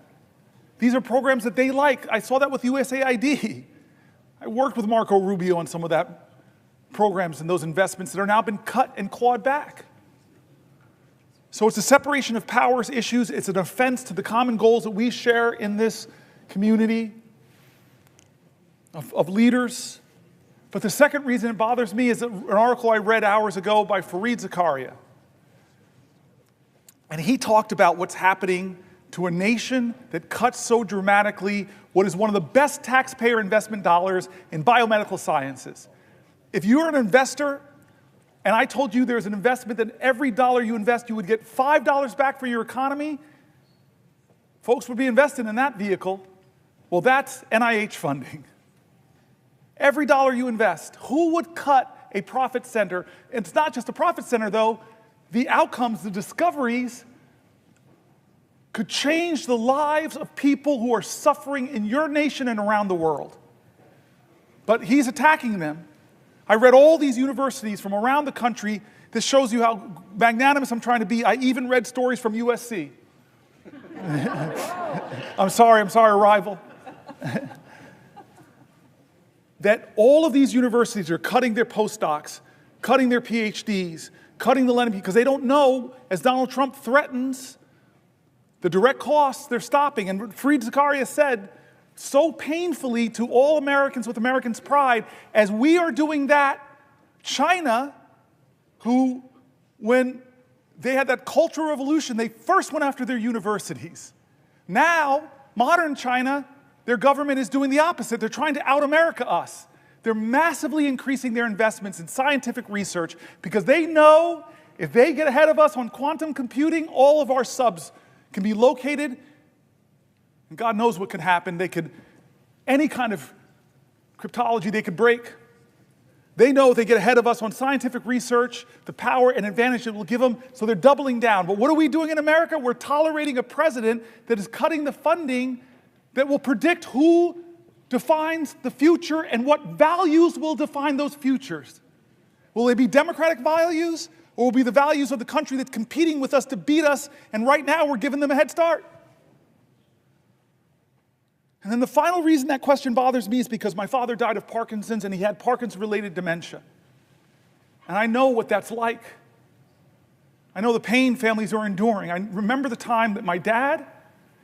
These are programs that they like. I saw that with USAID. I worked with Marco Rubio on some of that programs and those investments that are now been cut and clawed back. So it's a separation of powers issues. It's an offense to the common goals that we share in this community of leaders. But the second reason it bothers me is an article I read hours ago by Fareed Zakaria. And he talked about what's happening to a nation that cuts so dramatically what is one of the best taxpayer investment dollars in biomedical sciences. If you're an investor, and I told you there's an investment that every dollar you invest, you would get $5 back for your economy, folks would be invested in that vehicle. Well, that's NIH funding. Every dollar you invest, who would cut a profit center? It's not just a profit center, though. The outcomes, the discoveries, could change the lives of people who are suffering in your nation and around the world. But he's attacking them. I read all these universities from around the country. This shows you how magnanimous I'm trying to be. I even read stories from USC. I'm sorry, rival. That all of these universities are cutting their postdocs, cutting their PhDs, cutting the lending, because they don't know, as Donald Trump threatens, the direct costs they're stopping. And Fareed Zakaria said so painfully to all Americans with Americans' pride, as we are doing that, China, who, when they had that cultural revolution, they first went after their universities. Now, modern China, their government is doing the opposite. They're trying to out-America us. They're massively increasing their investments in scientific research because they know if they get ahead of us on quantum computing, all of our subs can be located, and God knows what could happen. They could, any kind of cryptology they could break. They know if they get ahead of us on scientific research, the power and advantage it will give them, so they're doubling down. But what are we doing in America? We're tolerating a president that is cutting the funding that will predict who defines the future and what values will define those futures. Will they be democratic values, or will it be the values of the country that's competing with us to beat us, and right now we're giving them a head start? And then the final reason that question bothers me is because my father died of Parkinson's, and he had Parkinson's-related dementia. And I know what that's like. I know the pain families are enduring. I remember the time that my dad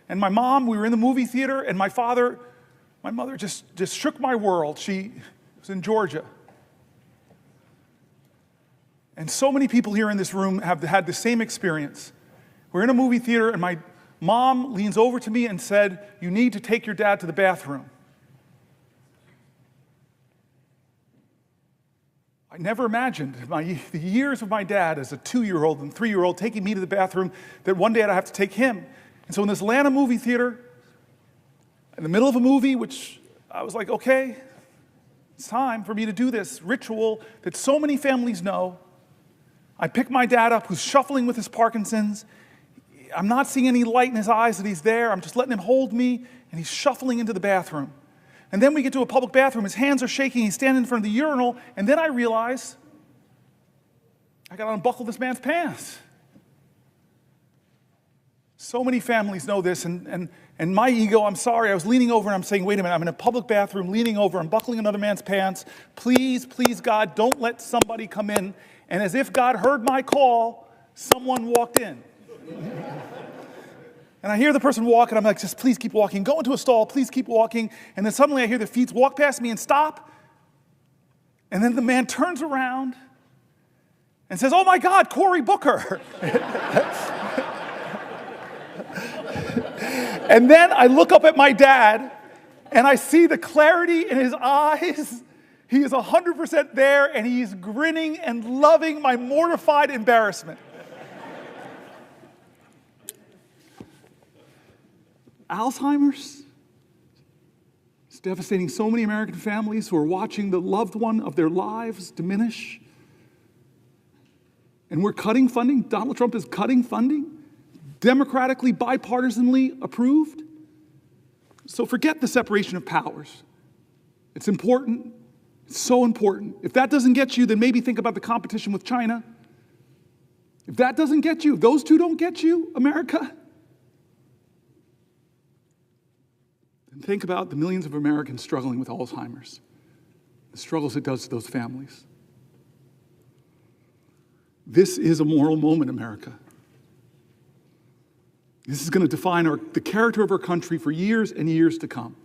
and my mom, we were in the movie theater, and my mother just shook my world. She was in Georgia. And so many people here in this room have had the same experience. We're in a movie theater, and my mom leans over to me and said, "You need to take your dad to the bathroom." I never imagined the years of my dad as a 2-year-old and 3-year-old taking me to the bathroom, that one day I'd have to take him. And so in this Atlanta movie theater, in the middle of a movie, which I was like, okay, it's time for me to do this ritual that so many families know. I pick my dad up, who's shuffling with his Parkinson's. I'm not seeing any light in his eyes that he's there. I'm just letting him hold me, and he's shuffling into the bathroom. And then we get to a public bathroom. His hands are shaking. He's standing in front of the urinal, and then I realize I got to unbuckle this man's pants. So many families know this, and my ego, I'm sorry, I was leaning over and I'm saying, wait a minute, I'm in a public bathroom, leaning over, I'm buckling another man's pants. Please, please, God, don't let somebody come in. And as if God heard my call, someone walked in. And I hear the person walk, and I'm like, just please keep walking. Go into a stall, please keep walking. And then suddenly I hear the feet walk past me and stop. And then the man turns around and says, "Oh my God, Cory Booker." And then I look up at my dad, and I see the clarity in his eyes. He is 100% there, and he's grinning and loving my mortified embarrassment. Alzheimer's is devastating so many American families who are watching the loved one of their lives diminish. And we're cutting funding. Donald Trump is cutting funding, democratically, bipartisanly approved. So forget the separation of powers. It's important. It's so important. If that doesn't get you, then maybe think about the competition with China. If that doesn't get you, if those two don't get you, America, then think about the millions of Americans struggling with Alzheimer's, the struggles it does to those families. This is a moral moment, America. This is going to define the character of our country for years and years to come.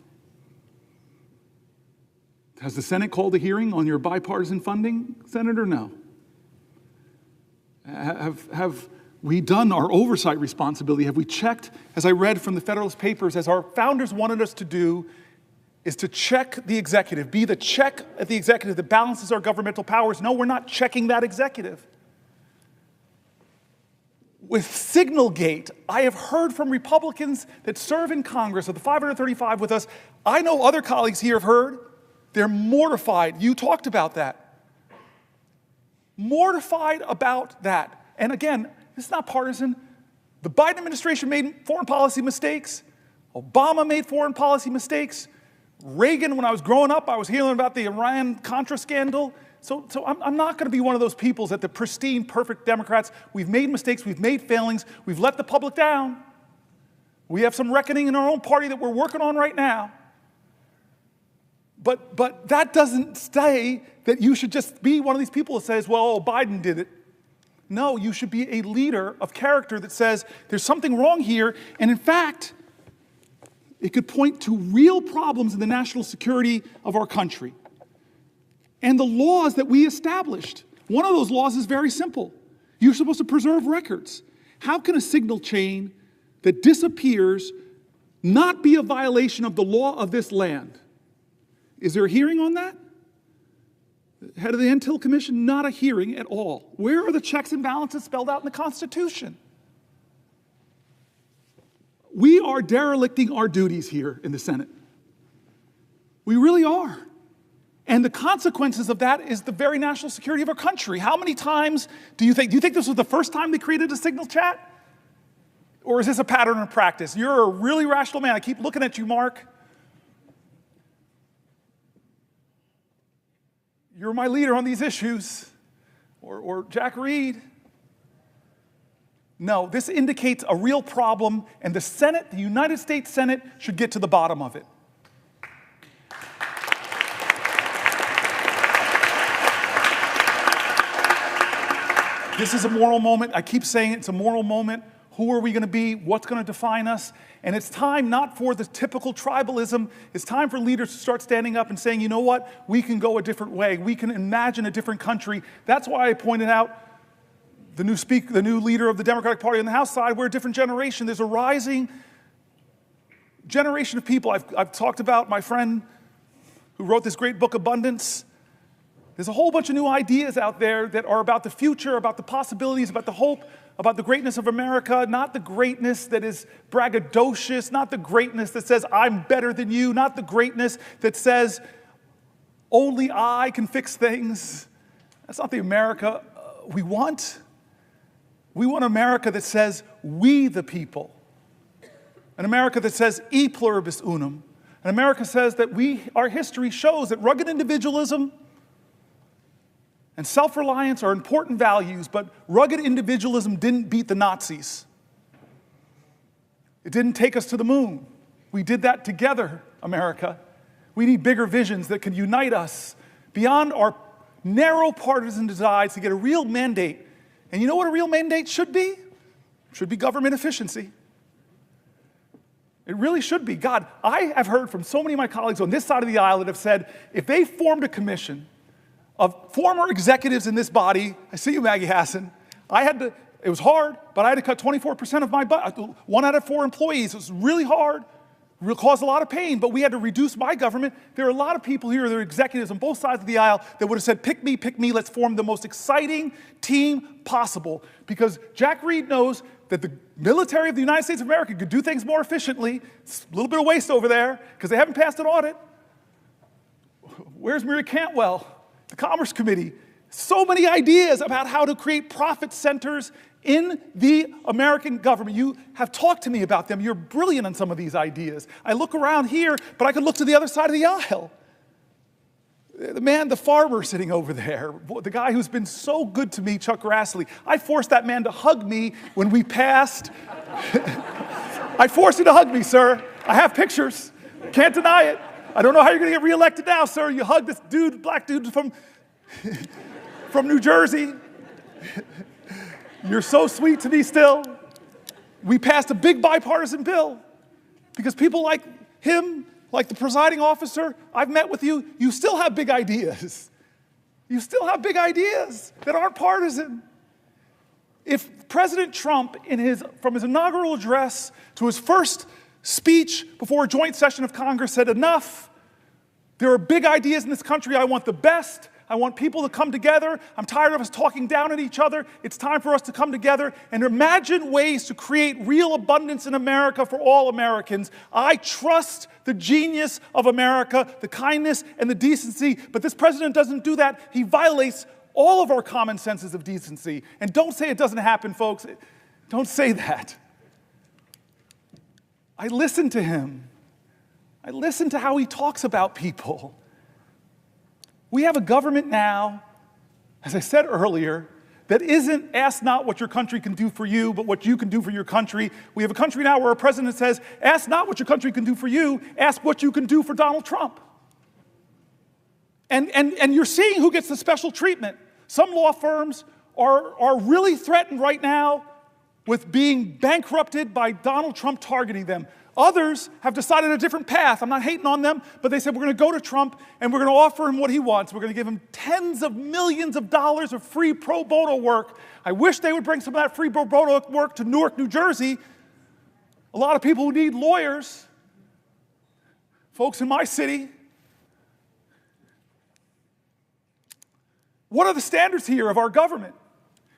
Has the Senate called a hearing on your bipartisan funding, Senator? No. Have we done our oversight responsibility? Have we checked, as I read from the Federalist Papers, as our founders wanted us to do, is to check the executive, be the check at the executive that balances our governmental powers? No, we're not checking that executive. With Signalgate, I have heard from Republicans that serve in Congress, of the 535 with us, I know other colleagues here have heard, they're mortified. You talked about that. Mortified about that. And again, this is not partisan. The Biden administration made foreign policy mistakes. Obama made foreign policy mistakes. Reagan, when I was growing up, I was hearing about the Iran-Contra scandal. So I'm not going to be one of those peoples that the pristine, perfect Democrats, we've made mistakes, we've made failings, we've let the public down. We have some reckoning in our own party that we're working on right now. But that doesn't say that you should just be one of these people that says, well, Biden did it. No, you should be a leader of character that says there's something wrong here, and in fact, it could point to real problems in the national security of our country. And the laws that we established. One of those laws is very simple. You're supposed to preserve records. How can a signal chain that disappears not be a violation of the law of this land? Is there a hearing on that? Head of the Intel Commission, not a hearing at all. Where are the checks and balances spelled out in the Constitution? We are derelicting our duties here in the Senate. We really are. And the consequences of that is the very national security of our country. How many times do you think this was the first time they created a signal chat? Or is this a pattern of practice? You're a really rational man. I keep looking at you, Mark. You're my leader on these issues. Or Jack Reed. No, this indicates a real problem, and the Senate, the United States Senate, should get to the bottom of it. This is a moral moment. I keep saying it's a moral moment. Who are we going to be? What's going to define us? And it's time not for the typical tribalism. It's time for leaders to start standing up and saying, you know what? We can go a different way. We can imagine a different country. That's why I pointed out the new leader of the Democratic Party on the House side. We're a different generation. There's a rising generation of people. I've talked about my friend who wrote this great book, Abundance. There's a whole bunch of new ideas out there that are about the future, about the possibilities, about the hope, about the greatness of America, not the greatness that is braggadocious, not the greatness that says, I'm better than you, not the greatness that says, only I can fix things. That's not the America we want. We want America that says, we the people. An America that says, e pluribus unum. An America says that our history shows that rugged individualism and self-reliance are important values, but rugged individualism didn't beat the Nazis. It didn't take us to the moon. We did that together, America. We need bigger visions that can unite us beyond our narrow partisan divides to get a real mandate. And you know what a real mandate should be? It should be government efficiency. It really should be. God, I have heard from so many of my colleagues on this side of the aisle that have said, if they formed a commission of former executives in this body, I see you, Maggie Hassan, it was hard, but I had to cut 24% of my budget, 1 out of 4 employees. It was really hard, caused a lot of pain, but we had to reduce my government. There are a lot of people here, there are executives on both sides of the aisle that would have said, pick me, let's form the most exciting team possible. Because Jack Reed knows that the military of the United States of America could do things more efficiently. It's a little bit of waste over there, because they haven't passed an audit. Where's Mary Cantwell? The Commerce Committee, so many ideas about how to create profit centers in the American government. You have talked to me about them. You're brilliant on some of these ideas. I look around here, but I could look to the other side of the aisle. The farmer sitting over there, the guy who's been so good to me, Chuck Grassley. I forced that man to hug me when we passed. I forced you to hug me, sir. I have pictures. Can't deny it. I don't know how you're going to get reelected now, sir. You hugged this dude, black dude from New Jersey. You're so sweet to me still. We passed a big bipartisan bill because people like him, like the presiding officer, I've met with you, you still have big ideas. You still have big ideas that aren't partisan. If President Trump, from his inaugural address to his first speech before a joint session of Congress, said, enough, there are big ideas in this country, I want the best, I want people to come together, I'm tired of us talking down at each other, it's time for us to come together and imagine ways to create real abundance in America for all Americans. I trust the genius of America, the kindness and the decency, but this president doesn't do that. He violates all of our common senses of decency. And don't say it doesn't happen, folks. Don't say that. I listen to him. I listen to how he talks about people. We have a government now, as I said earlier, that isn't ask not what your country can do for you, but what you can do for your country. We have a country now where a president says, ask not what your country can do for you, ask what you can do for Donald Trump. And you're seeing who gets the special treatment. Some law firms are really threatened right now with being bankrupted by Donald Trump targeting them. Others have decided a different path. I'm not hating on them, but they said we're going to go to Trump and we're going to offer him what he wants. We're going to give him tens of millions of dollars of free pro bono work. I wish they would bring some of that free pro bono work to Newark, New Jersey. A lot of people who need lawyers, folks in my city. What are the standards here of our government?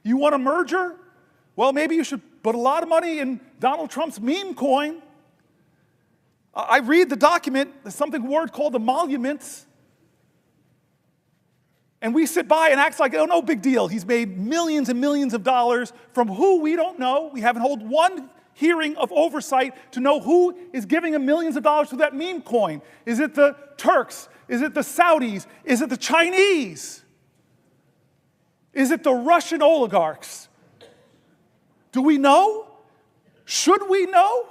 You want a merger? Well, maybe you should put a lot of money in Donald Trump's meme coin. I read the document, there's something word called emoluments. And we sit by and act like, oh, no big deal. He's made millions and millions of dollars from who we don't know. We haven't held one hearing of oversight to know who is giving him millions of dollars to that meme coin. Is it the Turks? Is it the Saudis? Is it the Chinese? Is it the Russian oligarchs? Do we know? Should we know?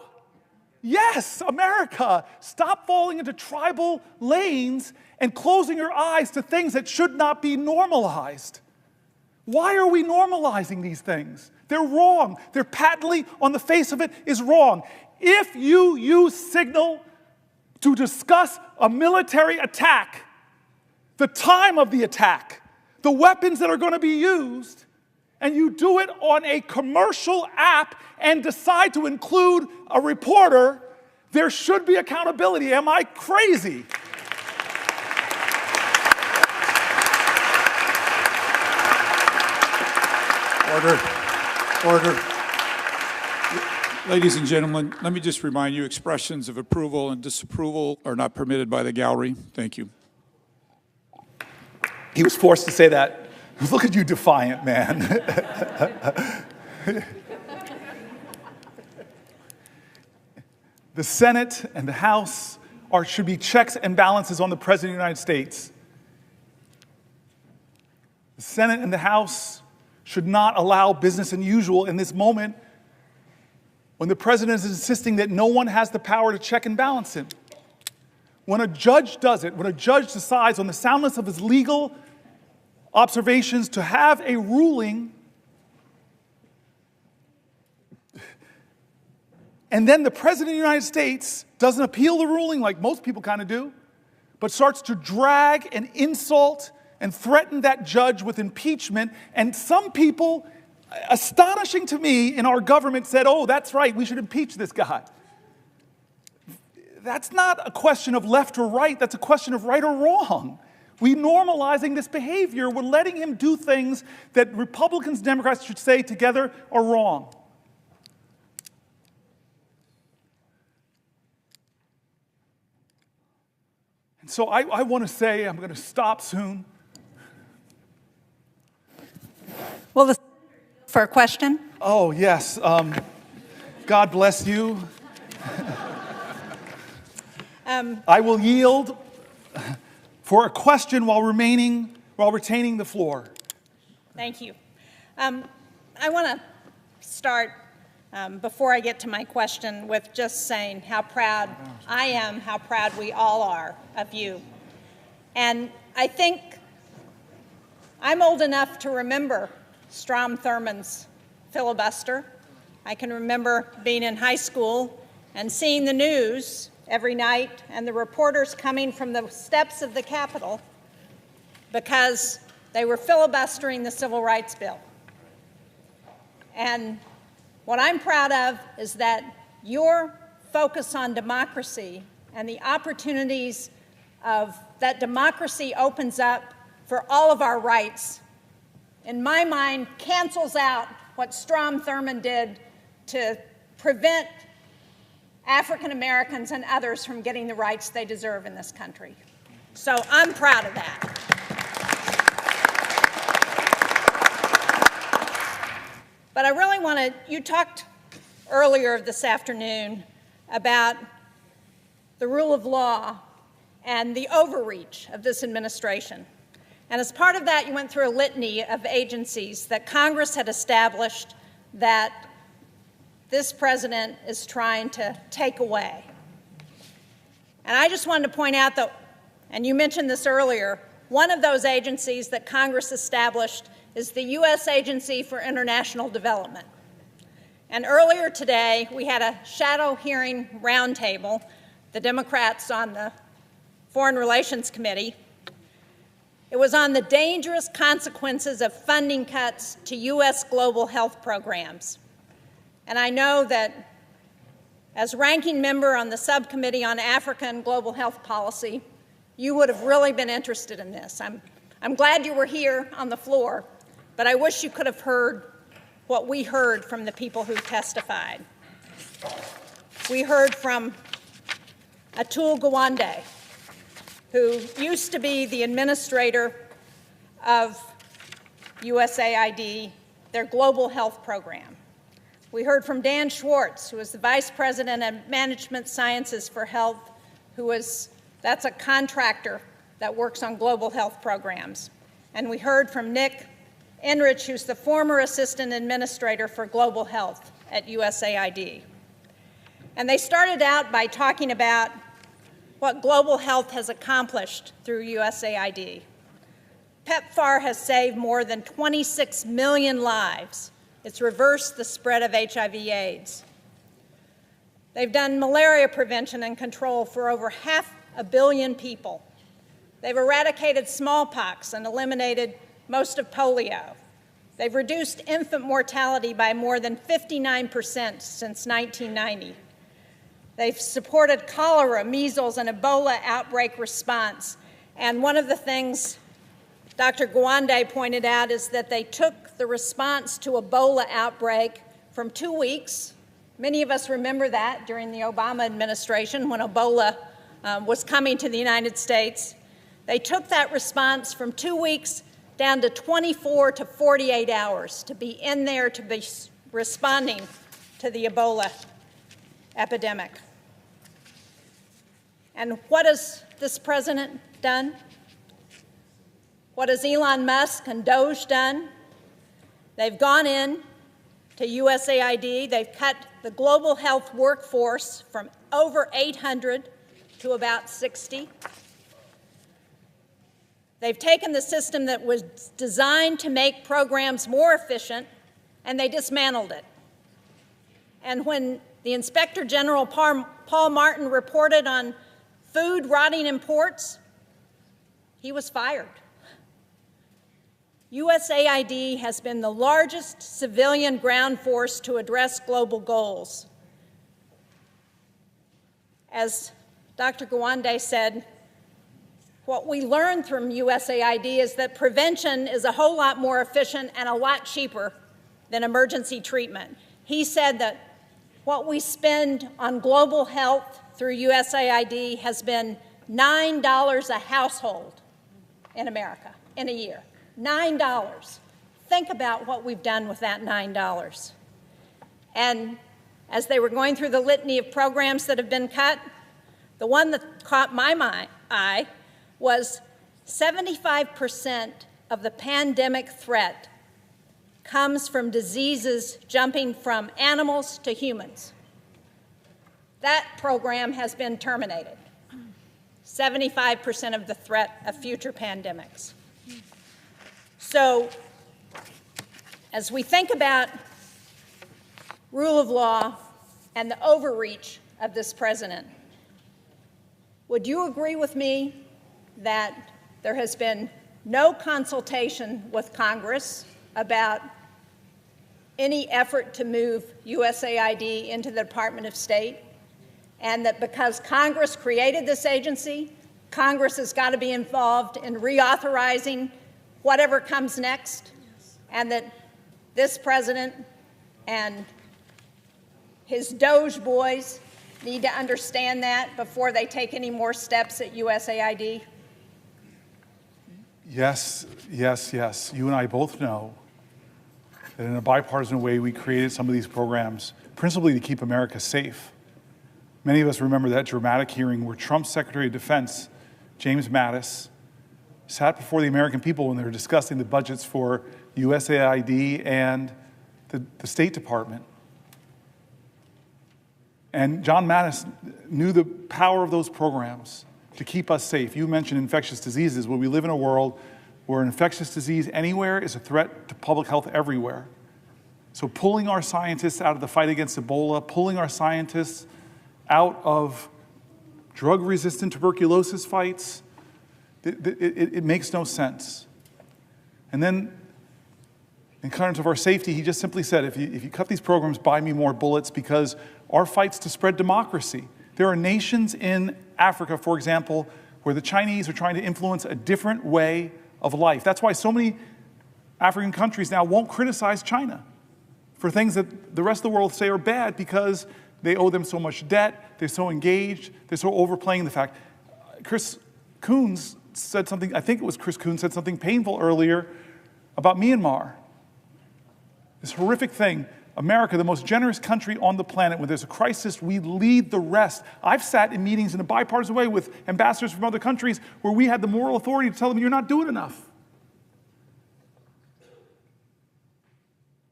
Yes, America, stop falling into tribal lanes and closing your eyes to things that should not be normalized. Why are we normalizing these things? They're wrong. They're patently, on the face of it, is wrong. If you use signal to discuss a military attack, the time of the attack, the weapons that are going to be used, and you do it on a commercial app and decide to include a reporter, there should be accountability. Am I crazy? Order. Ladies and gentlemen, let me just remind you, expressions of approval and disapproval are not permitted by the gallery. Thank you. He was forced to say that. Look at you, defiant man. The Senate and the House should be checks and balances on the President of the United States. The Senate and the House should not allow business as usual in this moment when the President is insisting that no one has the power to check and balance him. When a judge does it, when a judge decides on the soundness of his legal observations to have a ruling, and then the President of the United States doesn't appeal the ruling like most people kind of do, but starts to drag and insult and threaten that judge with impeachment. And some people, astonishing to me, in our government said, oh, that's right, we should impeach this guy. That's not a question of left or right, that's a question of right or wrong. We're normalizing this behavior. We're letting him do things that Republicans and Democrats should say together are wrong. And so I want to say, I'm going to stop soon. Well, for a question? Oh, yes. God bless you. I will yield for a question while retaining the floor. Thank you. I want to start, before I get to my question, with just saying how proud I am, how proud we all are of you. And I think I'm old enough to remember Strom Thurmond's Filibuster. I can remember being in high school and seeing the news every night and the reporters coming from the steps of the Capitol because they were filibustering the Civil Rights Bill. And what I'm proud of is that your focus on democracy and the opportunities that democracy opens up for all of our rights, in my mind, cancels out what Strom Thurmond did to prevent African Americans and others from getting the rights they deserve in this country. So I'm proud of that. But I really want to, you talked earlier this afternoon about the rule of law and the overreach of this administration. And as part of that, you went through a litany of agencies that Congress had established that this president is trying to take away. And I just wanted to point out that, and you mentioned this earlier, one of those agencies that Congress established is the U.S. Agency for International Development. And earlier today, we had a shadow hearing roundtable, the Democrats on the Foreign Relations Committee. It was on the dangerous consequences of funding cuts to U.S. global health programs. And I know that as ranking member on the subcommittee on Africa and global health policy, you would have really been interested in this. I'm glad you were here on the floor, but I wish you could have heard what we heard from the people who testified. We heard from Atul Gawande, who used to be the administrator of USAID, their global health program. We heard from Dan Schwartz, who is the Vice President of Management Sciences for Health, that's a contractor that works on global health programs. And we heard from Nick Enrich, who's the former Assistant Administrator for Global Health at USAID. And they started out by talking about what global health has accomplished through USAID. PEPFAR has saved more than 26 million lives. It's reversed the spread of HIV/AIDS. They've done malaria prevention and control for over 500 million people. They've eradicated smallpox and eliminated most of polio. They've reduced infant mortality by more than 59% since 1990. They've supported cholera, measles, and Ebola outbreak response. And one of the things Dr. Gawande pointed out is that they took the response to Ebola outbreak from 2 weeks. Many of us remember that during the Obama administration when Ebola was coming to the United States. They took that response from 2 weeks down to 24 to 48 hours to be in there to be responding to the Ebola epidemic. And what has this president done? What has Elon Musk and Doge done? They've gone in to USAID. They've cut the global health workforce from over 800 to about 60. They've taken the system that was designed to make programs more efficient, and they dismantled it. And when the Inspector General Paul Martin reported on food rotting in ports, he was fired. USAID has been the largest civilian ground force to address global goals. As Dr. Gawande said, what we learned from USAID is that prevention is a whole lot more efficient and a lot cheaper than emergency treatment. He said that what we spend on global health through USAID has been $9 a household in America in a year. $9. Think about what we've done with that $9. And as they were going through the litany of programs that have been cut, the one that caught my eye was 75% of the pandemic threat comes from diseases jumping from animals to humans. That program has been terminated. 75% of the threat of future pandemics. So, as we think about rule of law and the overreach of this president, would you agree with me that there has been no consultation with Congress about any effort to move USAID into the Department of State, and that because Congress created this agency, Congress has got to be involved in reauthorizing whatever comes next, and that this president and his Doge boys need to understand that before they take any more steps at USAID? Yes, yes, yes. You and I both know that in a bipartisan way, we created some of these programs principally to keep America safe. Many of us remember that dramatic hearing where Trump's Secretary of Defense, James Mattis, sat before the American people when they were discussing the budgets for USAID and the State Department. And John Mattis knew the power of those programs to keep us safe. You mentioned infectious diseases. Well, we live in a world where an infectious disease anywhere is a threat to public health everywhere. So pulling our scientists out of the fight against Ebola, pulling our scientists out of drug-resistant tuberculosis fights, it makes no sense. And then, in terms of our safety, he just simply said, if you cut these programs, buy me more bullets, because our fight's to spread democracy. There are nations in Africa, for example, where the Chinese are trying to influence a different way of life. That's why so many African countries now won't criticize China for things that the rest of the world say are bad because they owe them so much debt, they're so engaged, they're so overplaying the fact. Chris Coons said something, I think it was Chris Coons said something painful earlier about Myanmar. This horrific thing. America, the most generous country on the planet, when there's a crisis, we lead the rest. I've sat in meetings in a bipartisan way with ambassadors from other countries where we had the moral authority to tell them, you're not doing enough.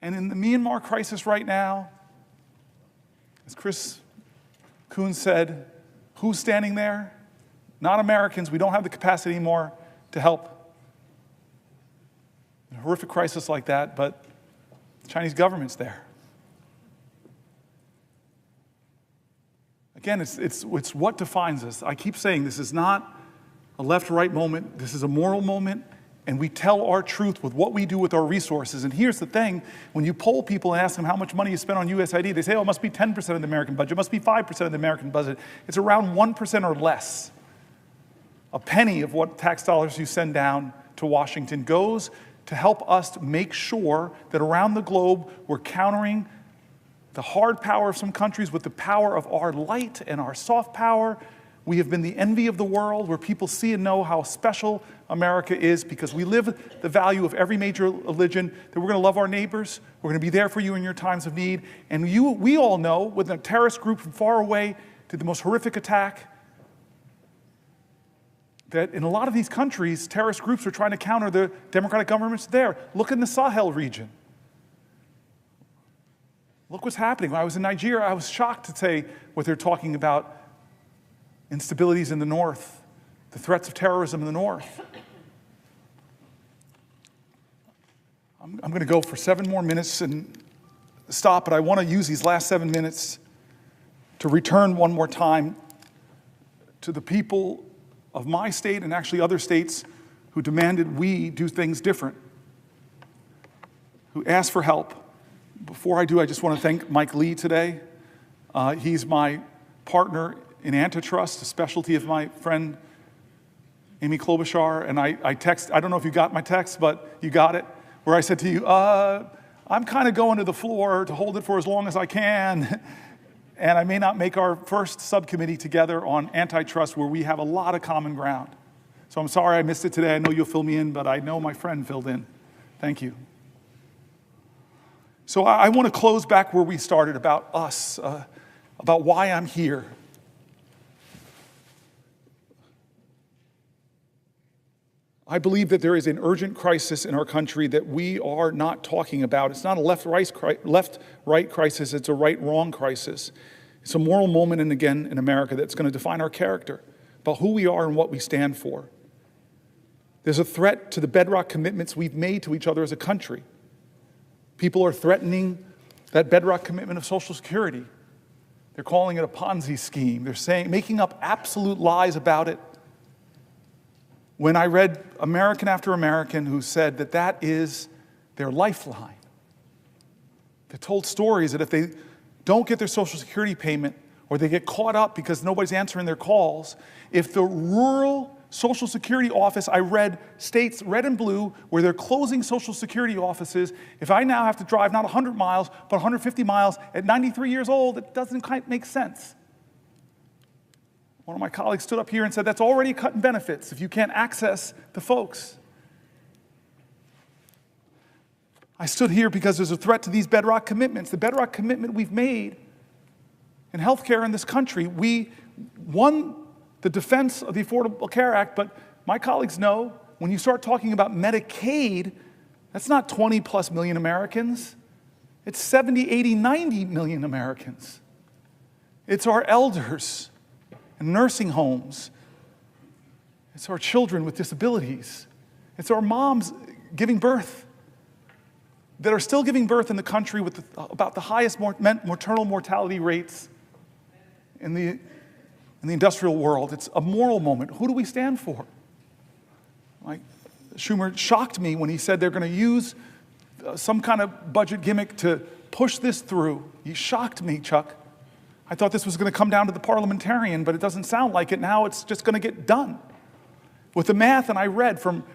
And in the Myanmar crisis right now, as Chris Coons said, who's standing there? Not Americans. We don't have the capacity anymore to help in a horrific crisis like that, but the Chinese government's there. Again, it's what defines us. I keep saying this is not a left-right moment. This is a moral moment, and we tell our truth with what we do with our resources. And here's the thing. When you poll people and ask them how much money you spend on USAID, they say, oh, it must be 10% of the American budget. It must be 5% of the American budget. It's around 1% or less. A penny of what tax dollars you send down to Washington goes to help us make sure that around the globe we're countering the hard power of some countries with the power of our light and our soft power. We have been the envy of the world, where people see and know how special America is because we live the value of every major religion, that we're going to love our neighbors, we're going to be there for you in your times of need. And we all know, with a terrorist group from far away did the most horrific attack, that in a lot of these countries, terrorist groups are trying to counter the democratic governments there. Look in the Sahel region. Look what's happening. When I was in Nigeria, I was shocked to say what they're talking about, instabilities in the north, the threats of terrorism in the north. I'm going to go for 7 more minutes and stop, but I want to use these last 7 minutes to return one more time to the people of my state and actually other states who demanded we do things different, who asked for help. Before I do, I just want to thank Mike Lee today. He's my partner in antitrust, a specialty of my friend Amy Klobuchar. And I don't know if you got my text, but you got it, where I said to you, I'm kind of going to the floor to hold it for as long as I can. And I may not make our first subcommittee together on antitrust where we have a lot of common ground. So I'm sorry I missed it today. I know you'll fill me in, but I know my friend filled in. Thank you. So I want to close back where we started, about us, about why I'm here. I believe that there is an urgent crisis in our country that we are not talking about. It's not a left-right crisis, it's a right-wrong crisis. It's a moral moment, and again, in America, that's going to define our character, about who we are and what we stand for. There's a threat to the bedrock commitments we've made to each other as a country. People are threatening that bedrock commitment of Social Security. They're calling it a Ponzi scheme. They're making up absolute lies about it. When I read American after American who said that that is their lifeline, that told stories that if they don't get their Social Security payment or they get caught up because nobody's answering their calls, if the rural Social Security office, I read states, red and blue, where they're closing Social Security offices, if I now have to drive not 100 miles, but 150 miles at 93 years old, it doesn't quite make sense. One of my colleagues stood up here and said, that's already cutting benefits if you can't access the folks. I stood here because there's a threat to these bedrock commitments. The bedrock commitment we've made in healthcare in this country. We won the defense of the Affordable Care Act, but my colleagues know when you start talking about Medicaid, that's not 20 plus million Americans. It's 70, 80, 90 million Americans. It's our elders in nursing homes. It's our children with disabilities. It's our moms giving birth that are still giving birth in the country with about the highest maternal mortality rates in the industrial world. It's a moral moment. Who do we stand for? Like Schumer shocked me when he said they're going to use some kind of budget gimmick to push this through. He shocked me, Chuck. I thought this was going to come down to the parliamentarian, but it doesn't sound like it. Now it's just going to get done. With the math, and I read from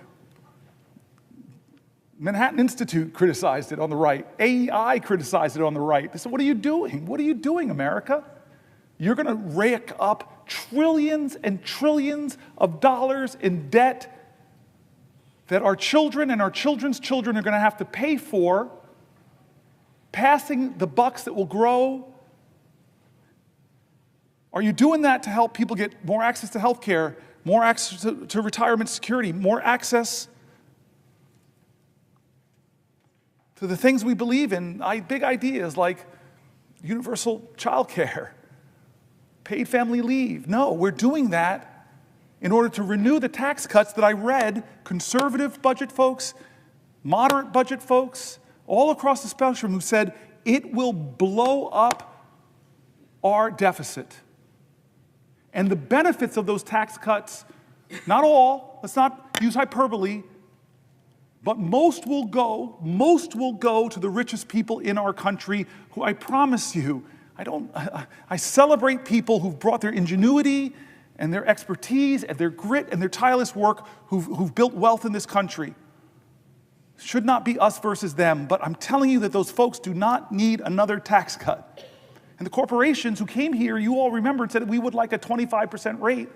Manhattan Institute criticized it on the right. AEI criticized it on the right. They said, what are you doing? What are you doing, America? You're going to rake up trillions and trillions of dollars in debt that our children and our children's children are going to have to pay for, passing the bucks that will grow. Are you doing that to help people get more access to health care, more access to retirement security, more access to the things we believe in, big ideas like universal child care, paid family leave? No, we're doing that in order to renew the tax cuts that I read conservative budget folks, moderate budget folks, all across the spectrum who said it will blow up our deficit. And the benefits of those tax cuts, not all, let's not use hyperbole, but most will go to the richest people in our country who I promise you, I celebrate people who've brought their ingenuity and their expertise and their grit and their tireless work who've built wealth in this country. Should not be us versus them, but I'm telling you that those folks do not need another tax cut. And the corporations who came here, you all remember, and said we would like a 25% rate.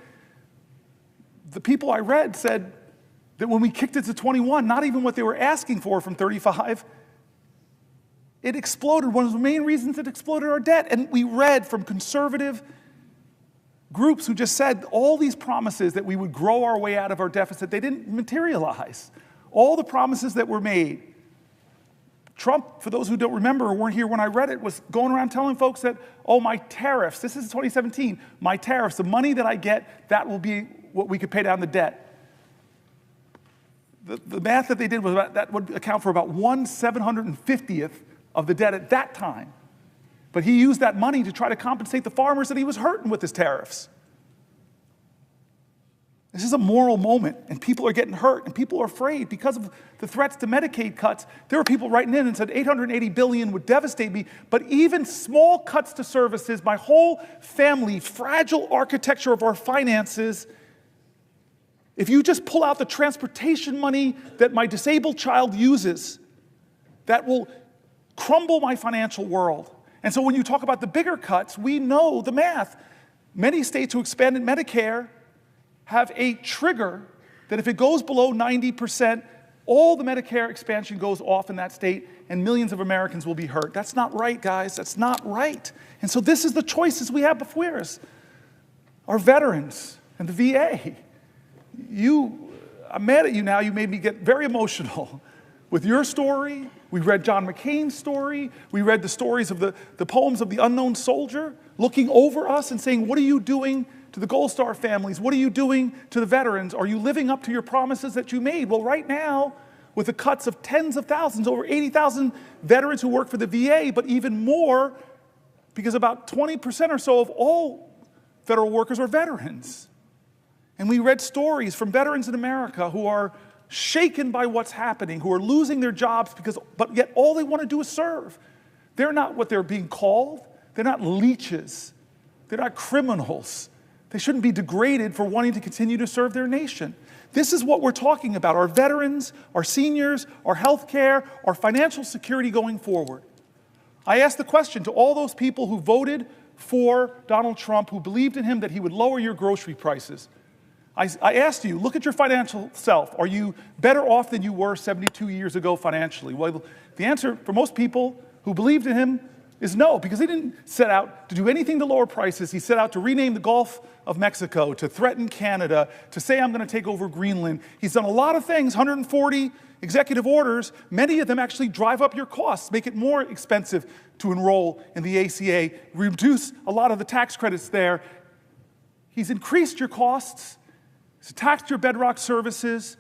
The people I read said that when we kicked it to 21, not even what they were asking for from 35, it exploded. One of the main reasons it exploded our debt. And we read from conservative groups who just said all these promises that we would grow our way out of our deficit, they didn't materialize. All the promises that were made. Trump, for those who don't remember or weren't here when I read it, was going around telling folks that, oh, my tariffs, this is 2017, my tariffs, the money that I get, that will be what we could pay down the debt. The math that they did was that would account for about 1/750th of the debt at that time. But he used that money to try to compensate the farmers that he was hurting with his tariffs. This is a moral moment, and people are getting hurt, and people are afraid because of the threats to Medicaid cuts. There were people writing in and said $880 billion would devastate me, but even small cuts to services, my whole family, fragile architecture of our finances, if you just pull out the transportation money that my disabled child uses, that will crumble my financial world. And so when you talk about the bigger cuts, we know the math. Many states who expanded Medicare have a trigger that if it goes below 90%, all the Medicare expansion goes off in that state and millions of Americans will be hurt. That's not right, guys. That's not right. And so this is the choices we have before us. Our veterans and the VA. I'm mad at you now. You made me get very emotional with your story. We read John McCain's story. We read the stories of the poems of the unknown soldier looking over us and saying, what are you doing to the Gold Star families? What are you doing to the veterans? Are you living up to your promises that you made? Well, right now, with the cuts of tens of thousands, over 80,000 veterans who work for the VA, but even more, because about 20% or so of all federal workers are veterans. And we read stories from veterans in America who are shaken by what's happening, who are losing their jobs but yet all they want to do is serve. They're not what they're being called. They're not leeches. They're not criminals. They shouldn't be degraded for wanting to continue to serve their nation. This is what we're talking about, our veterans, our seniors, our health care, our financial security going forward. I asked the question to all those people who voted for Donald Trump, who believed in him that he would lower your grocery prices. I asked you, look at your financial self. Are you better off than you were 72 years ago financially? Well, the answer for most people who believed in him is no, because he didn't set out to do anything to lower prices. He set out to rename the Gulf of Mexico, to threaten Canada, to say I'm going to take over Greenland. He's done a lot of things, 140 executive orders. Many of them actually drive up your costs, make it more expensive to enroll in the ACA, reduce a lot of the tax credits there. He's increased your costs. He's taxed your bedrock services.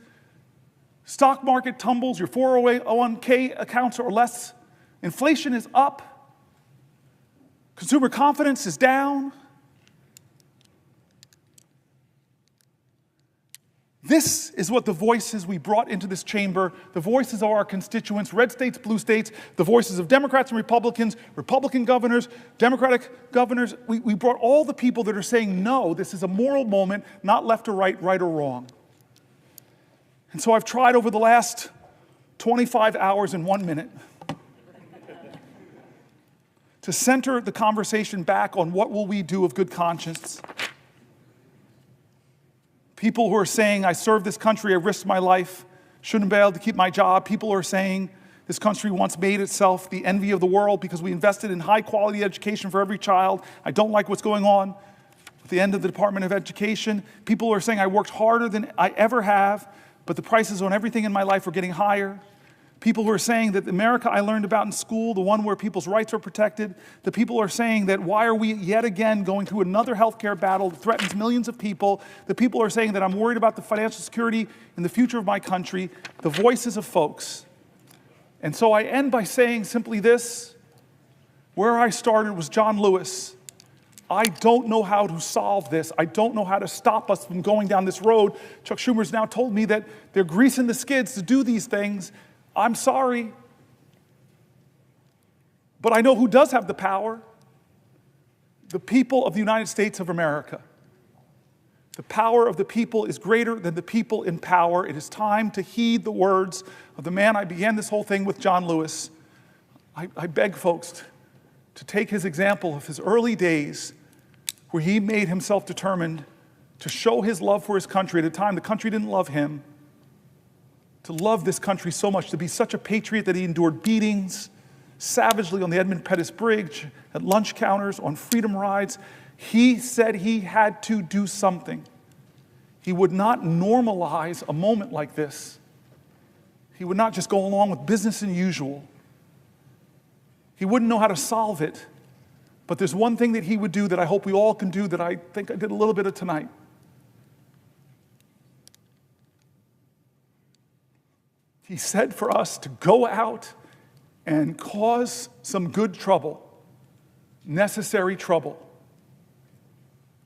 Stock market tumbles, your 401k accounts are less. Inflation is up. Consumer confidence is down. This is what the voices we brought into this chamber, the voices of our constituents, red states, blue states, the voices of Democrats and Republicans, Republican governors, Democratic governors. We brought all the people that are saying, no, this is a moral moment, not left or right, right or wrong. And so I've tried over the last 25 hours and 1 minute to center the conversation back on what will we do of good conscience. People who are saying, I served this country, I risked my life, shouldn't be able to keep my job. People who are saying, this country once made itself the envy of the world because we invested in high quality education for every child. I don't like what's going on at the end of the Department of Education. People who are saying, I worked harder than I ever have, but the prices on everything in my life are getting higher. People who are saying that the America I learned about in school, the one where people's rights are protected, the people who are saying that why are we yet again going through another healthcare battle that threatens millions of people, the people who are saying that I'm worried about the financial security and the future of my country, the voices of folks. And so I end by saying simply this, where I started was John Lewis. I don't know how to solve this. I don't know how to stop us from going down this road. Chuck Schumer's now told me that they're greasing the skids to do these things. I'm sorry, but I know who does have the power. The people of the United States of America. The power of the people is greater than the people in power. It is time to heed the words of the man I began this whole thing with, John Lewis. I beg folks to take his example of his early days where he made himself determined to show his love for his country at a time the country didn't love him. To love this country so much, to be such a patriot that he endured beatings savagely on the Edmund Pettus Bridge, at lunch counters, on freedom rides. He said he had to do something. He would not normalize a moment like this. He would not just go along with business as usual. He wouldn't know how to solve it. But there's one thing that he would do that I hope we all can do that I think I did a little bit of tonight. He said for us to go out and cause some good trouble, necessary trouble,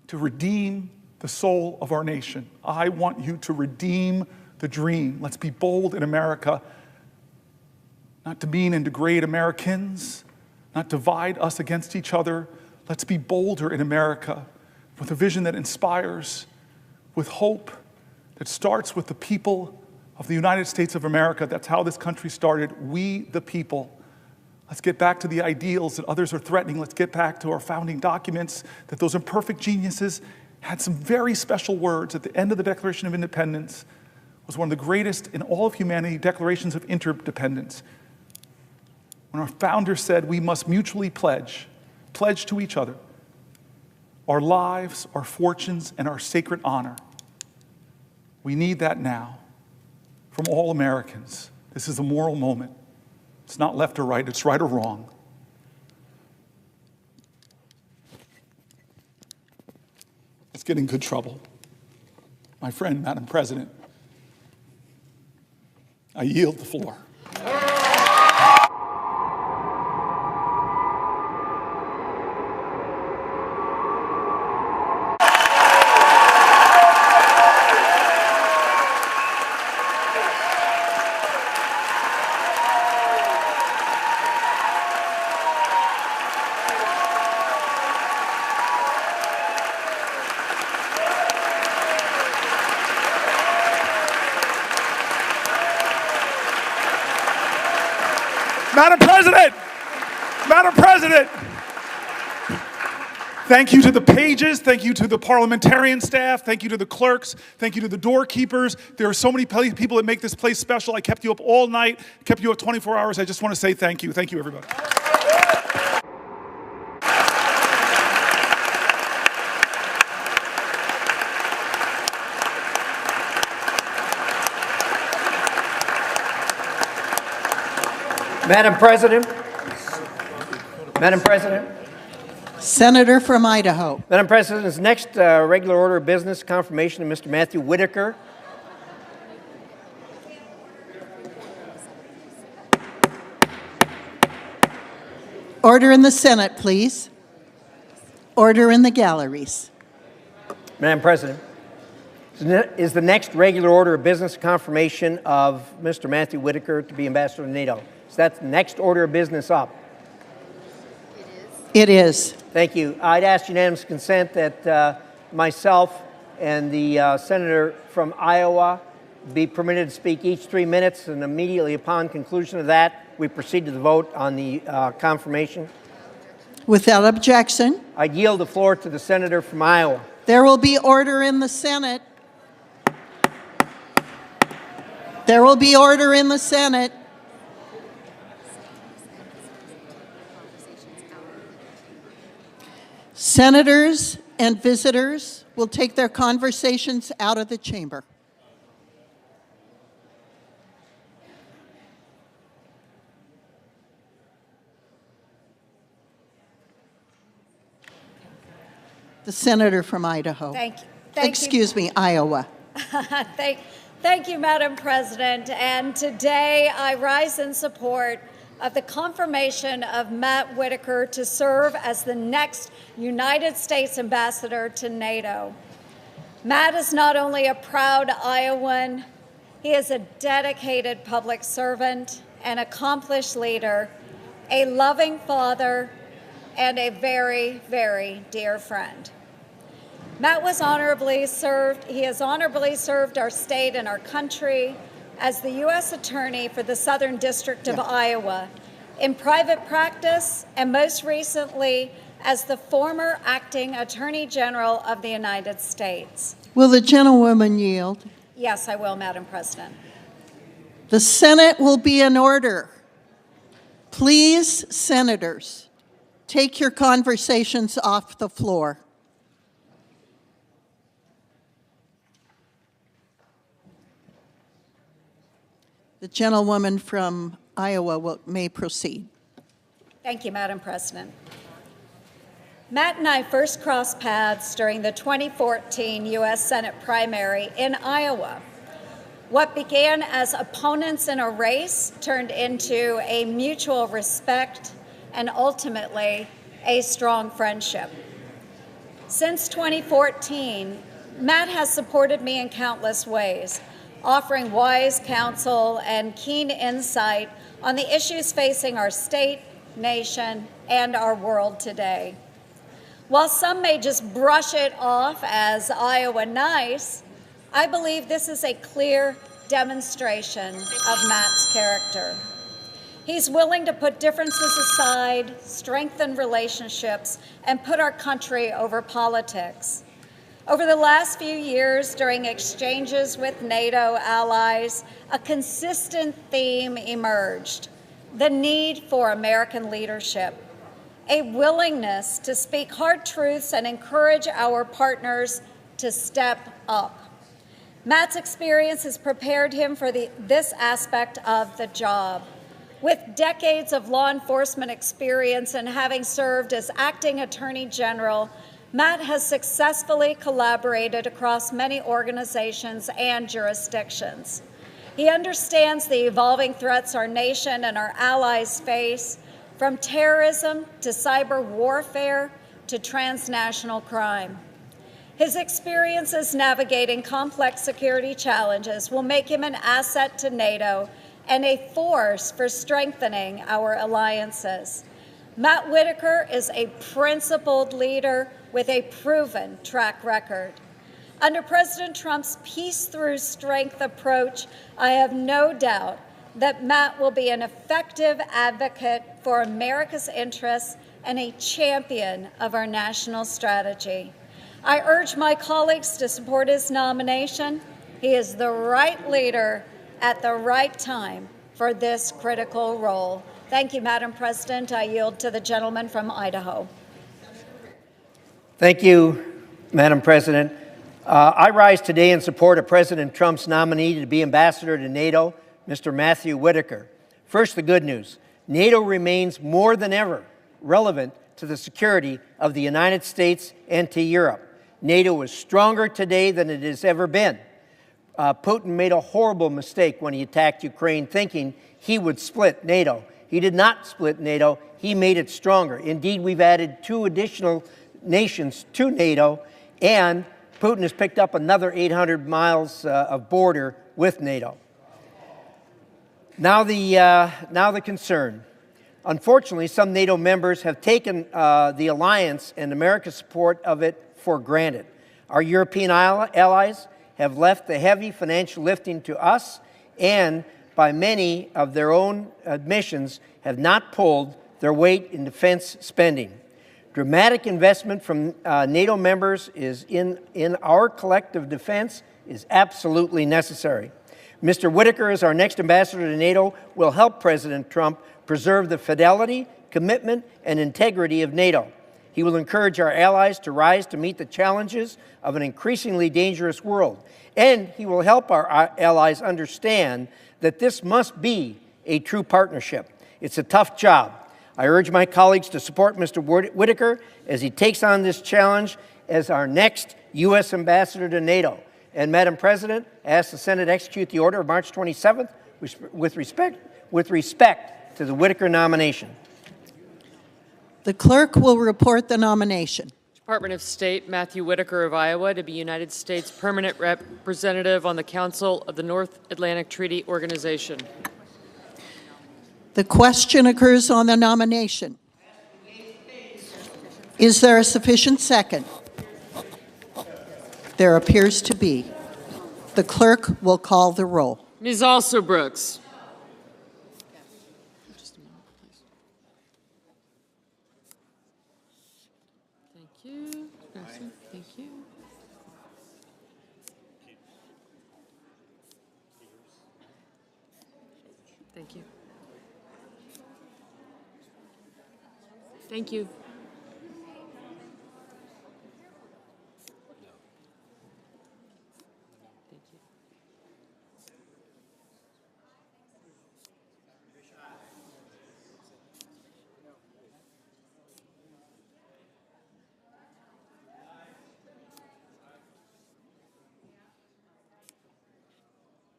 to redeem the soul of our nation. I want you to redeem the dream. Let's be bold in America, not demean and degrade Americans, not divide us against each other. Let's be bolder in America with a vision that inspires, with hope that starts with the people of the United States of America. That's how this country started. We, the people. Let's get back to the ideals that others are threatening. Let's get back to our founding documents, that those imperfect geniuses had some very special words at the end of the Declaration of Independence. It was one of the greatest in all of humanity declarations of interdependence. When our founder said we must mutually pledge to each other our lives, our fortunes, and our sacred honor. We need that now. From all Americans. This is a moral moment. It's not left or right, it's right or wrong. Let's get in good trouble. My friend, Madam President, I yield the floor. Madam President, Madam President, thank you to the pages, thank you to the parliamentarian staff, thank you to the clerks, thank you to the doorkeepers. There are so many people that make this place special. I kept you up all night, kept you up 24 hours. I just want to say thank you. Thank you, everybody. Madam President. Madam President. Senator from Idaho. Madam President, this next regular order of business, confirmation of Mr. Matthew Whitaker. Order in the Senate, please. Order in the galleries. Madam President, is the next regular order of business confirmation of Mr. Matthew Whitaker to be ambassador to NATO? So that's the next order of business up. It is. Thank you. I'd ask unanimous consent that myself and the senator from Iowa be permitted to speak each 3 minutes, and immediately upon conclusion of that, we proceed to the vote on the confirmation. Without objection. I yield the floor to the senator from Iowa. There will be order in the Senate. There will be order in the Senate. Senators and visitors will take their conversations out of the chamber. The senator from Idaho. Thank you. Excuse me, Iowa. Thank you, Madam President. And today I rise in support of the confirmation of Matt Whitaker to serve as the next United States ambassador to NATO. Matt is not only a proud Iowan, he is a dedicated public servant, an accomplished leader, a loving father, and a very, very dear friend. Matt was honorably served. He has honorably served our state and our country as the U.S. Attorney for the Southern District of Iowa, in private practice, and most recently as the former Acting Attorney General of the United States. Will the gentlewoman yield? Yes, I will, Madam President. The Senate will be in order. Please, senators, take your conversations off the floor. The gentlewoman from Iowa may proceed. Thank you, Madam President. Matt and I first crossed paths during the 2014 U.S. Senate primary in Iowa. What began as opponents in a race turned into a mutual respect and ultimately a strong friendship. Since 2014, Matt has supported me in countless ways, offering wise counsel and keen insight on the issues facing our state, nation, and our world today. While some may just brush it off as Iowa nice, I believe this is a clear demonstration of Matt's character. He's willing to put differences aside, strengthen relationships, and put our country over politics. Over the last few years, during exchanges with NATO allies, a consistent theme emerged: the need for American leadership, a willingness to speak hard truths and encourage our partners to step up. Matt's experience has prepared him for this aspect of the job. With decades of law enforcement experience and having served as Acting Attorney General, Matt has successfully collaborated across many organizations and jurisdictions. He understands the evolving threats our nation and our allies face, from terrorism to cyber warfare to transnational crime. His experiences navigating complex security challenges will make him an asset to NATO and a force for strengthening our alliances. Matt Whitaker is a principled leader with a proven track record. Under President Trump's peace through strength approach, I have no doubt that Matt will be an effective advocate for America's interests and a champion of our national strategy. I urge my colleagues to support his nomination. He is the right leader at the right time for this critical role. Thank you, Madam President. I yield to the gentleman from Idaho. Thank you, Madam President. I rise today in support of President Trump's nominee to be ambassador to NATO, Mr. Matthew Whitaker. First, the good news. NATO remains more than ever relevant to the security of the United States and to Europe. NATO is stronger today than it has ever been. Putin made a horrible mistake when he attacked Ukraine, thinking he would split NATO. He did not split NATO. He made it stronger. Indeed, we've added 2 additional nations to NATO, and Putin has picked up another 800 miles of border with NATO. Now the concern. Unfortunately, some NATO members have taken the alliance and America's support of it for granted. Our European allies have left the heavy financial lifting to us, and by many of their own admissions, have not pulled their weight in defense spending. Dramatic investment from NATO members in our collective defense is absolutely necessary. Mr. Whitaker, as our next ambassador to NATO, will help President Trump preserve the fidelity, commitment, and integrity of NATO. He will encourage our allies to rise to meet the challenges of an increasingly dangerous world. And he will help our allies understand that this must be a true partnership. It's a tough job. I urge my colleagues to support Mr. Whitaker as he takes on this challenge as our next U.S. ambassador to NATO. And Madam President, I ask the Senate execute the order of March 27th with respect to the Whitaker nomination. The clerk will report the nomination. Department of State Matthew Whitaker of Iowa to be United States Permanent Representative on the Council of the North Atlantic Treaty Organization. The question occurs on the nomination. Is there a sufficient second? There appears to be. The clerk will call the roll. Ms. Alsobrooks. Just a moment, please. Thank you. Thank you. Thank you. Thank you.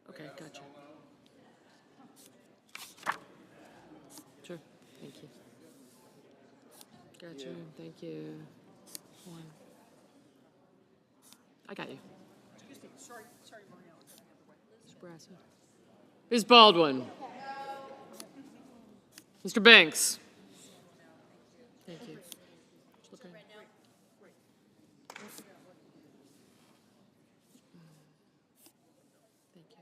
Okay, gotcha. Sure, thank you. Gotcha, thank you. One. I got you. Ms. Baldwin. Mr. Banks. Thank you. Okay. Thank you.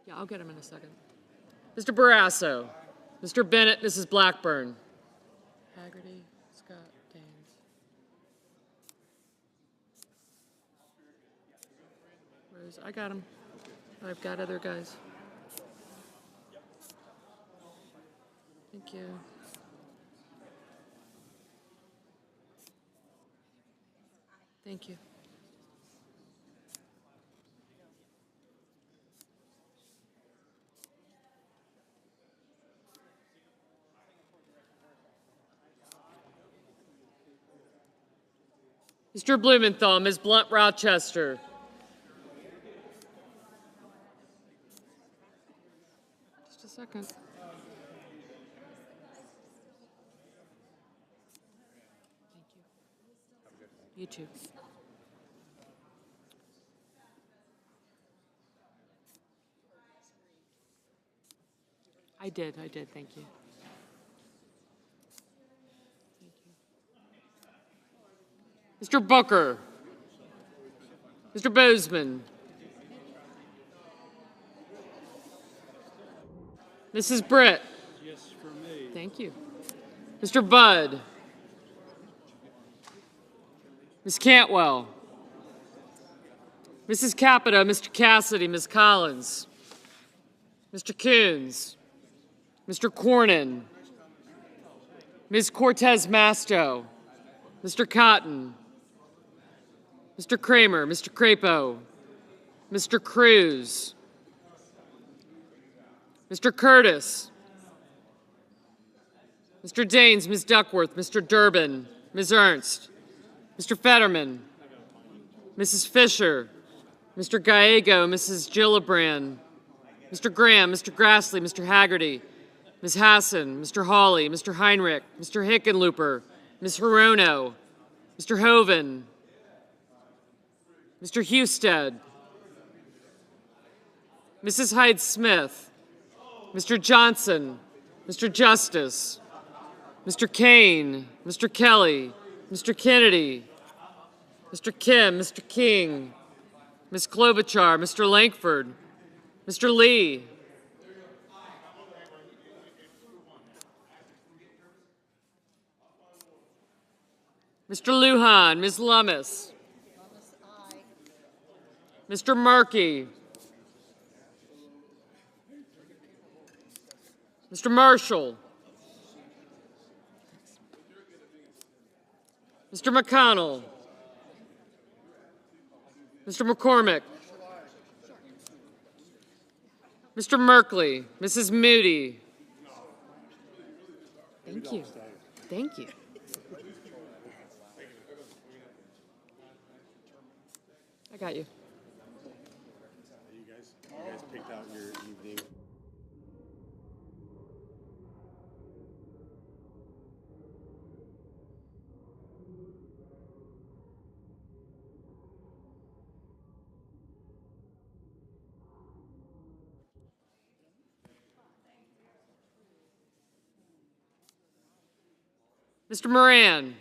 Yeah, I'll get him in a second. Mr. Barrasso. Mr. Bennett, Mrs. Blackburn. Haggerty, Scott, Daines. Rose, I got him. I've got other guys. Thank you. Thank you. Mr. Blumenthal, Ms. Blunt Rochester. Just a second. Thank you. You too. I did, thank you. Thank you. Mr. Booker, Mr. Bozeman, Mrs. Britt. Yes, for me. Thank you. Mr. Budd, Ms. Cantwell, Mrs. Capito, Mr. Cassidy, Ms. Collins, Mr. Coons, Mr. Cornyn, Ms. Cortez Masto, Mr. Cotton, Mr. Kramer, Mr. Crapo, Mr. Cruz, Mr. Curtis, Mr. Daines, Ms. Duckworth, Mr. Durbin, Ms. Ernst, Mr. Fetterman, Mrs. Fisher, Mr. Gallego, Mrs. Gillibrand, Mr. Graham, Mr. Grassley, Mr. Haggerty, Ms. Hassan, Mr. Hawley, Mr. Heinrich, Mr. Hickenlooper, Ms. Hirono, Mr. Hoven, Mr. Husted, Mrs. Hyde-Smith, Mr. Johnson, Mr. Justice, Mr. Kane, Mr. Kelly, Mr. Kennedy, Mr. Kim, Mr. King, Ms. Klobuchar, Mr. Lankford, Mr. Lee, Mr. Lujan, Ms. Lummis, Mr. Markey, Mr. Marshall, Mr. McConnell, Mr. McCormick, Mr. Merkley, Mrs. Moody. Thank you. Thank you. I got you. You guys picked out your evening. Mr. Moran.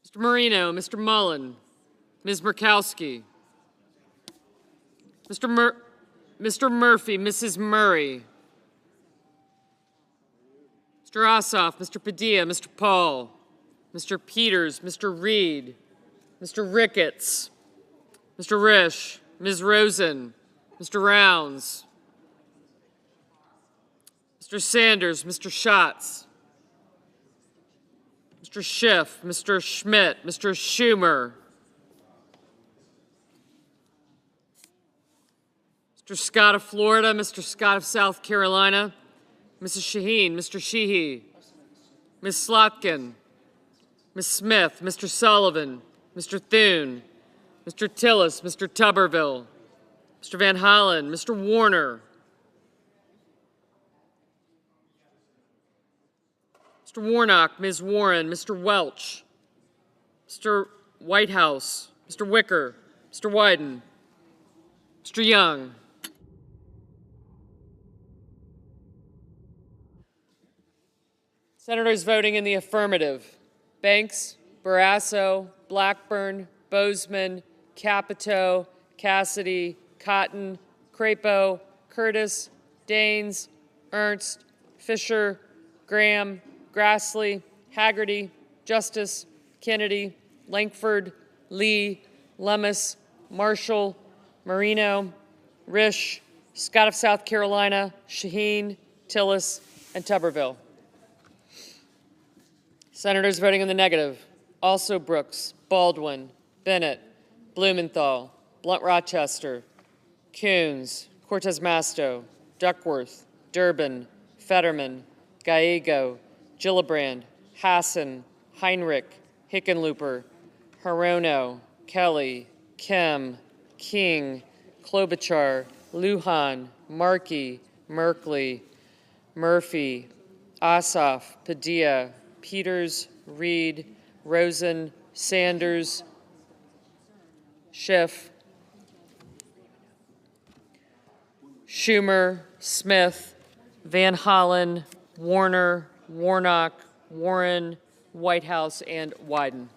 Mr. Marino, Mr. Mullen, Ms. Murkowski, Mr. Murphy, Mrs. Murray, Mr. Ossoff, Mr. Padilla, Mr. Paul, Mr. Peters, Mr. Reed, Mr. Ricketts, Mr. Risch, Ms. Rosen, Mr. Rounds, Mr. Sanders, Mr. Schatz, Mr. Schiff, Mr. Schmidt, Mr. Schumer, Mr. Scott of Florida, Mr. Scott of South Carolina, Mrs. Shaheen, Mr. Sheehy, Ms. Slotkin, Ms. Smith, Mr. Sullivan, Mr. Thune, Mr. Tillis, Mr. Tuberville, Mr. Van Hollen, Mr. Warner, Mr. Warnock, Ms. Warren, Mr. Welch, Mr. Whitehouse, Mr. Wicker, Mr. Wyden, Mr. Young. Senators voting in the affirmative: Banks, Barrasso, Blackburn, Bozeman, Capito, Cassidy, Cotton, Crapo, Curtis, Daines, Ernst, Fisher, Graham, Grassley, Haggerty, Justice, Kennedy, Lankford, Lee, Lummis, Marshall, Marino, Risch, Scott of South Carolina, Shaheen, Tillis, and Tuberville. Senators voting in the negative: also Brooks, Baldwin, Bennett, Blumenthal, Blunt-Rochester, Coons, Cortez Masto, Duckworth, Durbin, Fetterman, Gallego, Gillibrand, Hassan, Heinrich, Hickenlooper, Hirono, Kelly, Kim, King, Klobuchar, Lujan, Markey, Merkley, Murphy, Ossoff, Padilla, Peters, Reed, Rosen, Sanders, Schiff, Schumer, Smith, Van Hollen, Warner, Warnock, Warren, Whitehouse, and Wyden.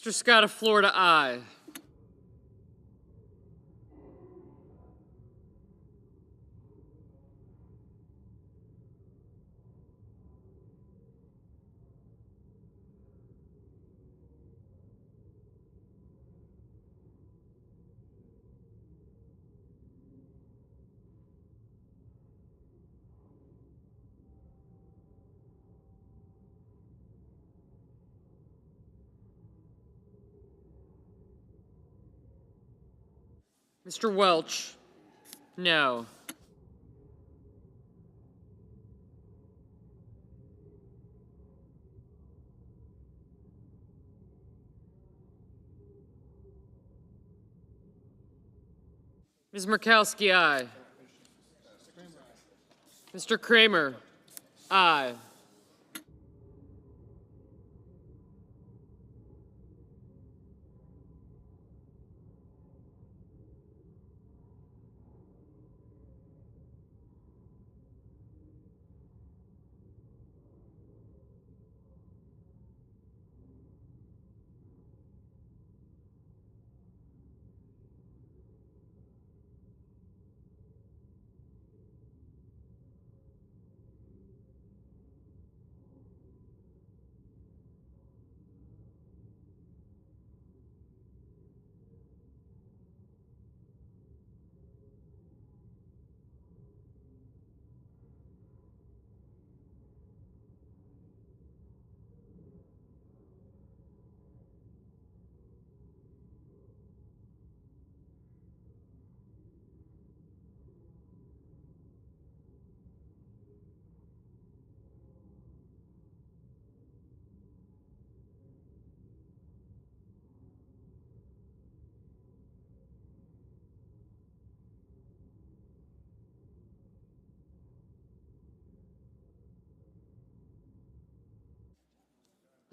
Mr. Scott of Florida, aye. Mr. Welch, no. Ms. Murkowski, aye. Mr. Kramer, aye.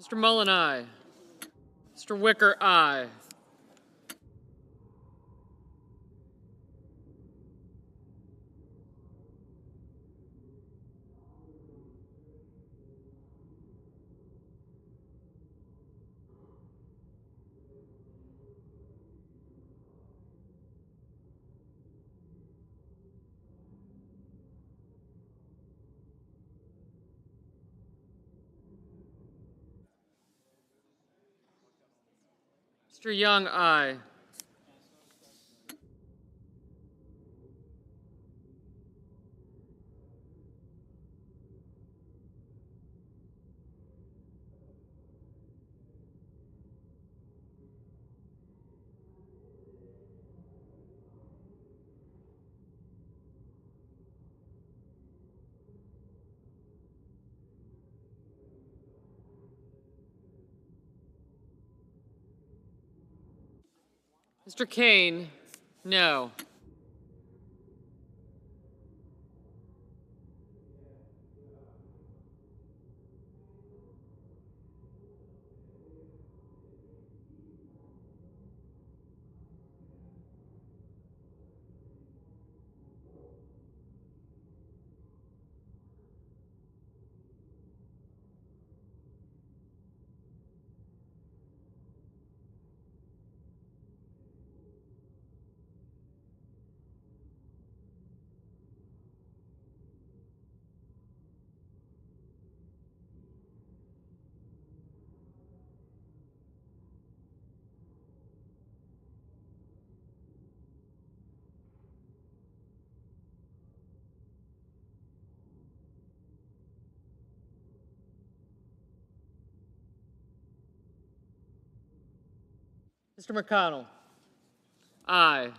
Mr. Mullen, aye. Mr. Wicker, aye. Mr. Young, aye. Mr. Kane, no. Mr. McConnell, aye.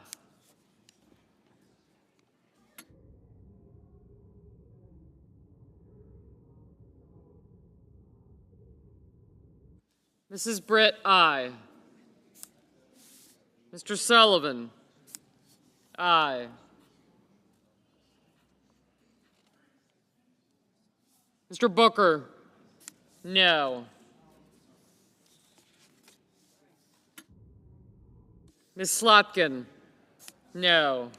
Mrs. Britt, aye. Mr. Sullivan, aye. Mr. Booker, no. Ms. Slotkin, no.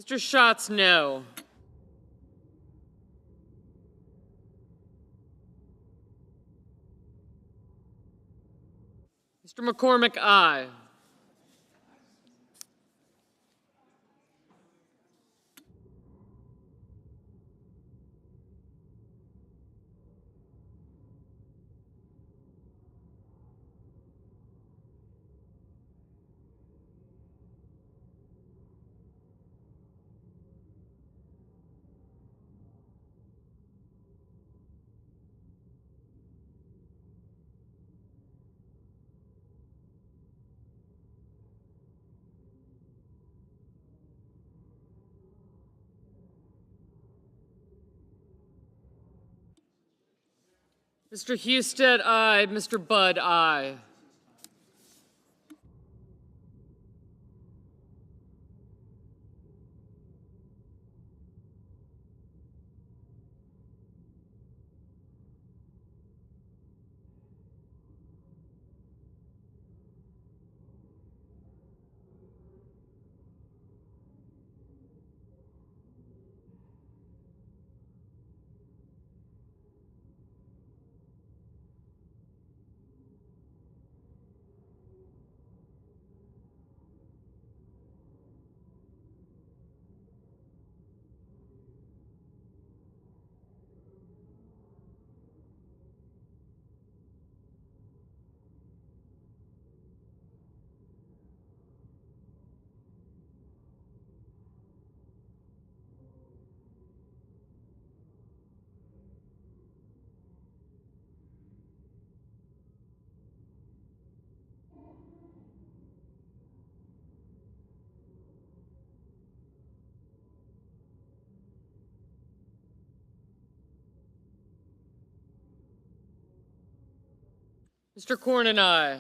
Mr. Schatz, no. Mr. McCormick, aye. Mr. Husted, aye. Mr. Budd, aye. Mr. Cornyn, aye.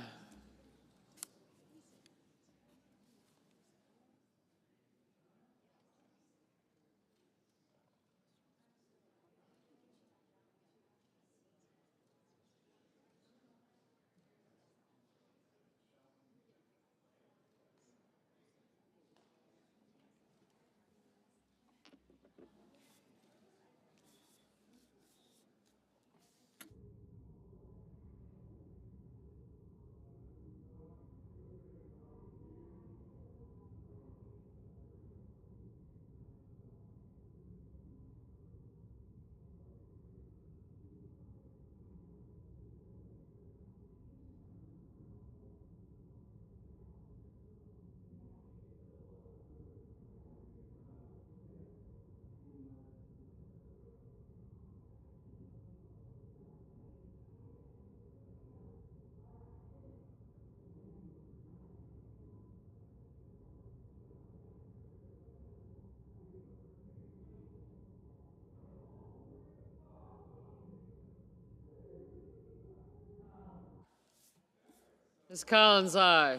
Ms. Collins, aye.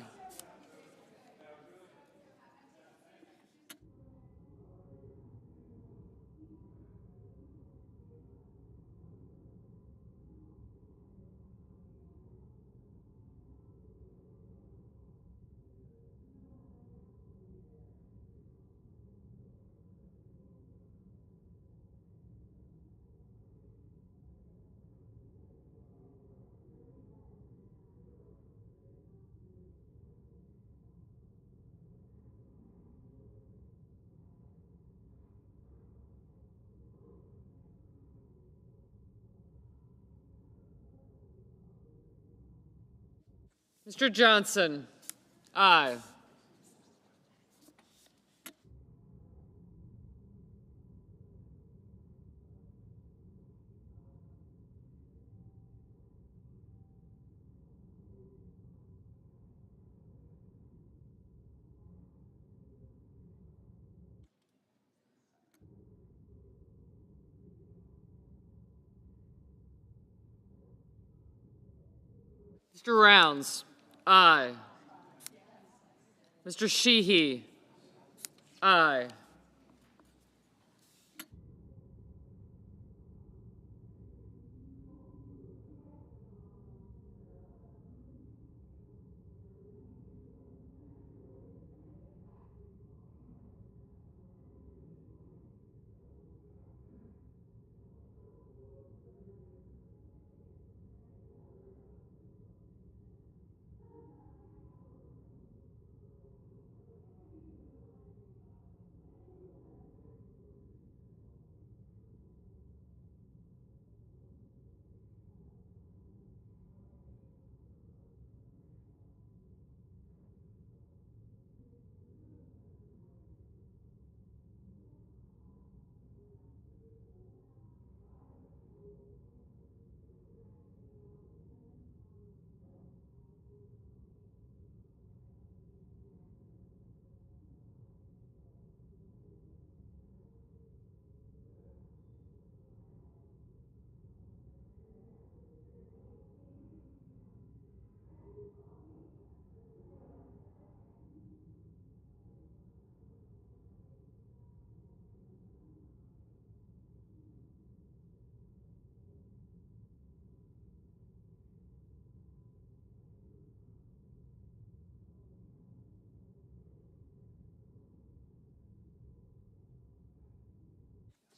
Mr. Johnson, aye. Mr. Rounds, aye. Mr. Sheehy, aye.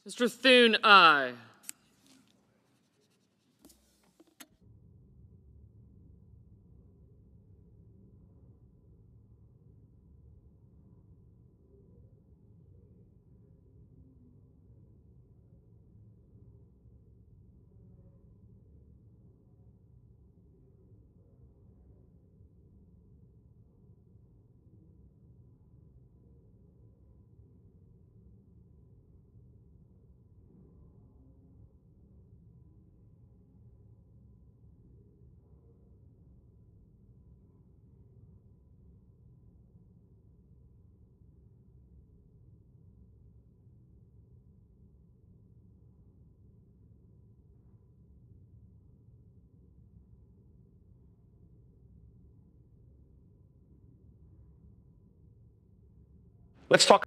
Mr. Thune, aye. Let's talk.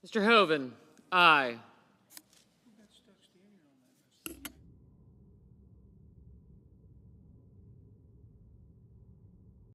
Mr. Hoven, aye.